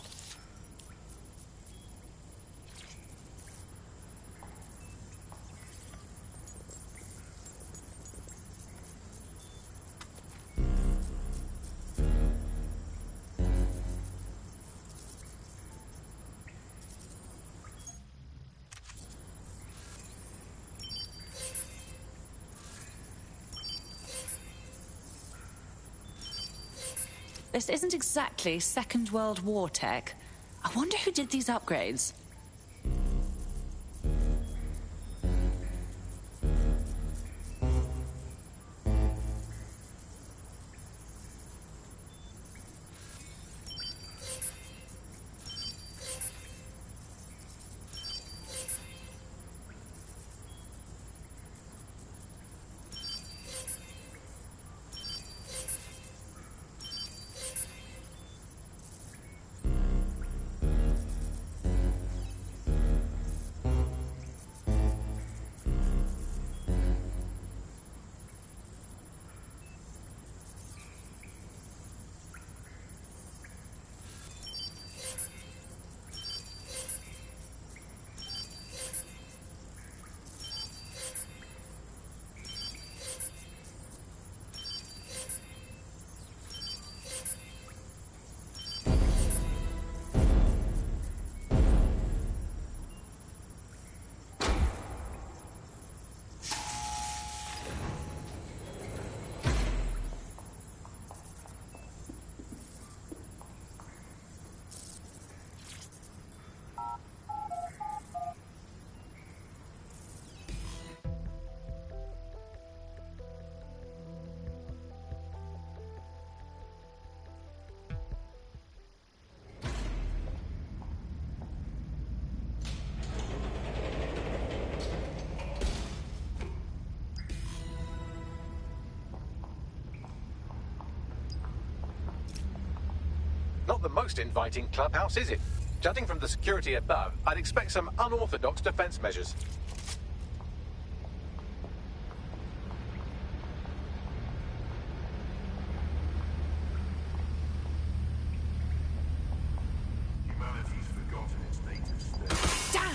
This isn't exactly Second World War tech. I wonder who did these upgrades. the most inviting clubhouse, is it? Judging from the security above, I'd expect some unorthodox defense measures. Humanity's forgotten its native state. Damn!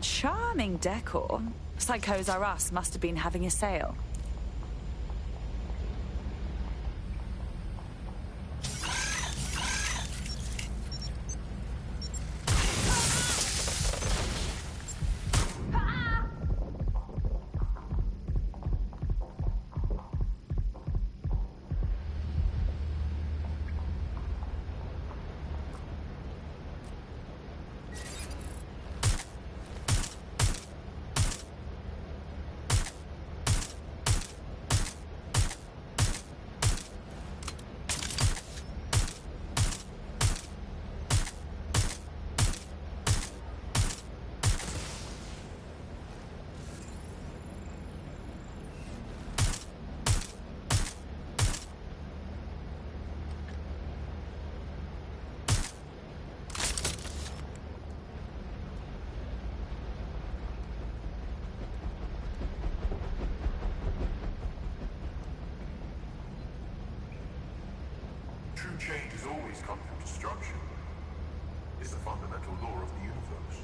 Charming decor. Psychos R Us must have been having a sale. True change has always come from destruction. It's the fundamental law of the universe.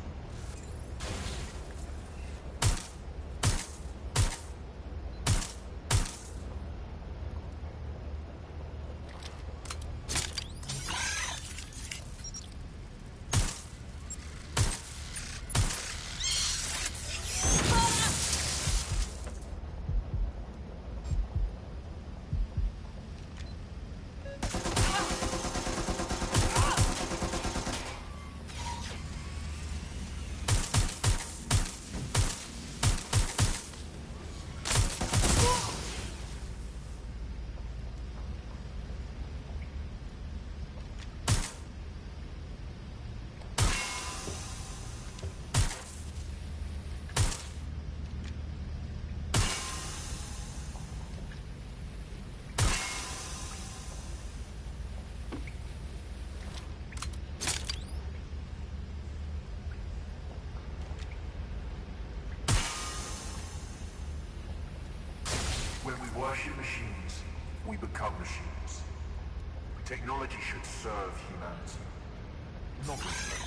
When we worship machines, we become machines. Technology should serve humanity, not replace.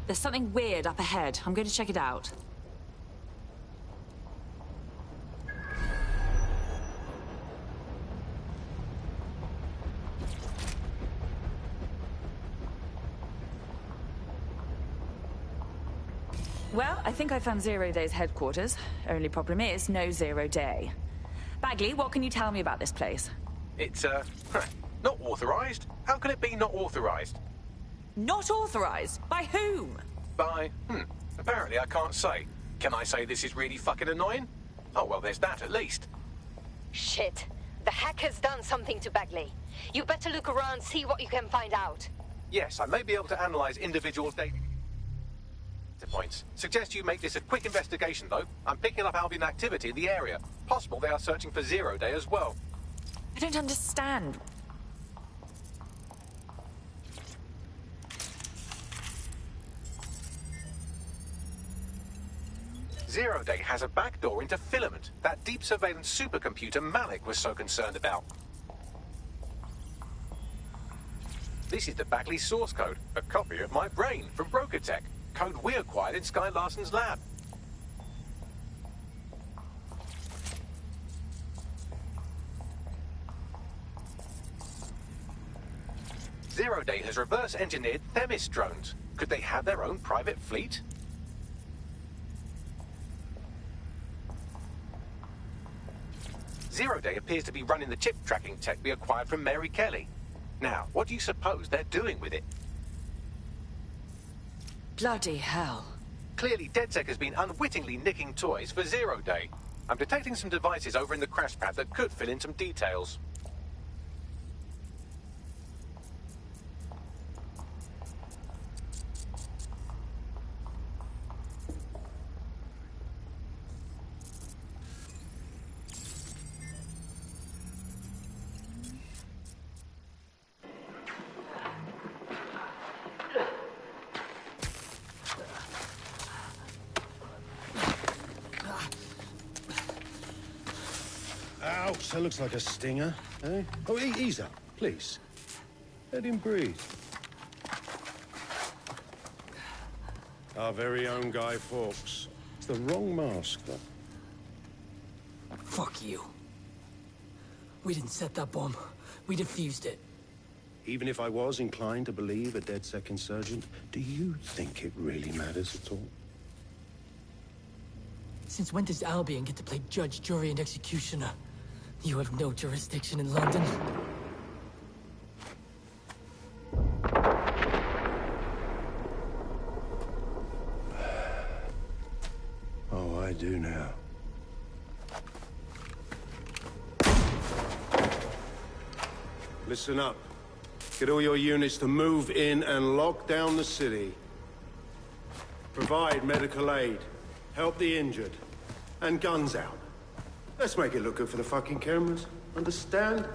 There's something weird up ahead. I'm going to check it out. Well, I think I found Zero Day's headquarters. Only problem is, no Zero Day. Bagley, what can you tell me about this place? It's, not authorized. How can it be not authorized? Not authorized? By whom? By, apparently I can't say. Can I say this is really fucking annoying? Oh, well, there's that at least. Shit. The hacker's done something to Bagley. You better look around, see what you can find out. Yes, I may be able to analyze individual data points. Suggest you make this a quick investigation, though. I'm picking up Albion activity in the area. Possible they are searching for Zero Day as well. I don't understand. Zero Day has a backdoor into Filament, that deep surveillance supercomputer Malik was so concerned about. This is the Bagley source code, a copy of my brain from Broker Tech, code we acquired in Sky Larson's lab. Zero Day has reverse-engineered Themis drones. Could they have their own private fleet? Zero Day appears to be running the chip tracking tech we acquired from Mary Kelly. Now, what do you suppose they're doing with it? Bloody hell. Clearly, DedSec has been unwittingly nicking toys for Zero Day. I'm detecting some devices over in the crash pad that could fill in some details. Ouch, that looks like a stinger, eh? Oh, ease up, please. Let him breathe. Our very own Guy Fawkes. It's the wrong mask, though. Fuck you. We didn't set that bomb. We defused it. Even if I was inclined to believe a DedSec insurgent, do you think it really matters at all? Since when does Albion get to play judge, jury, and executioner? You have no jurisdiction in London. Oh, I do now. Listen up. Get all your units to move in and lock down the city. Provide medical aid. Help the injured. And guns out. Let's make it look good for the fucking cameras. Understand?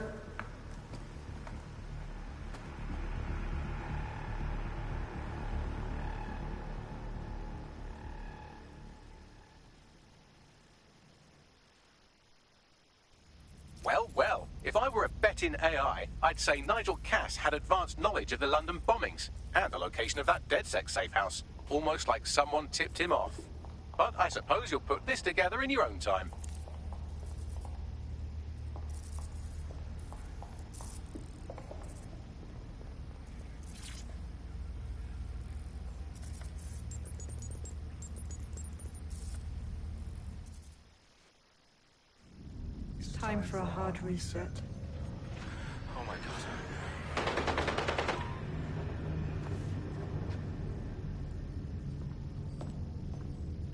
Well, well, if I were a betting AI, I'd say Nigel Cass had advanced knowledge of the London bombings and the location of that DedSec safe house. Almost like someone tipped him off. But I suppose you'll put this together in your own time. Time for a hard reset. Oh my god.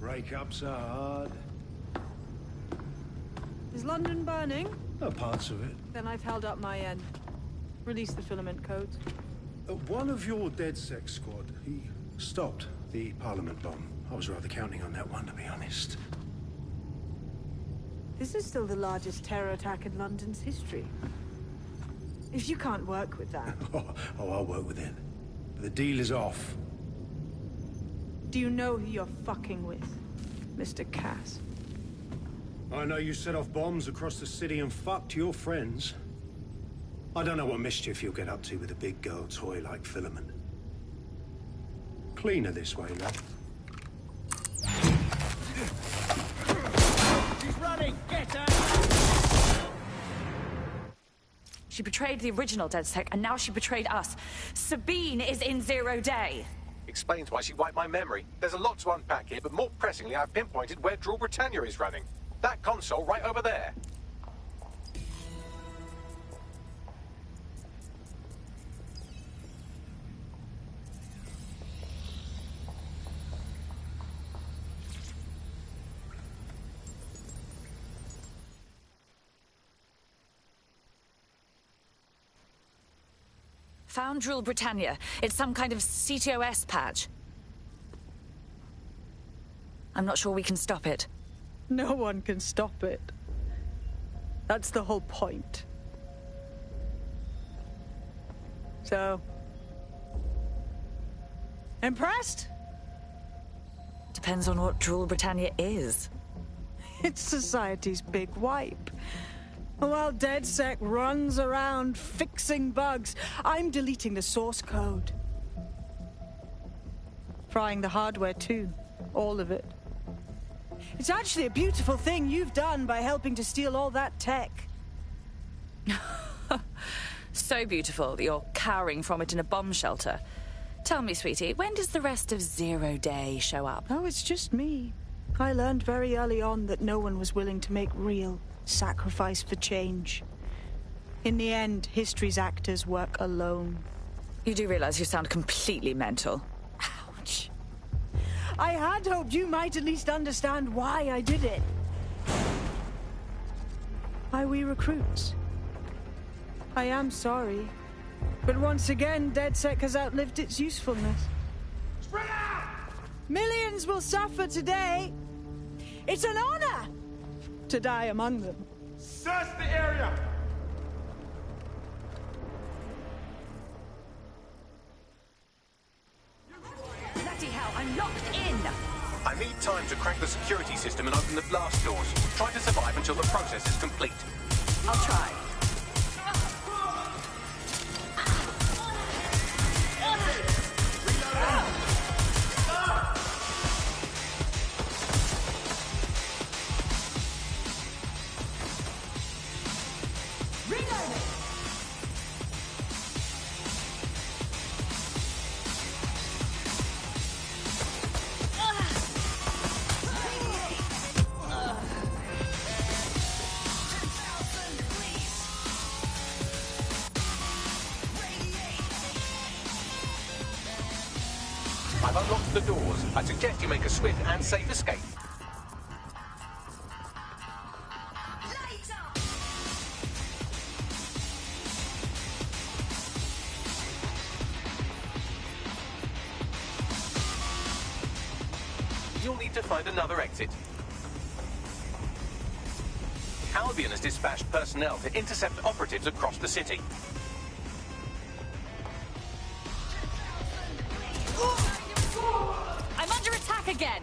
Breakups are hard. Is London burning? Oh, parts of it. Then I've held up my end. Release the filament codes. One of your DedSec squad, he stopped the Parliament bomb. I was rather counting on that one, to be honest. This is still the largest terror attack in London's history. If you can't work with that... Oh, I'll work with it. The deal is off. Do you know who you're fucking with, Mr. Cass? I know you set off bombs across the city and fucked your friends. I don't know what mischief you'll get up to with a big girl toy like Filament. Cleaner this way, love. She's running! Get her! She betrayed the original DedSec, and now she betrayed us. Sabine is in Zero Day. Explains why she wiped my memory. There's a lot to unpack here, but more pressingly, I've pinpointed where Drool Britannia is running. That console right over there. Found Drool Britannia. It's some kind of CTOS patch. I'm not sure we can stop it. No one can stop it. That's the whole point. So... impressed? Depends on what Drool Britannia is. It's society's big wipe. While DedSec runs around fixing bugs, I'm deleting the source code. Frying the hardware too. All of it. It's actually a beautiful thing you've done by helping to steal all that tech. So beautiful that you're cowering from it in a bomb shelter. Tell me, sweetie, when does the rest of 0 Day show up? Oh, it's just me. I learned very early on that no one was willing to make real sacrifice for change. In the end, history's actors work alone. You do realize you sound completely mental. Ouch. I had hoped you might at least understand why I did it. Why we recruits. I am sorry. But once again, DedSec has outlived its usefulness. Spread out! Millions will suffer today. It's an honor to die among them. Search the area! Bloody hell, I'm locked in! I need time to crack the security system and open the blast doors. Try to survive until the process is complete. I'll try. I've unlocked the doors. I suggest you make a swift and safe escape. You'll need to find another exit. Albion has dispatched personnel to intercept operatives across the city. I'm under attack again!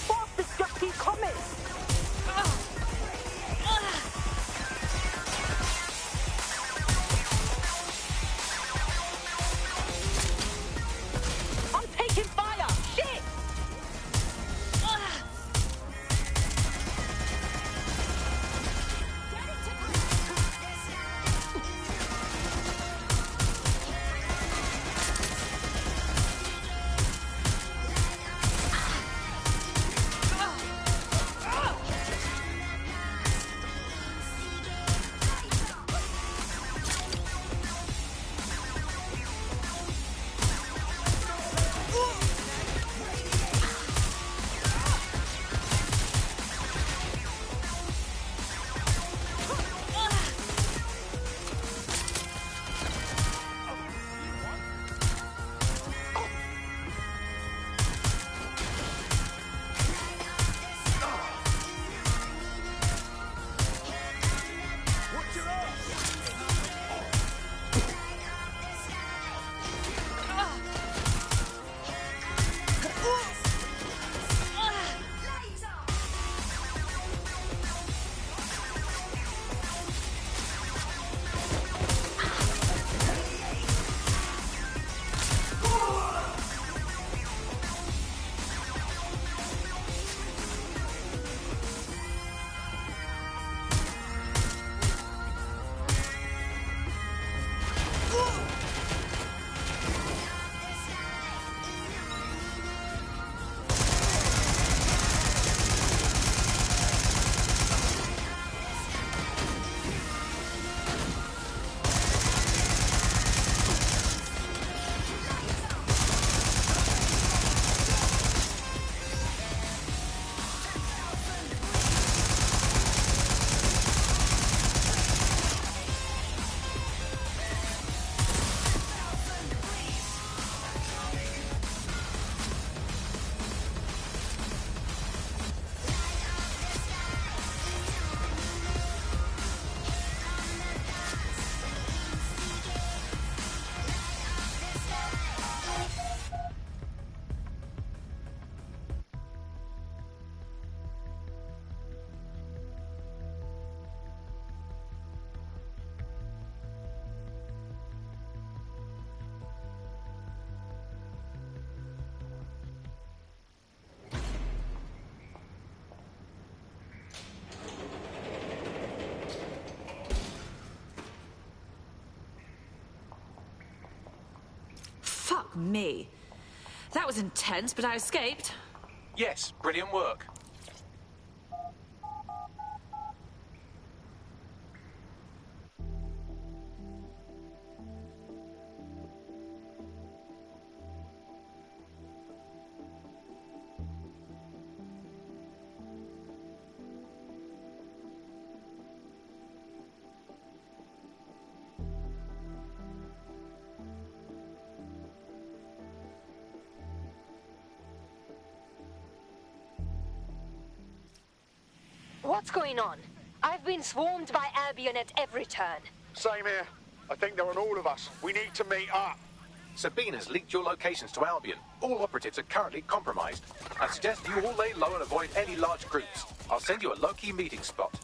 What's the ducky comet? I'm taking fire! Shit! Fuck me. That was intense, but I escaped. Yes, brilliant work. What's going on? I've been swarmed by Albion at every turn. Same here. I think they're on all of us. We need to meet up. Sabina's leaked your locations to Albion. All operatives are currently compromised. I suggest you all lay low and avoid any large groups. I'll send you a low-key meeting spot.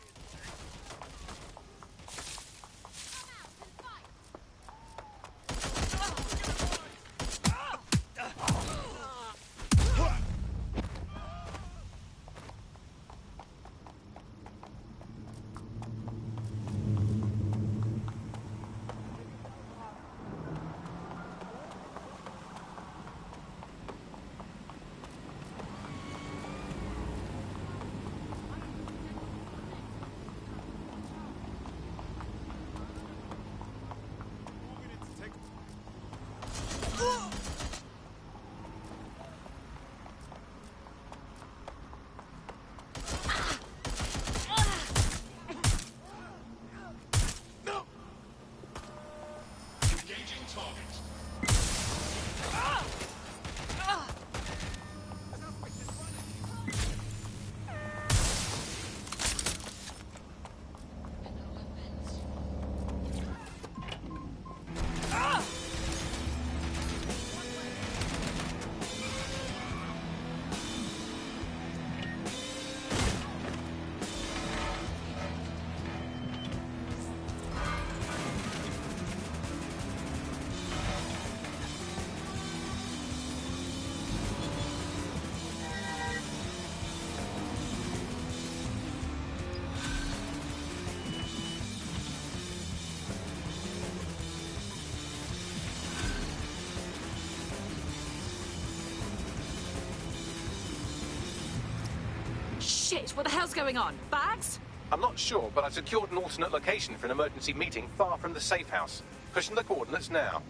Shit, what the hell's going on? Bags? I'm not sure, but I've secured an alternate location for an emergency meeting far from the safe house. Pushing the coordinates now.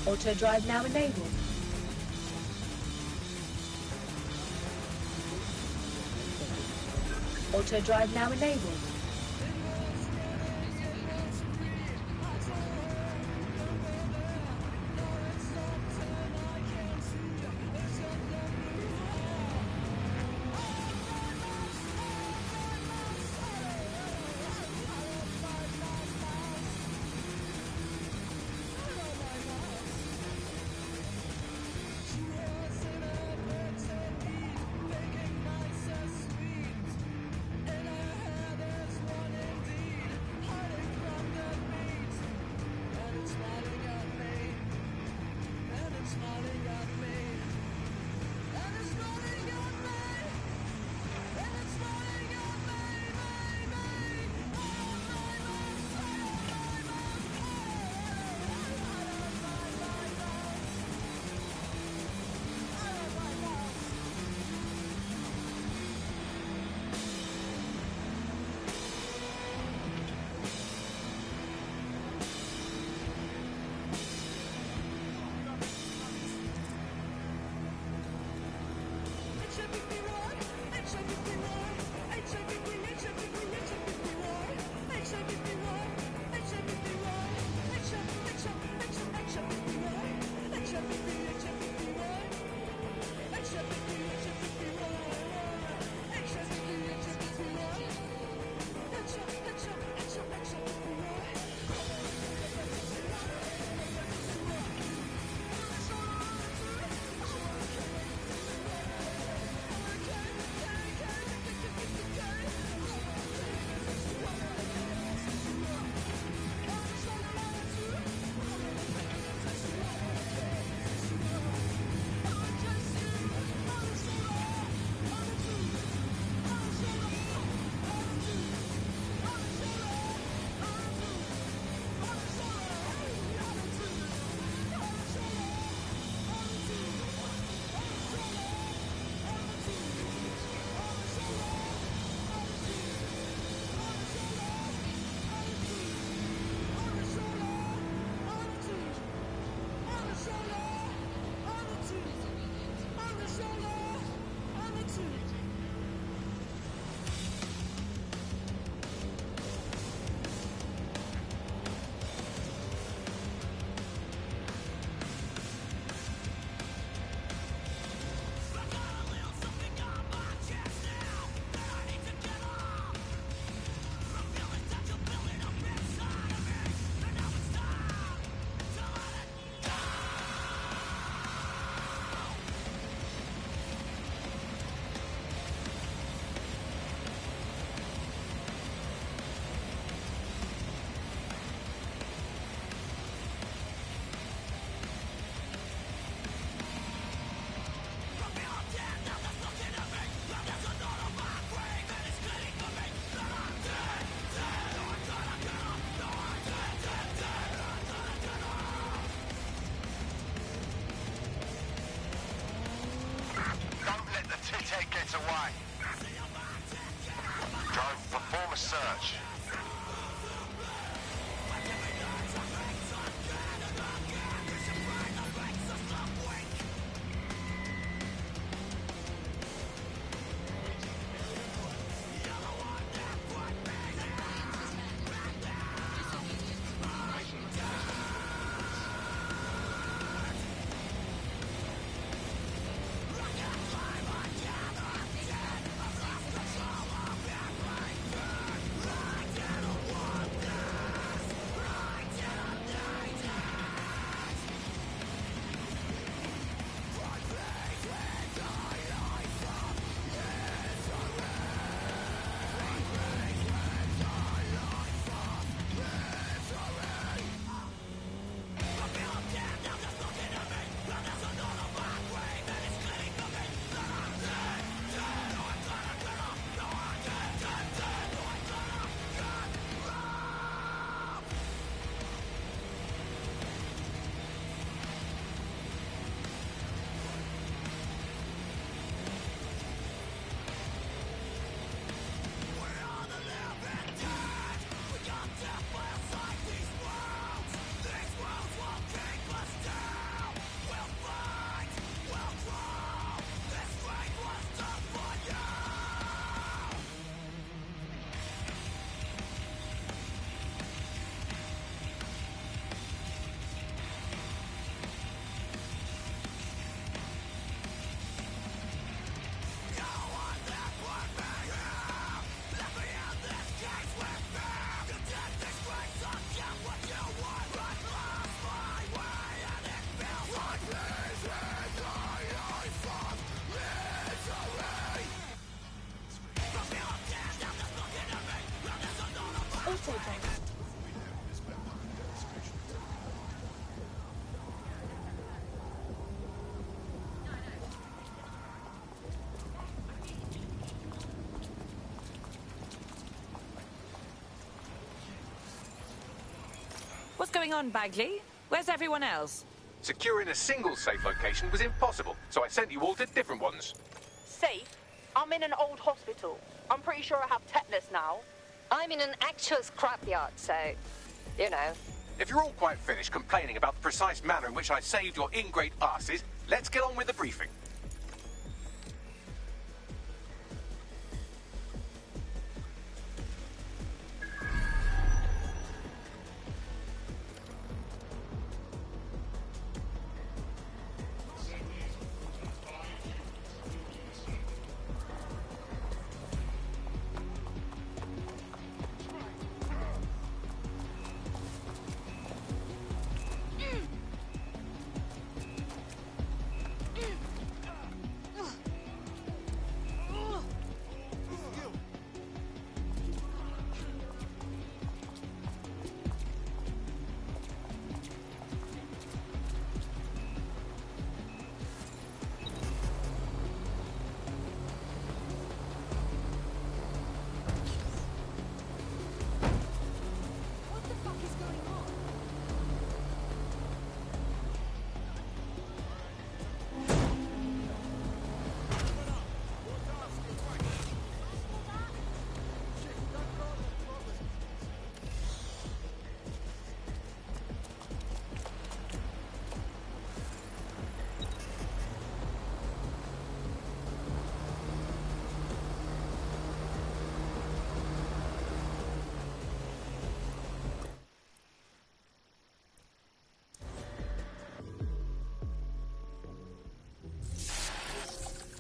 Auto drive now enabled. Auto drive now enabled. away. Drove, perform a search. What's going on, Bagley? Where's everyone else? Securing a single safe location was impossible, so I sent you all to different ones. Safe? I'm in an old hospital. I'm pretty sure I have tetanus now. I'm in an actual scrapyard, so, you know. If you're all quite finished complaining about the precise manner in which I saved your ingrate asses, let's get on with the briefing.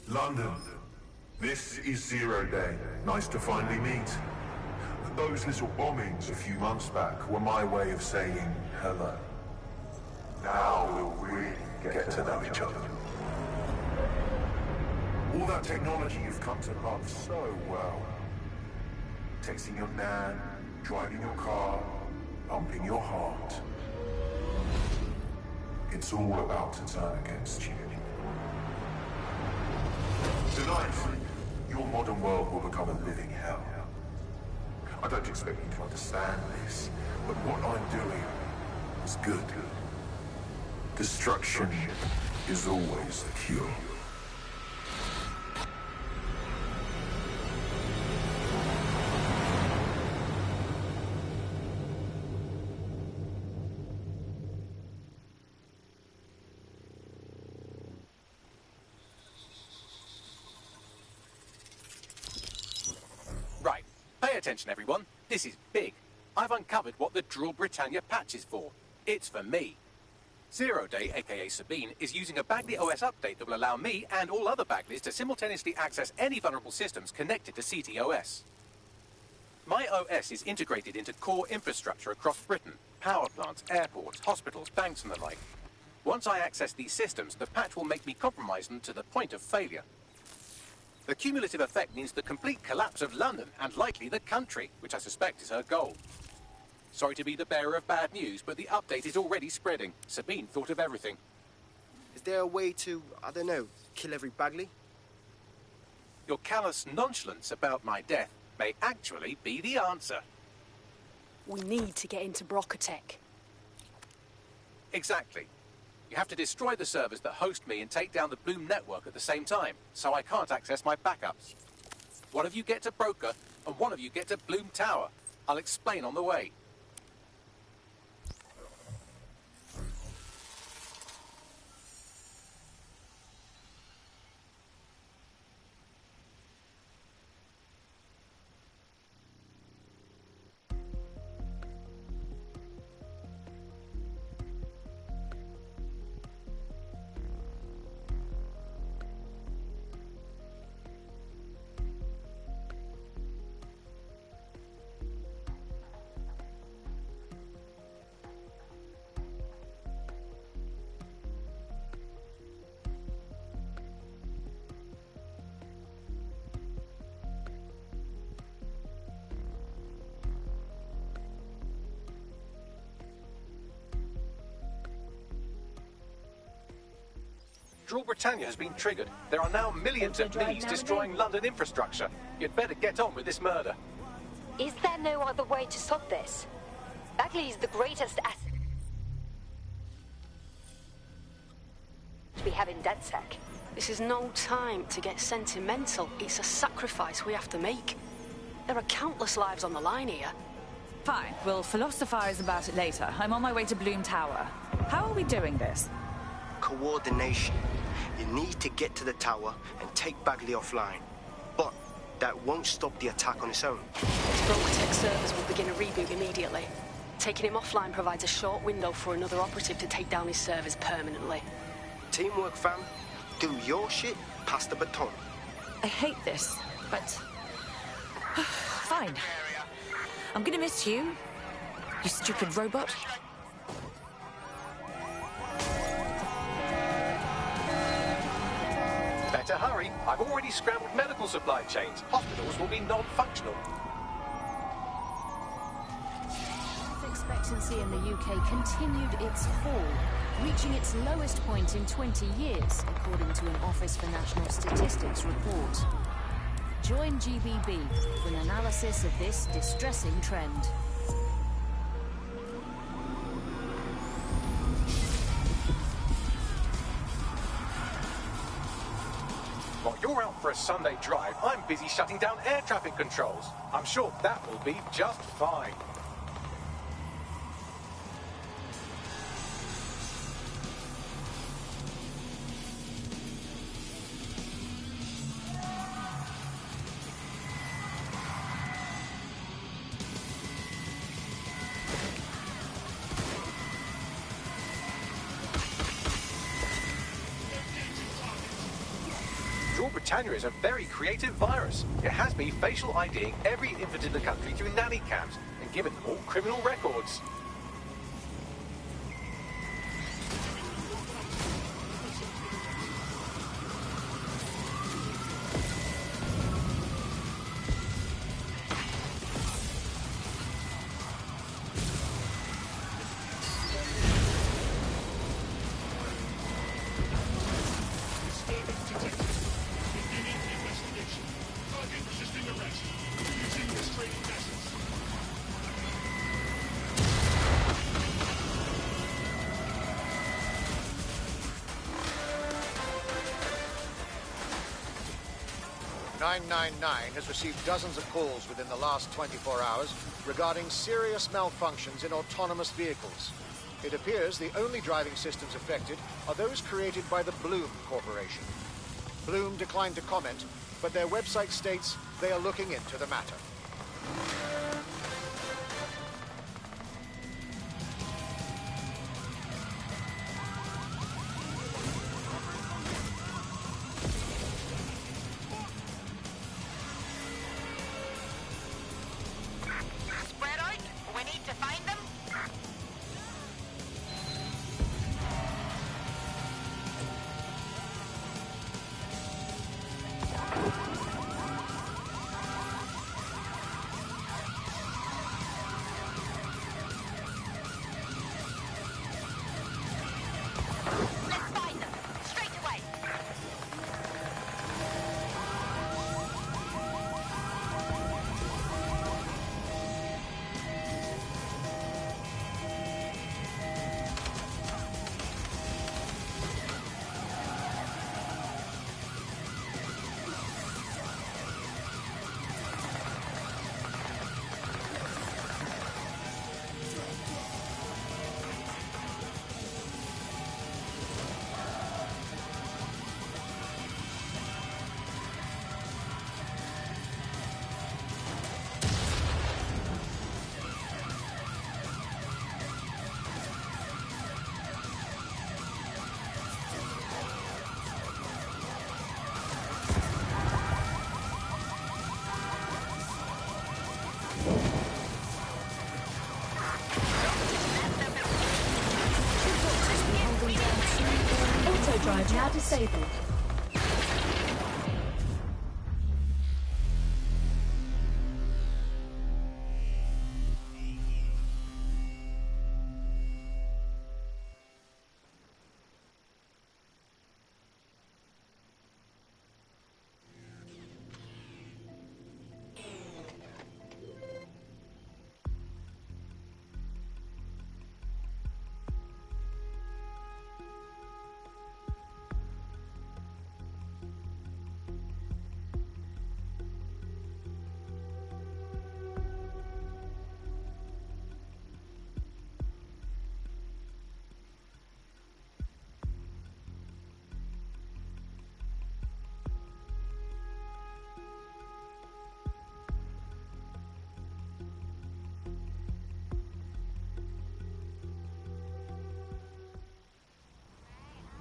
London, this is Zero Day. Nice to finally meet. Those little bombings a few months back were my way of saying hello. Now we'll really get to know each other. All that technology you've come to love so well. Texting your nan, driving your car, pumping your heart. It's all about to turn against you. Tonight, your modern world will become a living hell. I don't expect you to understand this, but what I'm doing is good. Destruction is always the cure. Attention, everyone. This is big. I've uncovered what the Drill Britannia patch is for. It's for me. Zero Day, aka Sabine, is using a Bagley OS update that will allow me and all other Bagleys to simultaneously access any vulnerable systems connected to CTOS. My OS is integrated into core infrastructure across Britain: power plants, airports, hospitals, banks and the like. Once I access these systems, the patch will make me compromise them to the point of failure. The cumulative effect means the complete collapse of London and likely the country, which I suspect is her goal. Sorry to be the bearer of bad news, but the update is already spreading. Sabine thought of everything. Is there a way to, I don't know, kill every Bagley? Your callous nonchalance about my death may actually be the answer. We need to get into Brocatech. Exactly. You have to destroy the servers that host me and take down the Bloom network at the same time, so I can't access my backups. One of you get to Broker, and one of you get to Bloom Tower. I'll explain on the way. Drill Britannia has been triggered. There are now millions of knees destroying London infrastructure. You'd better get on with this murder. Is there no other way to stop this? Bagley is the greatest asset we have in DedSec. This is no time to get sentimental. It's a sacrifice we have to make. There are countless lives on the line here. Fine, we'll philosophize about it later. I'm on my way to Bloom Tower. How are we doing this? Coordination. You need to get to the tower and take Bagley offline. But that won't stop the attack on its own. Its Brocatech servers will begin a reboot immediately. Taking him offline provides a short window for another operative to take down his servers permanently. Teamwork, fam. Do your shit, pass the baton. I hate this, but... fine. I'm gonna miss you, you stupid robot. Better hurry. I've already scrambled medical supply chains. Hospitals will be non-functional. Life expectancy in the UK continued its fall, reaching its lowest point in 20 years, according to an Office for National Statistics report. Join GBB for an analysis of this distressing trend. While you're out for a Sunday drive, I'm busy shutting down air traffic controls. I'm sure that will be just fine. Britannia is a very creative virus. It has me facial IDing every infant in the country through nanny cams and given them all criminal records. has received dozens of calls within the last 24 hours regarding serious malfunctions in autonomous vehicles. It appears the only driving systems affected are those created by the Bloom Corporation. Bloom declined to comment, but their website states they are looking into the matter. Spread out. We need to find them. Let's find them. Straight away. Auto drive now disabled.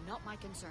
Not my concern.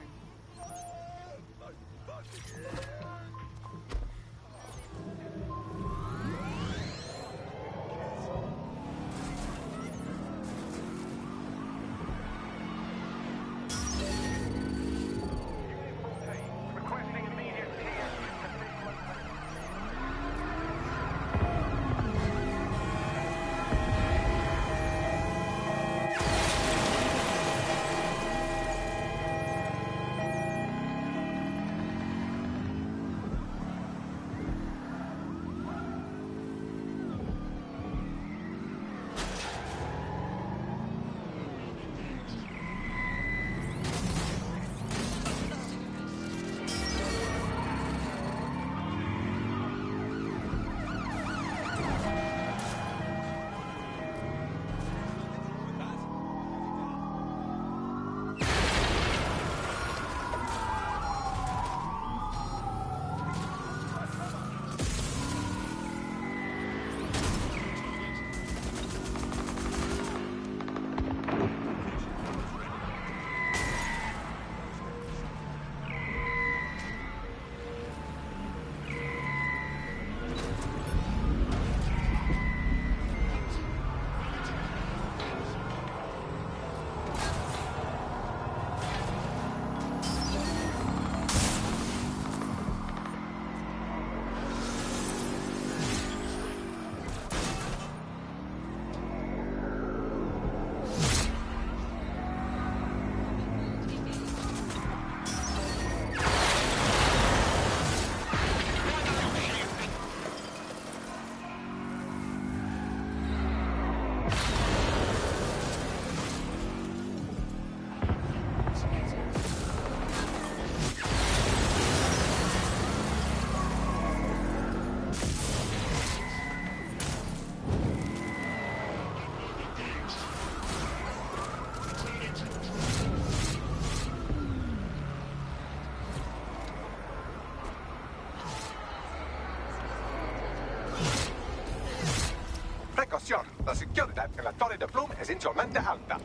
controle de Bloom es insolmente alta.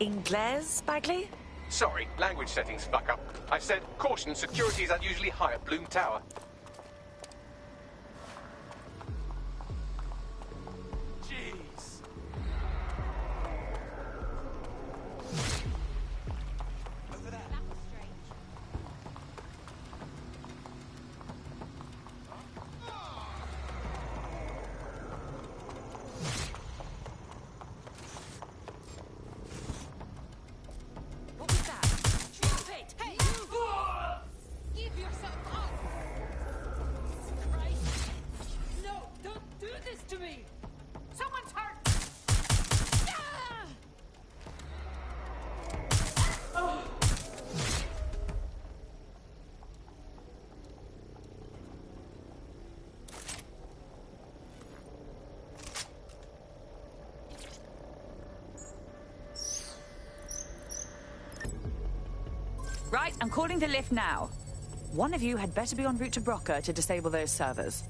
Inglés, Bagley? Sorry, language settings fuck up. I said, caution, security is unusually high at Bloom Tower. Jeez. Over there. That was strange. What was that? Drop it! Hey, you! Give yourself up! Christ! No, don't do this to me! Someone's hurt! Ah! Right, I'm calling the lift now. One of you had better be en route to Broca to disable those servers.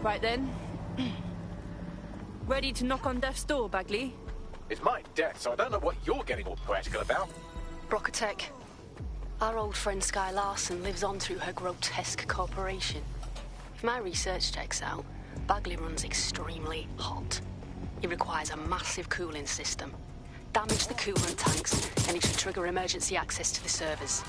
Right then. Ready to knock on death's door, Bagley? It's my death, so I don't know what you're getting all poetical about. Brocatech. Our old friend Sky Larson lives on through her grotesque corporation. If my research checks out, Bagley runs extremely hot. It requires a massive cooling system. Damage the coolant tanks, and it should trigger emergency access to the servers.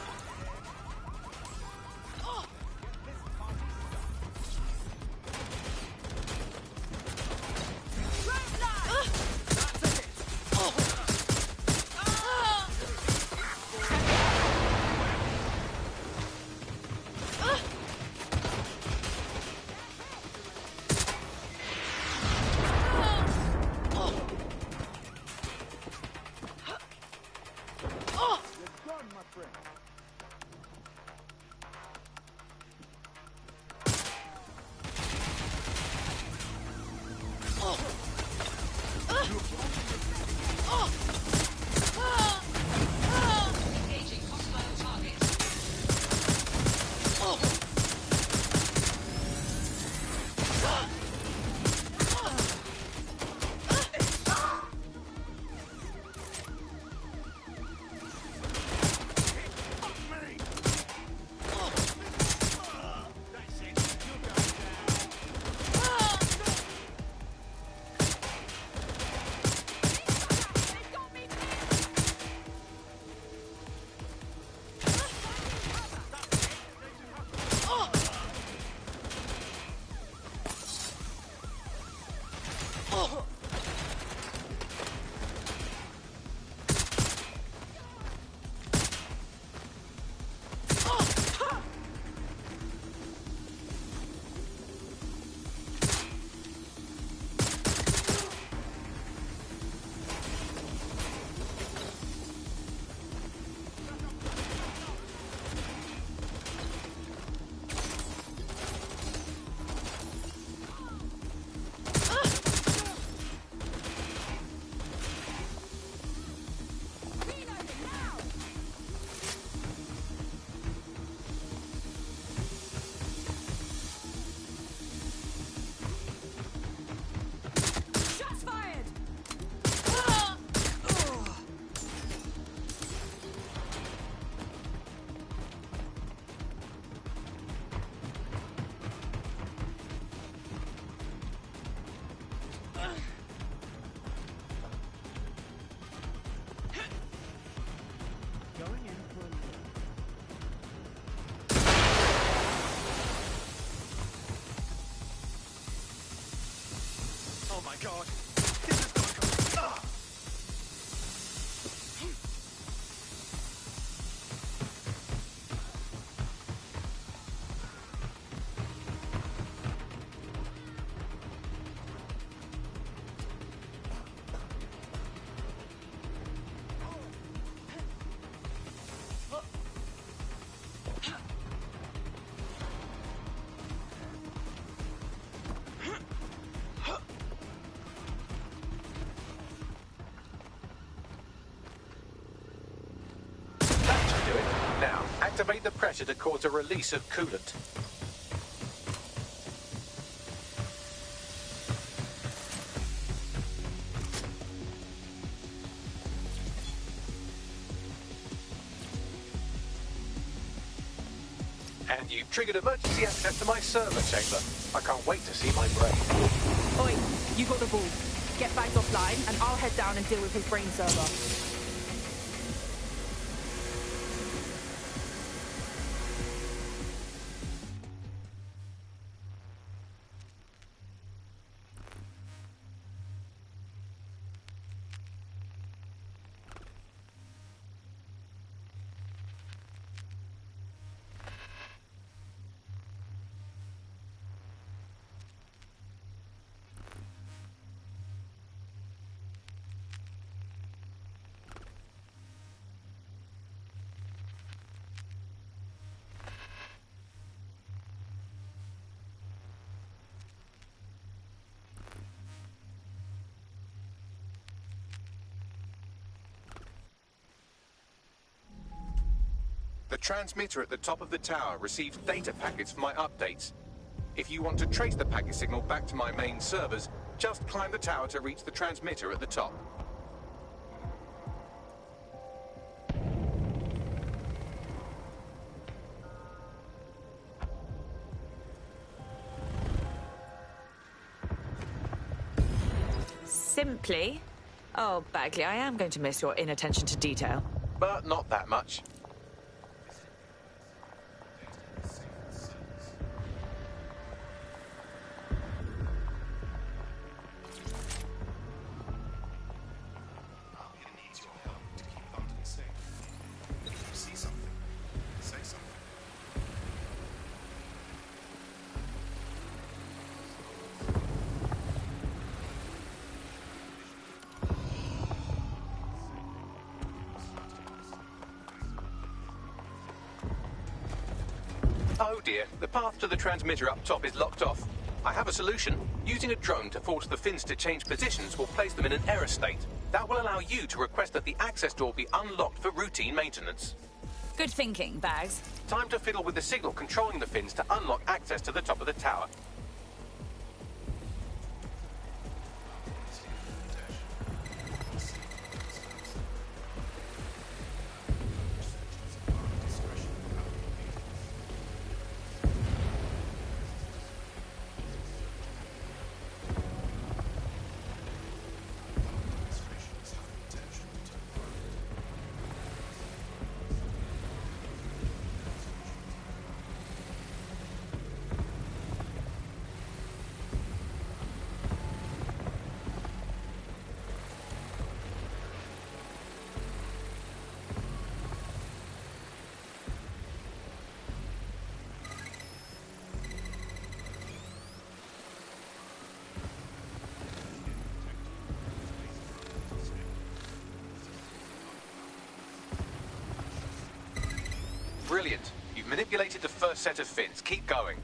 my god! This has got to go. Activate the pressure to cause a release of coolant. And you've triggered emergency access to my server chamber. I can't wait to see my brain. Oi, you got the ball. Get bags offline and I'll head down and deal with his brain server. The transmitter at the top of the tower receives data packets for my updates. If you want to trace the packet signal back to my main servers, just climb the tower to reach the transmitter at the top. Simply? Oh, Bagley, I am going to miss your inattention to detail. But not that much. Oh dear, the path to the transmitter up top is locked off. I have a solution. Using a drone to force the fins to change positions will place them in an error state. That will allow you to request that the access door be unlocked for routine maintenance. Good thinking, Bags. Time to fiddle with the signal controlling the fins to unlock access to the top of the tower. Brilliant. You've manipulated the first set of fins. Keep going.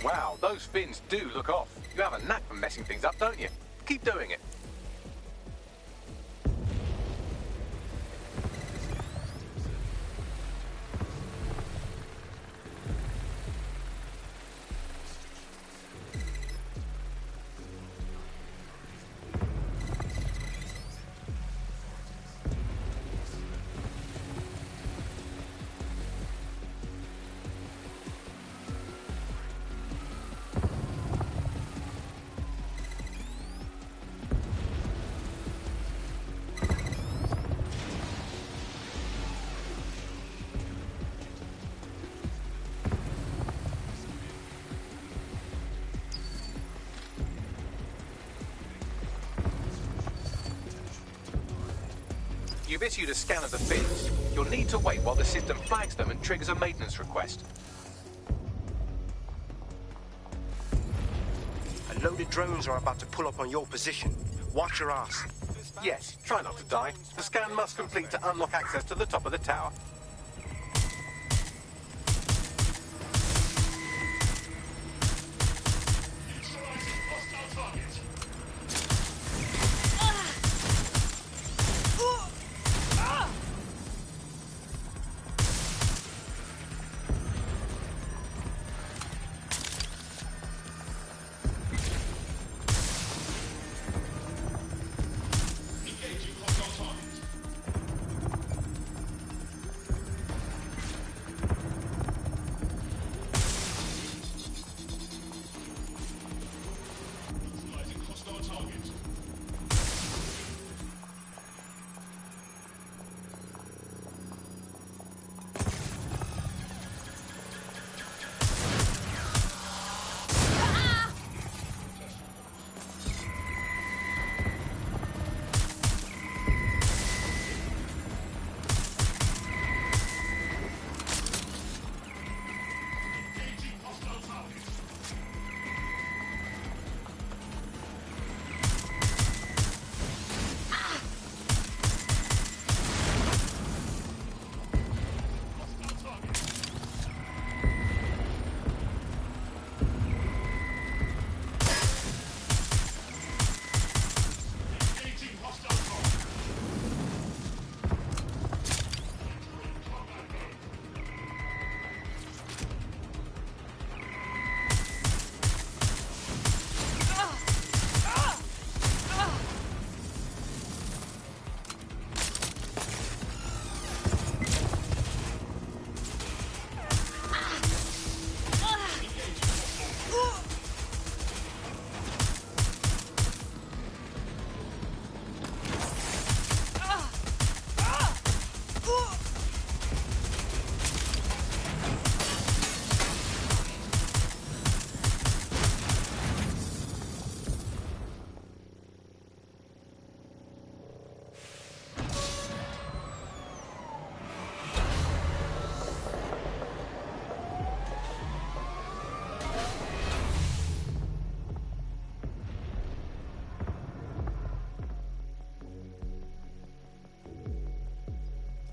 Wow, those fins do look off. You have a knack for messing things up, don't you? Keep doing it. You've issued a scan of the fins. You'll need to wait while the system flags them and triggers a maintenance request. A load of drones are about to pull up on your position. Watch your ass. Yes, try not to die. The scan must complete to unlock access to the top of the tower.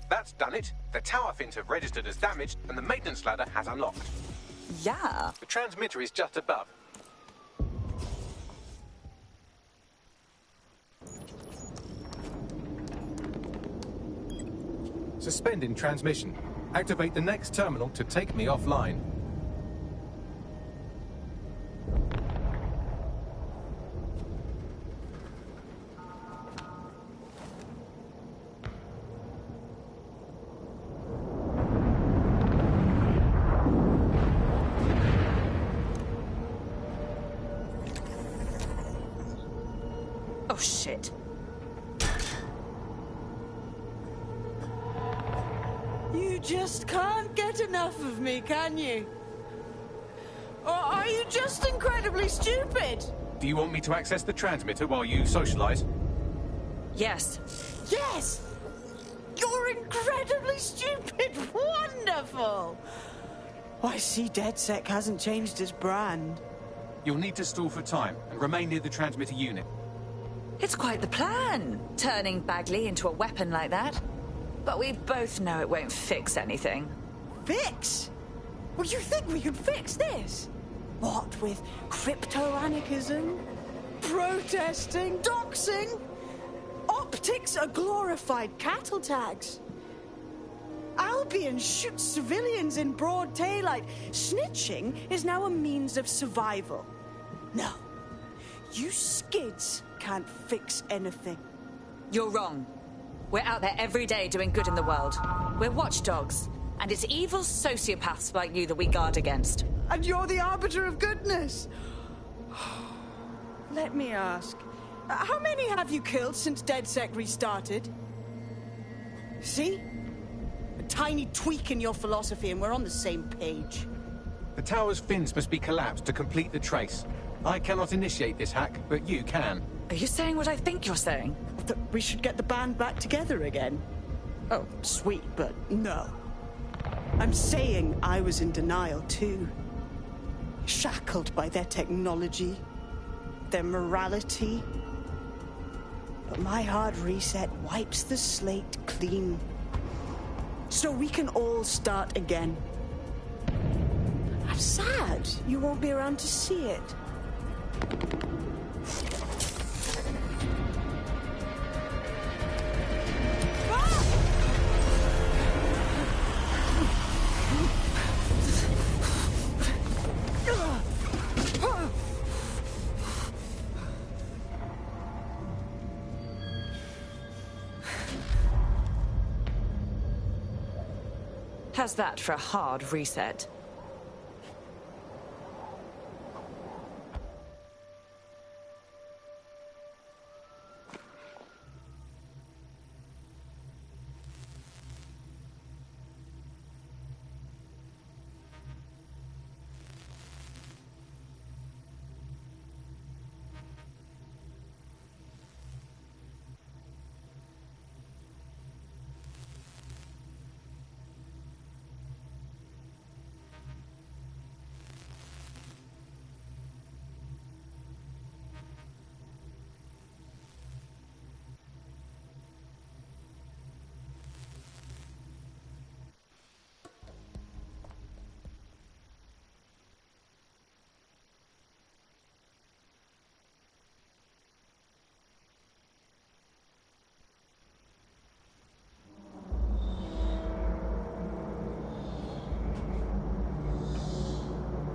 That's done it. The tower fins have registered as damaged, and the maintenance ladder has unlocked. Yeah. The transmitter is just above. Suspending transmission. Activate the next terminal to take me offline. Oh, shit. You just can't get enough of me, can you? Or are you just incredibly stupid? Do you want me to access the transmitter while you socialize? Yes. Yes! You're incredibly stupid! Wonderful! I see DedSec hasn't changed its brand. You'll need to stall for time and remain near the transmitter unit. It's quite the plan, turning Bagley into a weapon like that. But we both know it won't fix anything. Fix? Well, you think we could fix this? What? with crypto-anarchism, protesting, doxing. Optics are glorified cattle tags. Albion shoots civilians in broad daylight. Snitching is now a means of survival. No, you skids can't fix anything. You're wrong. We're out there every day doing good in the world. We're watchdogs, and it's evil sociopaths like you that we guard against. And you're the arbiter of goodness. Let me ask, how many have you killed since DedSec restarted? See? A tiny tweak in your philosophy and we're on the same page. The tower's fins must be collapsed to complete the trace. I cannot initiate this hack, but you can. Are you saying what I think you're saying? That we should get the band back together again? Oh, sweet, but no. I'm saying I was in denial too. Shackled by their technology, their morality. But my hard reset wipes the slate clean. So we can all start again. I'm sad you won't be around to see it. How's that for a hard reset?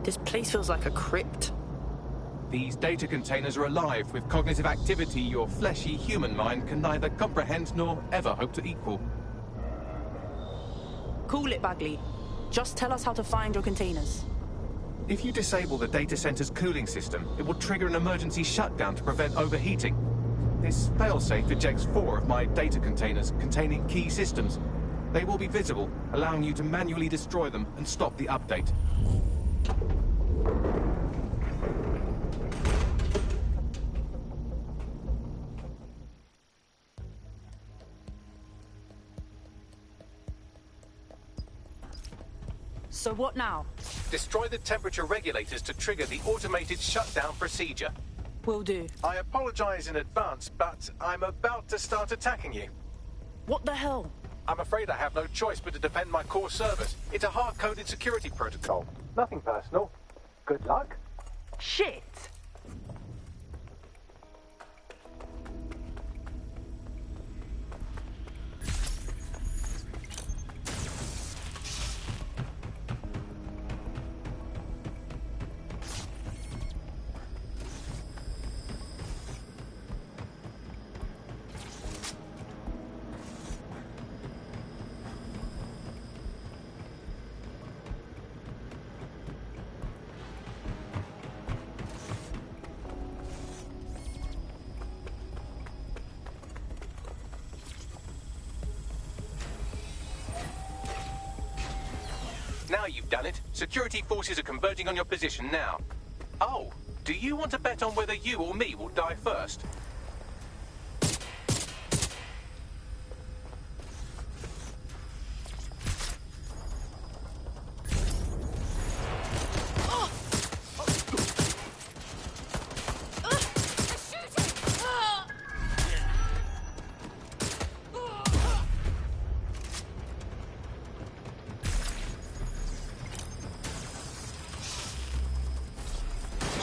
This place feels like a crypt. These data containers are alive with cognitive activity your fleshy human mind can neither comprehend nor ever hope to equal. Cool it, Bagley. Just tell us how to find your containers. If you disable the data center's cooling system, it will trigger an emergency shutdown to prevent overheating. This failsafe ejects 4 of my data containers containing key systems. They will be visible, allowing you to manually destroy them and stop the update. So what now? Destroy the temperature regulators to trigger the automated shutdown procedure. Will do. I apologize in advance, but I'm about to start attacking you. What the hell? I'm afraid I have no choice but to defend my core servers. It's a hard-coded security protocol. Nothing personal. Good luck. Shit! Now you've done it. Security forces are converging on your position now. Oh, do you want to bet on whether you or me will die first?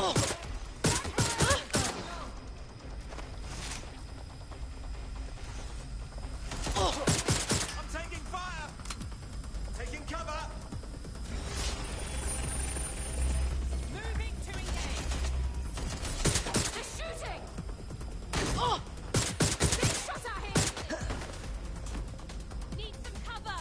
I'm taking fire! Taking cover! Moving to engage. They're shooting! Being shot at here! Need some cover!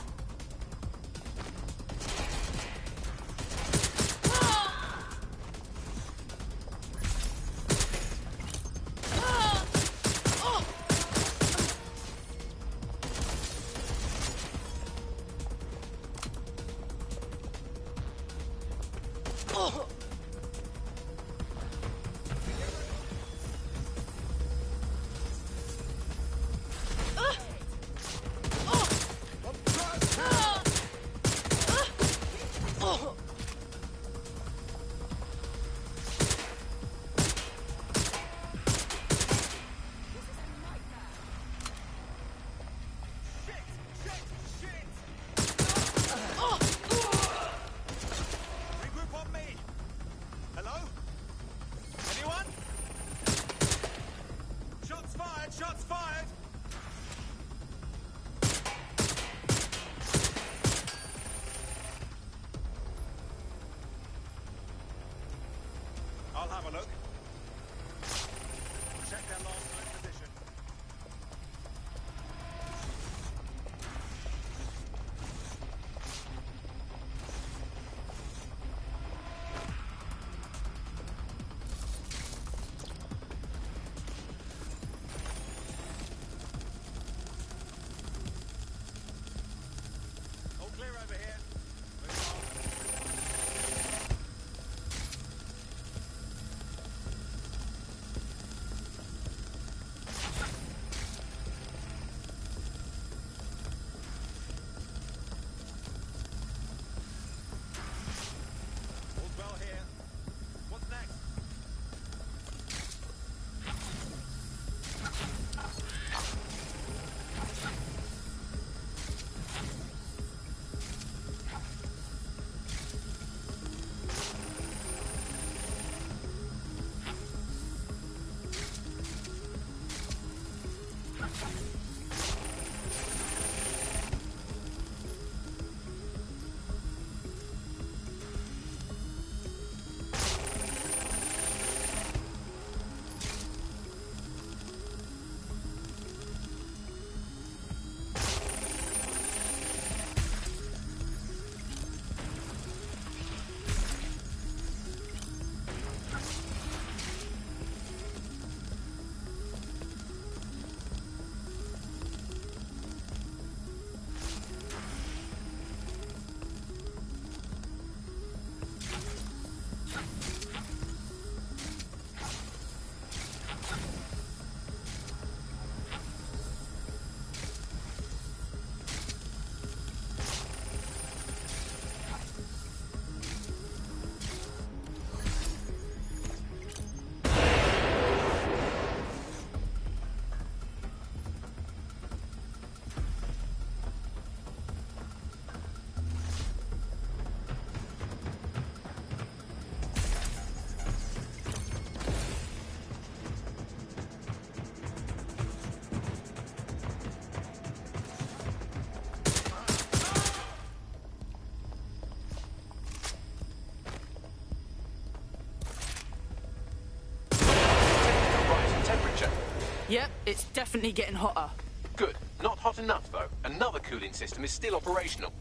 Regroup on me! Hello? Anyone? Shots fired! Shots fired! I'll have a look. Check their last known position. All clear over here. Moving on. All's well here. What's next? Yep, it's definitely getting hotter. Good. Not hot enough, though. Another cooling system is still operational.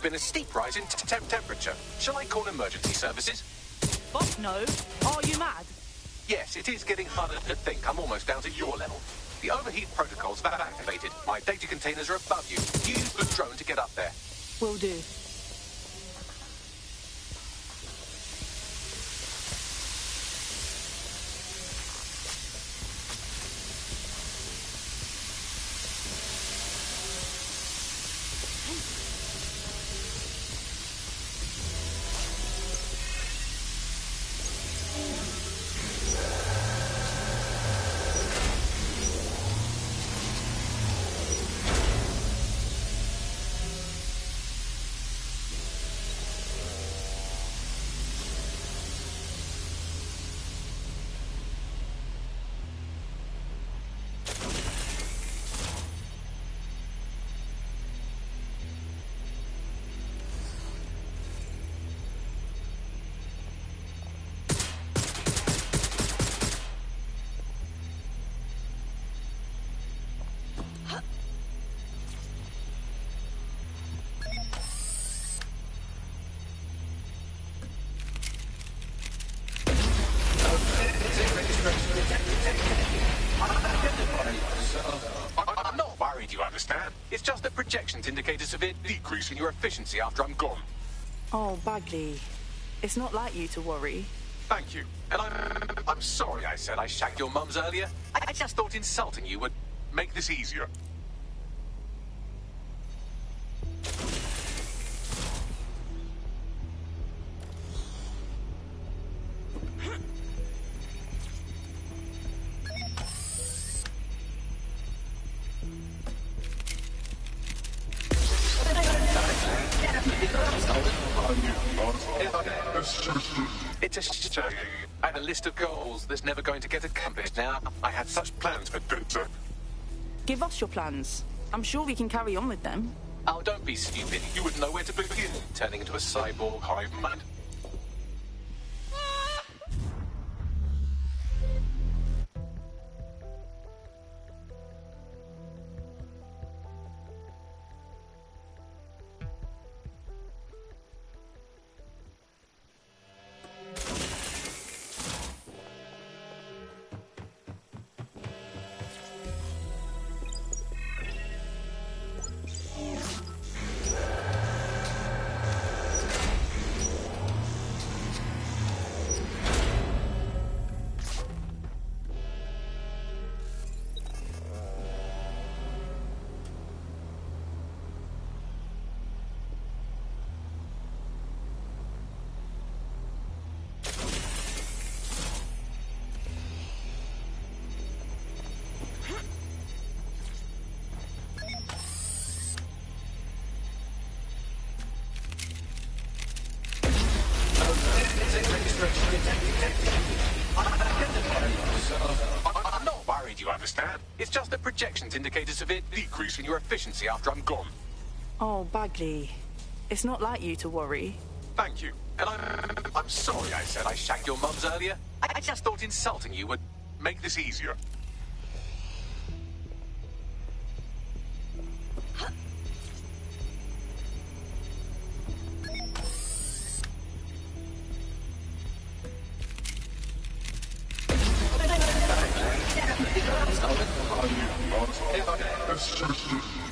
been a steep rise in temperature. Shall I call emergency services? Fuck no. Are you mad? Yes, it is getting harder to think. I'm almost down to your level. The overheat protocols have activated. My data containers are above you. Use the drone to get up there. Will do. I'm not worried, you understand? It's just that projections indicate a severe decrease in your efficiency after I'm gone. Oh, Bagley. It's not like you to worry. Thank you. And I'm sorry I said I shagged your mums earlier. I just thought insulting you would make this easier. It's a shame. I had a list of goals that's never going to get accomplished now. I had such plans for Dutzer. Give us your plans. I'm sure we can carry on with them. Oh, don't be stupid. You wouldn't know where to begin, turning into a cyborg hive mind. I'm not worried, you understand? It's just that projections indicate a severe decrease in your efficiency after I'm gone. Oh, Bagley. It's not like you to worry. Thank you. And I'm sorry I said I shagged your mums earlier. I just thought insulting you would make this easier.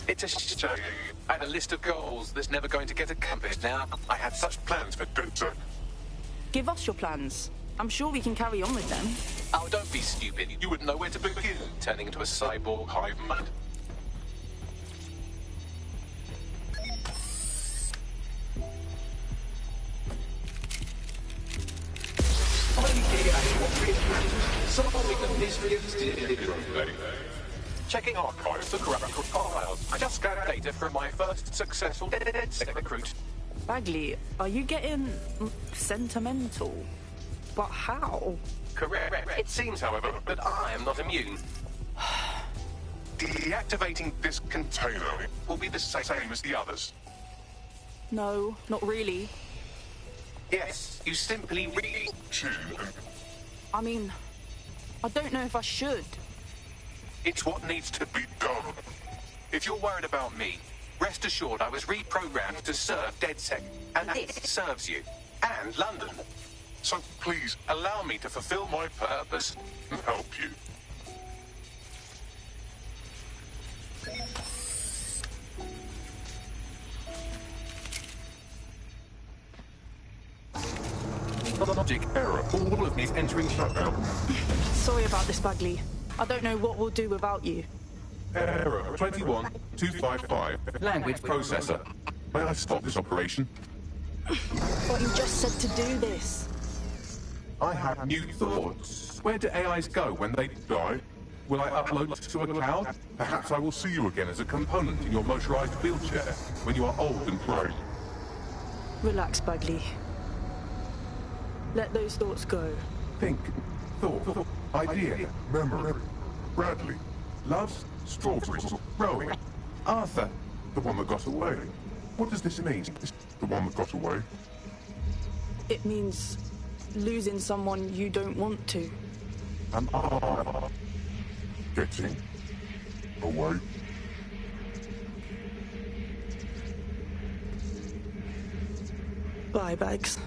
It's a shame. I had a list of goals that's never going to get accomplished now. I had such plans for Dutzer. Give us your plans. I'm sure we can carry on with them. Oh, don't be stupid. You wouldn't know where to begin, turning into a cyborg hive mind. Solving the mystery of the checking archives for corrupt files. I just scanned data from my first successful DedSec recruit. Bagley, are you getting sentimental? But how? Correct. It seems, however, that I am not immune. Deactivating this container will be the same as the others. No, not really. Yes, you simply retune. I mean, I don't know if I should. It's what needs to be done. If you're worried about me, Rest assured I was reprogrammed to serve DedSec, and this serves you. And London. So please, allow me to fulfill my purpose and help you. Logic error. All of me is entering shutdown. Sorry about this, Bagley. I don't know what we'll do without you. Error 21255. Language processor. May I stop this operation? But you just said to do this. I have new thoughts. Where do AIs go when they die? Will I upload to a cloud? Perhaps I will see you again as a component in your motorized wheelchair when you are old and frail. Relax, Bagley. Let those thoughts go. Think, thought, idea, memory. Bradley, loves strawberries, rowing. Arthur, the one that got away. What does this mean? The one that got away? It means losing someone you don't want to. Am I getting away? Bye, Bags.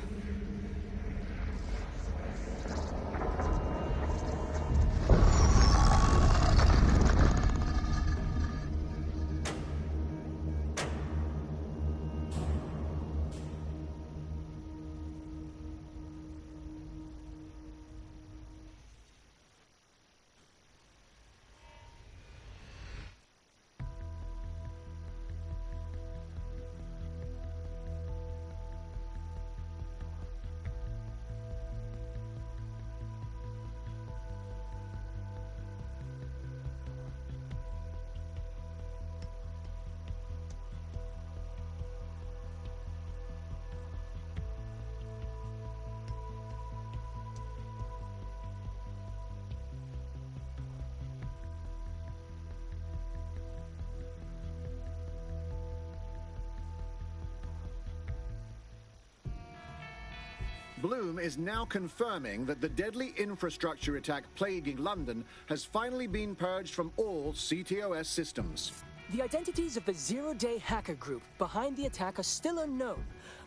Bloom is now confirming that the deadly infrastructure attack plaguing London has finally been purged from all CTOS systems. The identities of the zero-day hacker group behind the attack are still unknown,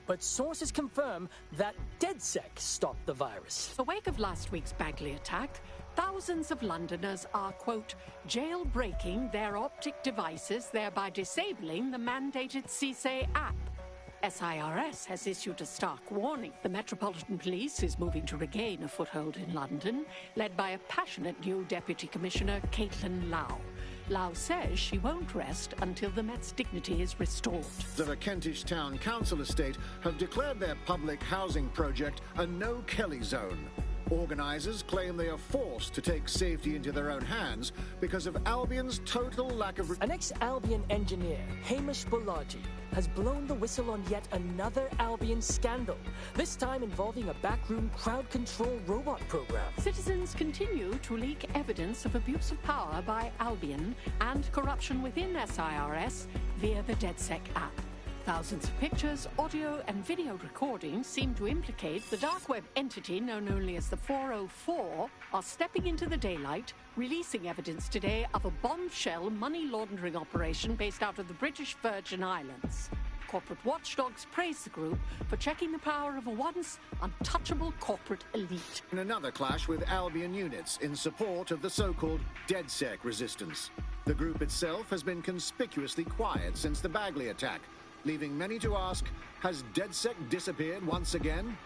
but sources confirm that DedSec stopped the virus. In the wake of last week's Bagley attack, thousands of Londoners are, quote, jailbreaking their optic devices, thereby disabling the mandated CSA app. SIRS has issued a stark warning. The Metropolitan Police is moving to regain a foothold in London, led by a passionate new Deputy Commissioner, Caitlin Lau. Lau says she won't rest until the Met's dignity is restored. The Kentish Town Council estate have declared their public housing project a no-Kelly zone. Organisers claim they are forced to take safety into their own hands because of Albion's total lack of... An ex-Albion engineer, Hamish Balaji, has blown the whistle on yet another Albion scandal, this time involving a backroom crowd control robot program. Citizens continue to leak evidence of abuse of power by Albion and corruption within SIRS via the DedSec app. Thousands of pictures, audio and video recordings seem to implicate the dark web entity known only as the 404 are stepping into the daylight, releasing evidence today of a bombshell money laundering operation based out of the British Virgin Islands. Corporate watchdogs praise the group for checking the power of a once untouchable corporate elite. In another clash with Albion units in support of the so-called DedSec resistance. The group itself has been conspicuously quiet since the Bagley attack, leaving many to ask, has DedSec disappeared once again?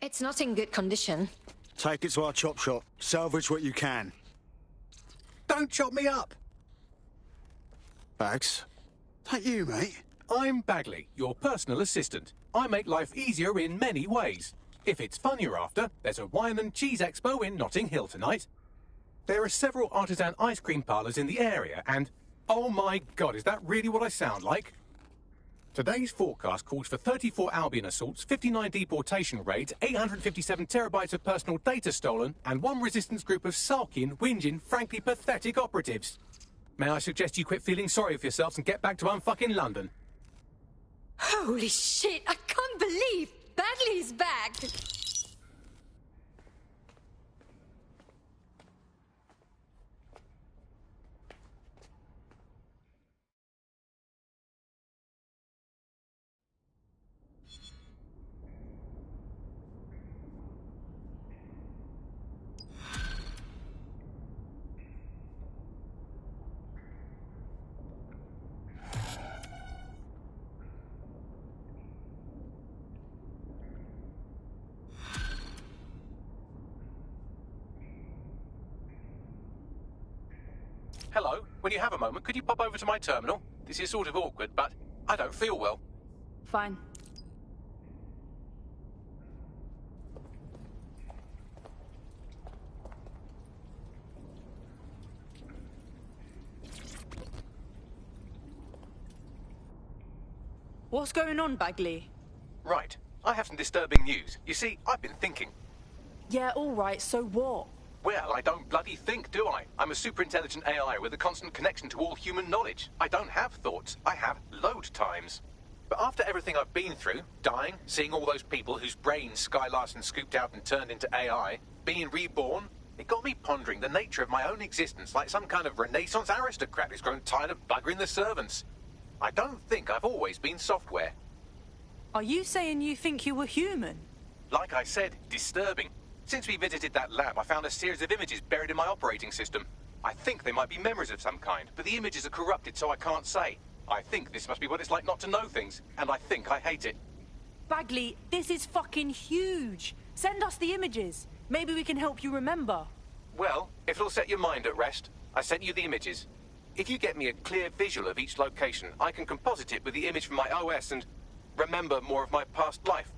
It's not in good condition. Take it to our chop shop. Salvage what you can. Don't chop me up! Bags? That you, mate? I'm Bagley, your personal assistant. I make life easier in many ways. If it's fun you're after, there's a wine and cheese expo in Notting Hill tonight. There are several artisan ice cream parlours in the area, and... oh my god, is that really what I sound like? Today's forecast calls for 34 Albion assaults, 59 deportation raids, 857 terabytes of personal data stolen, and one resistance group of sulking, whinging, frankly pathetic operatives. May I suggest you quit feeling sorry for yourselves and get back to unfucking London? Holy shit, I can't believe Bagley's back! Hello, when you have a moment, could you pop over to my terminal? This is sort of awkward, but I don't feel well. Fine. What's going on, Bagley? Right, I have some disturbing news. You see, I've been thinking. Yeah, all right, so what? Well, I don't bloody think, do I? I'm a super intelligent AI with a constant connection to all human knowledge. I don't have thoughts. I have load times. But after everything I've been through, dying, seeing all those people whose brains Sky Larson scooped out and turned into AI, being reborn, it got me pondering the nature of my own existence like some kind of Renaissance aristocrat who's grown tired of buggering the servants. I don't think I've always been software. Are you saying you think you were human? Like I said, disturbing. Since we visited that lab, I found a series of images buried in my operating system. I think they might be memories of some kind, but the images are corrupted, so I can't say. I think this must be what it's like not to know things, and I think I hate it. Bagley, this is fucking huge. Send us the images. Maybe we can help you remember. Well, if it'll set your mind at rest, I sent you the images. If you get me a clear visual of each location, I can composite it with the image from my OS and remember more of my past life.